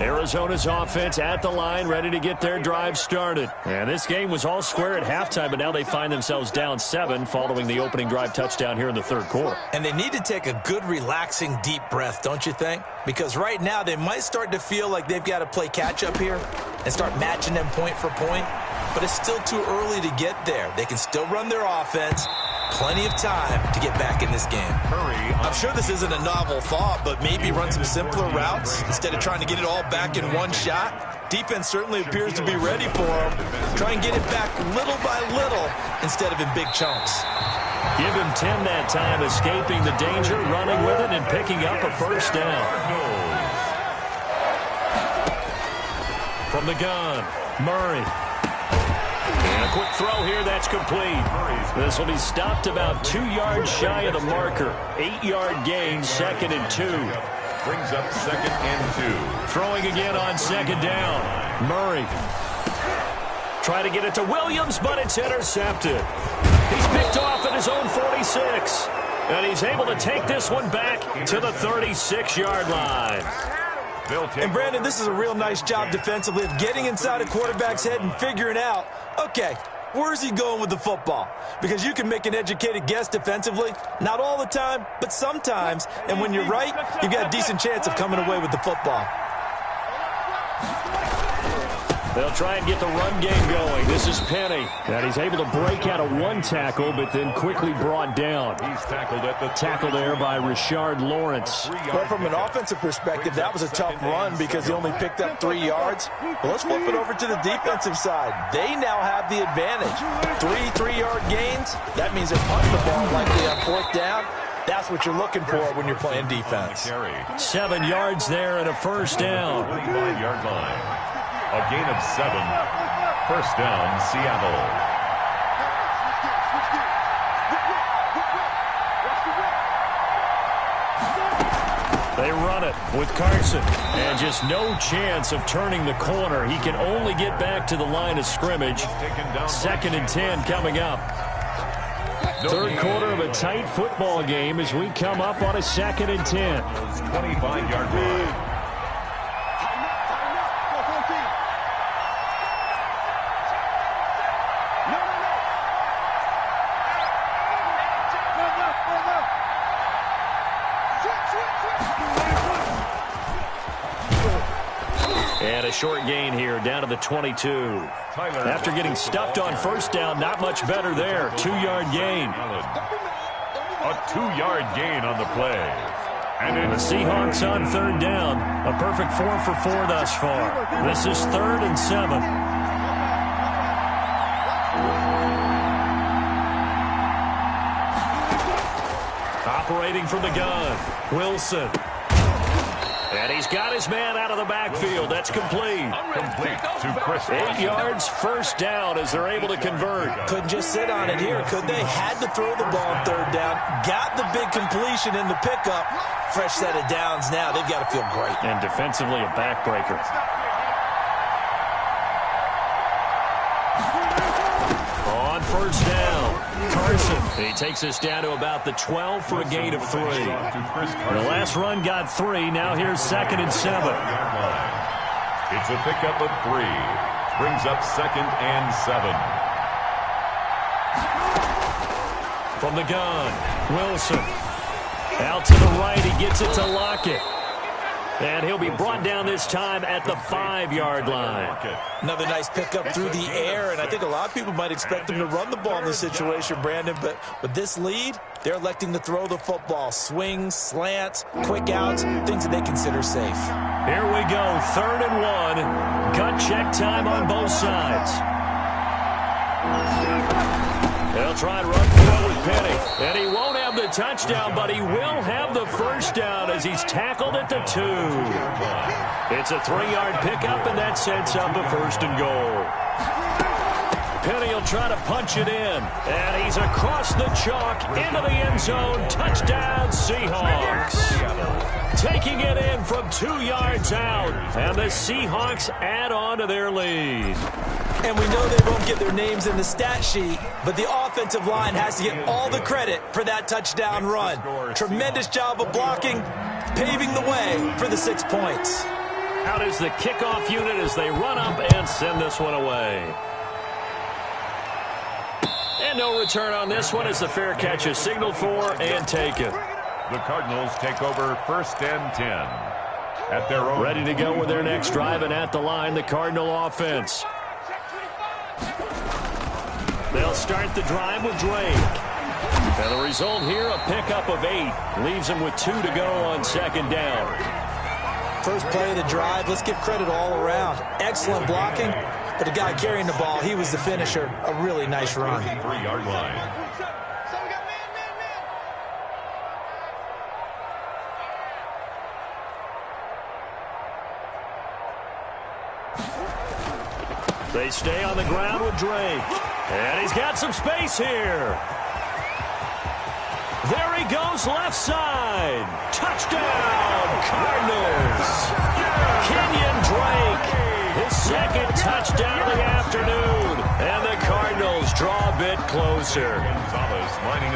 S3: Arizona's offense at the line, ready to get their drive started. And this game was all square at halftime, but now they find themselves down 7 following the opening drive touchdown here in the 3rd quarter.
S5: And they need to take a good, relaxing, deep breath, don't you think? Because right now they might start to feel like they've got to play catch-up here and start matching them point for point. But it's still too early to get there. They can still run their offense. Plenty of time to get back in this game. I'm sure this isn't a novel thought, but maybe run some simpler routes instead of trying to get it all back in one shot. Defense certainly appears to be ready for them. Try and get it back little by little instead of in big chunks.
S3: Give him 10 that time, escaping the danger, running with it, and picking up a 1st down. From the gun, Murray. And a quick throw here, that's complete. This will be stopped about 2 yards shy of the marker. 8-yard gain, 2nd and 2.
S4: Brings up 2nd and 2.
S3: Throwing again on 2nd down. Murray. Try to get it to Williams, but it's intercepted. He's picked off at his own 46. And he's able to take this one back to the 36-yard line.
S5: And, Brandon, this is a real nice job defensively of getting inside a quarterback's head and figuring out, okay, where's he going with the football? Because you can make an educated guess defensively, not all the time, but sometimes. And when you're right, you've got a decent chance of coming away with the football.
S3: They'll try and get the run game going. This is Penny. And he's able to break out of 1 tackle, but then quickly brought down.
S4: He's tackled at the
S3: tackle there by Rashard Lawrence.
S12: Well, from an offensive perspective, that was a tough run because he only picked up 3 yards. Well, let's flip it over to the defensive side. They now have the advantage. 3 3-yard gains. That means they're punting the ball likely on 4th down. That's what you're looking for when you're playing defense.
S3: 7 yards there and a 1st down.
S4: 25-yard line. A gain of 7. 1st down, Seattle.
S3: They run it with Carson. And just no chance of turning the corner. He can only get back to the line of scrimmage. 2nd and 10 coming up. 3rd quarter of a tight football game as we come up on a 2nd and 10.
S4: 25-yard line.
S3: And a short gain here down to the 22. After getting stuffed on 1st down, not much better there. 2-yard gain.
S4: A 2-yard gain on the play.
S3: And the Seahawks on 3rd down. A perfect 4 for 4 thus far. This is 3rd and 7. Operating from the gun, Wilson. And he's got his man out of the backfield. That's complete.
S4: Complete to Chris.
S3: 8 yards, first down as they're able to convert.
S12: Couldn't just sit on it here, could they? Had to throw the ball on third down. Got the big completion in the pickup. Fresh set of downs now. They've got to feel great.
S3: And defensively, a backbreaker. On first down, Carson. He takes us down to about the 12 for a gain of 3. The last run got 3. Now here's 2nd and 7.
S4: It's a pickup of 3. Brings up 2nd and 7.
S3: From the gun, Wilson. Out to the right, he gets it to Lockett. And he'll be brought down this time at the 5-yard line.
S12: Another nice pickup through the air, and I think a lot of people might expect him to run the ball in this situation, Brandon, but with this lead, they're electing to throw the football. Swings, slants, quick outs, things that they consider safe.
S3: Here we go, 3rd and 1. Gut check time on both sides. They'll try and run forward with Penny. And he won't have the touchdown, but he will have the first down as he's tackled at the 2. It's a 3-yard pickup, and that sets up a 1st and goal. Penny will try to punch it in. And he's across the chalk into the end zone. Touchdown, Seahawks. Taking it in from 2 yards out. And the Seahawks add on to their lead.
S12: And we know they won't get their names in the stat sheet, but the offensive line has to get all the credit for that touchdown run. Tremendous job of blocking, paving the way for the 6 points.
S3: Out is the kickoff unit as they run up and send this one away. And no return on this one as the fair catch is signaled for and taken.
S4: The Cardinals take over 1st and 10 at their own.
S3: Ready to go with their next drive, and at the line, the Cardinal offense. They'll start the drive with Drake. And the result here, a pickup of 8. Leaves him with 2 to go on 2nd down.
S12: First play of the drive, let's give credit all around. Excellent blocking, but the guy carrying the ball, he was the finisher. A really nice run.
S4: 3-yard line.
S3: They stay on the ground with Drake. And he's got some space here. There he goes, left side. Touchdown, Cardinals. Kenyon Drake, his 2nd touchdown of the afternoon. And the Cardinals draw a bit closer.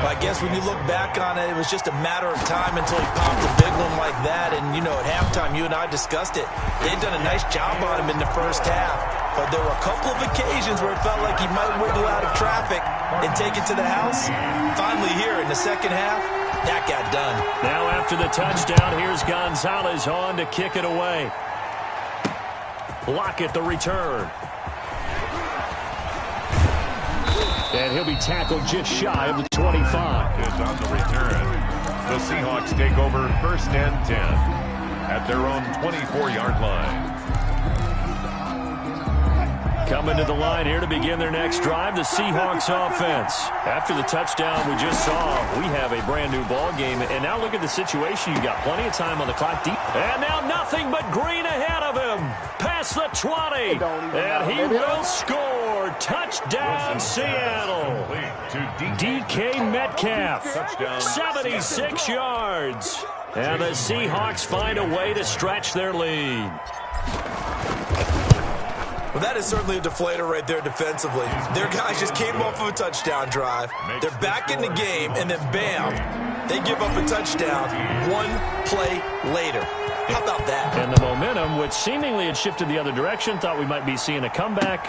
S12: I guess when you look back on it, it was just a matter of time until he popped a big one like that. And, you know, at halftime, you and I discussed it. They'd done a nice job on him in the first half. But there were a couple of occasions where it felt like he might wiggle out of traffic and take it to the house. Finally here in the second half, that got done.
S3: Now after the touchdown, here's Gonzalez on to kick it away. Lockett the return. And he'll be tackled just shy of the 25.
S4: Is on the return. The Seahawks take over 1st and 10 at their own 24-yard line.
S3: Coming to the line here to begin their next drive, the Seahawks offense. After the touchdown we just saw, we have a brand new ball game. And now look at the situation. You got plenty of time on the clock. And now nothing but green ahead of him. Past the 20. And he will score. Touchdown, Seattle. DK Metcalf. 76 yards. And the Seahawks find a way to stretch their lead.
S12: Well, that is certainly a deflator right there defensively. Their guys just came off of a touchdown drive. They're back in the game, and then bam, they give up a touchdown 1 play later. How about that?
S3: And the momentum, which seemingly had shifted the other direction, thought we might be seeing a comeback.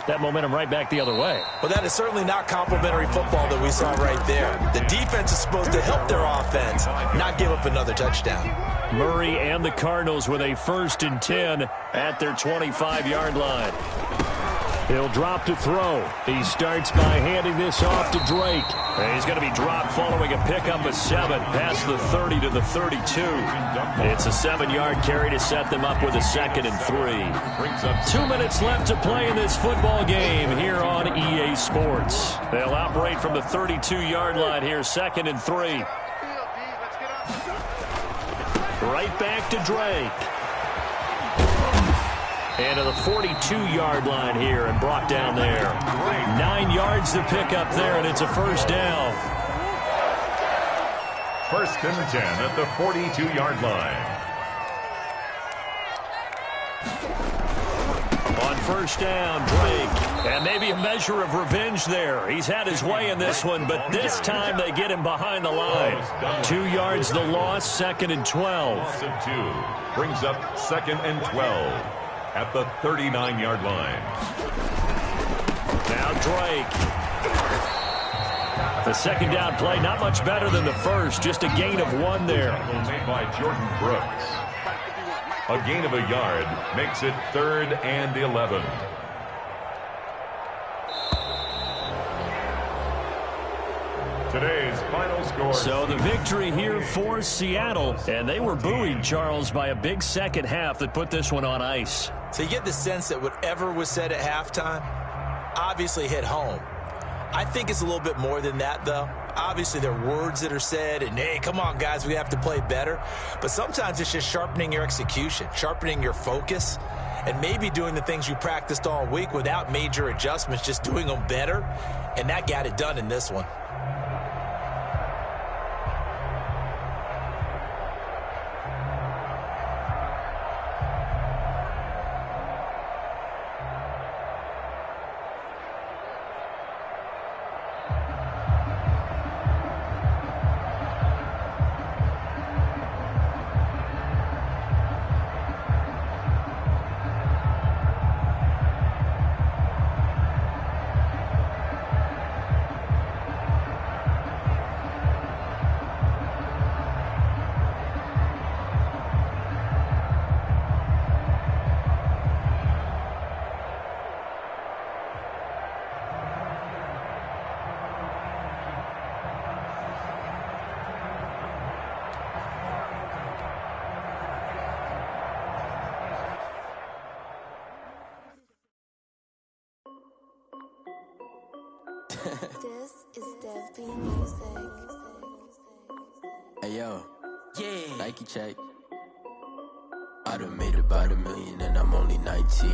S3: That momentum right back the other way.
S12: Well, that is certainly not complimentary football that we saw right there. The defense is supposed to help their offense, not give up another touchdown.
S3: Murray and the Cardinals with a 1st and 10 at their 25-yard line. He'll drop to throw. He starts by handing this off to Drake. And he's going to be dropped following a pickup of 7 past the 30 to the 32. It's a 7-yard carry to set them up with a 2nd and 3. 2 minutes left to play in this football game here on EA Sports. They'll operate from the 32-yard line here, 2nd and 3. Right back to Drake. And to the 42-yard line here and brought down there. 9 yards to pick up there, and it's a first down.
S4: First and 10 at the 42-yard line.
S3: On first down, Drake. And maybe a measure of revenge there. He's had his way in this one, but this time they get him behind the line. 2 yards the loss, 2nd and 12.
S4: Loss of 2 brings up 2nd and 12 at the 39-yard line.
S3: Now Drake. The second down play, not much better than the first, just a gain of 1 there.
S4: Made by Jordan Brooks. A gain of a yard makes it 3rd and 11. Today's final score.
S3: So the victory here for Seattle, and they were buoyed, Charles, by a big second half that put this one on ice.
S5: So you get the sense that whatever was said at halftime obviously hit home. I think it's a little bit more than that, though. Obviously, there are words that are said, and, hey, come on, guys, we have to play better. But sometimes it's just sharpening your execution, sharpening your focus, and maybe doing the things you practiced all week without major adjustments, just doing them better. And that got it done in this one.
S16: This is Dev Music.
S17: Hey yo, yeah. Nike check. I done made about $1 million and I'm only 19.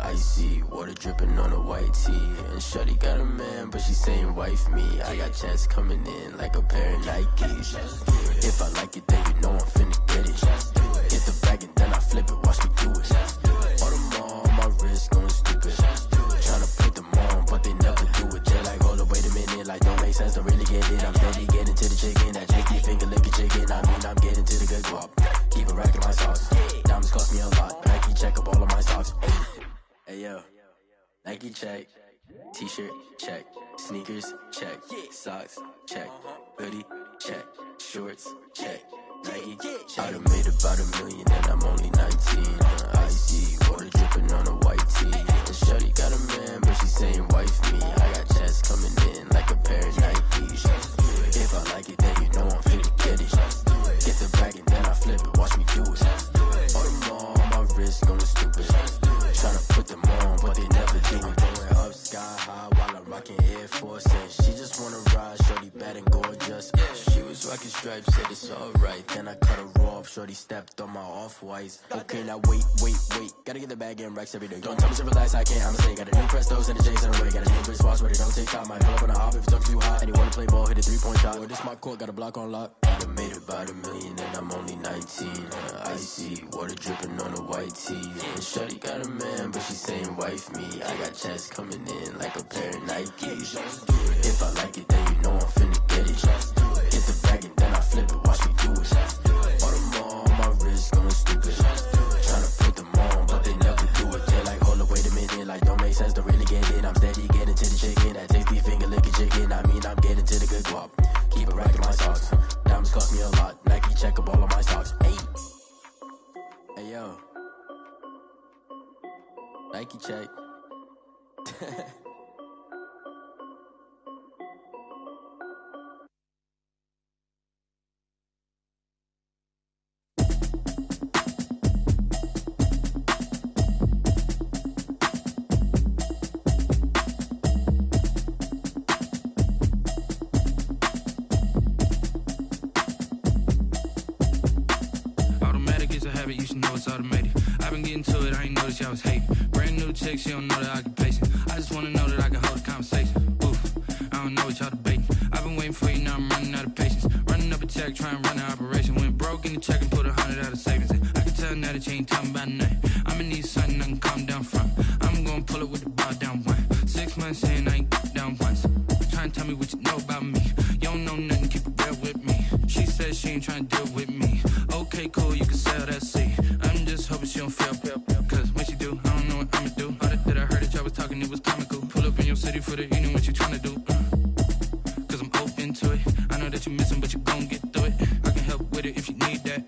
S17: Icy water dripping on a white tee. And shorty got a man, but she saying wife me. I got checks coming in like a pair of Nikes. If I like it, then you know I'm finna get it. Get the bag and then I flip it, watch me do it. All on my wrist going stupid. Tryna put them on, but they never do it. They're like, hold up, wait a minute, like don't make sense, don't really get it. I'm steady getting to the chicken, that chicky finger licking chicken. I mean, I'm getting to the good guap. Keep a rack in my socks. Diamonds cost me a lot. Nike check up all of my socks. Hey yo, Nike check. T-shirt check. Sneakers check. Socks check. Hoodie check. Shorts check. Nike. I done made about $1 million and I'm only 19. Icy water dripping on a white tee. And shorty got a man, but she saying wife me. I got checks coming in like a pair of Nikes. If I like it, then you know I'm finna get it. Get the bag and then I flip it, watch me do it. All them on my wrist going stupid. Tryna put them on, but they never do it. Going up sky high while I'm rocking Air Force. And she just wanna ride, shorty bad and gorgeous. She was rocking stripes, said it's alright. Then I cut her off, shorty stepped on my off-whites. Okay, now wait. Gotta get the bag and racks every day. Don't tell me to relax, I can't, I'ma say. Got a new Prestos and the J's in the way. Got a new wristwatch, but it don't take time. I pull up on the hop if it talks too hot. And you wanna play ball, hit a 3-point shot. Well, this my court, got a block on lock. I done made about $1 million and I'm only 19. Icy water dripping on a white tee. And shorty got a man, but she saying wife me. I got checks coming in like a pair of Nikes. If I like it, then you know I'm finna get it. Get the bag and then I flip it, watch me do it. All them on my wrist going stupid. Tryna put them on, but they never do it. They're like, hold up, wait a minute, like don't make sense, don't really get it. I'm steady getting to the chicken, that tasty finger licking chicken. I mean, I'm getting to the good guap. Keep a rack in my socks. Diamonds cost me a lot. Nike check up all of my socks. Hey yo, Nike check.
S18: should know it's automated. I've been getting to it, I ain't noticed y'all was hating. Brand new chick, she don't know the occupation. I just wanna know that I can hold a conversation. Oof, I don't know what y'all debating. I've been waiting for you, now I'm running out of patience. Running up a check, trying to run an operation. Went broke in the check and put 100 out of savings in. I can tell now that you ain't talking about nothing. I'ma need something I can calm down from. I'm gonna pull it with the bar down one. 6 months in, I ain't down once. Trying to tell me what you know about me. You don't know nothing, keep it real with me. She said she ain't trying to deal with me. Okay, cool, you can sell that seat. I'm just hoping she don't fail. Cause when she do, I don't know what I'ma do. All that I heard that y'all was talking, it was comical. Pull up in your city for the evening, what you trying to do? Cause I'm open to it. I know that you missing, but you gon' get through it. I can help with it if you need that.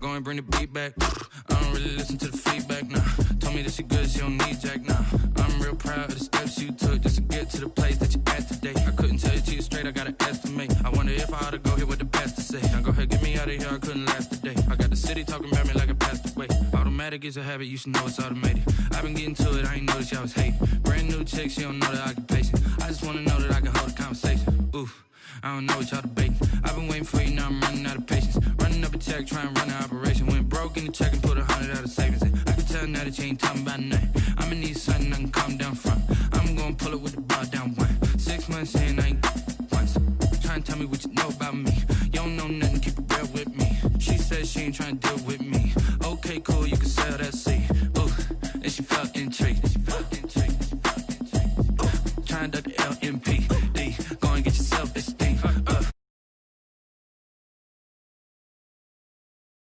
S18: Go and bring the beat back. I don't really listen to the feedback, nah. Told me that she good, she don't need jack, nah. I'm real proud of the steps you took just to get to the place that you at today. I couldn't tell you to you straight, I gotta estimate. I wonder if I ought to go here with the pastor say. Now go ahead, get me out of here, I couldn't last a day. I got the city talking about me like I passed away. Automatic is a habit, you should know it's automated. I've been getting to it, I ain't noticed y'all was hating. Brand new chick, she don't know the occupation. I just wanna know that I can hold a conversation. Oof, I don't know what y'all debating. I've been waiting for you, now I'm running out of patience. Running up a check, trying to run an operation. Went broke in the check and put 100 out of savings in. I can tell now that you ain't talking about nothing. I'ma need something I can calm down from. I'm gonna pull it with the bar down one. 6 months in, I ain't once. Trying to tell me what you know about me. You don't know nothing, keep it real with me. She said she ain't trying to deal with me. Okay, cool, you can sell that seat.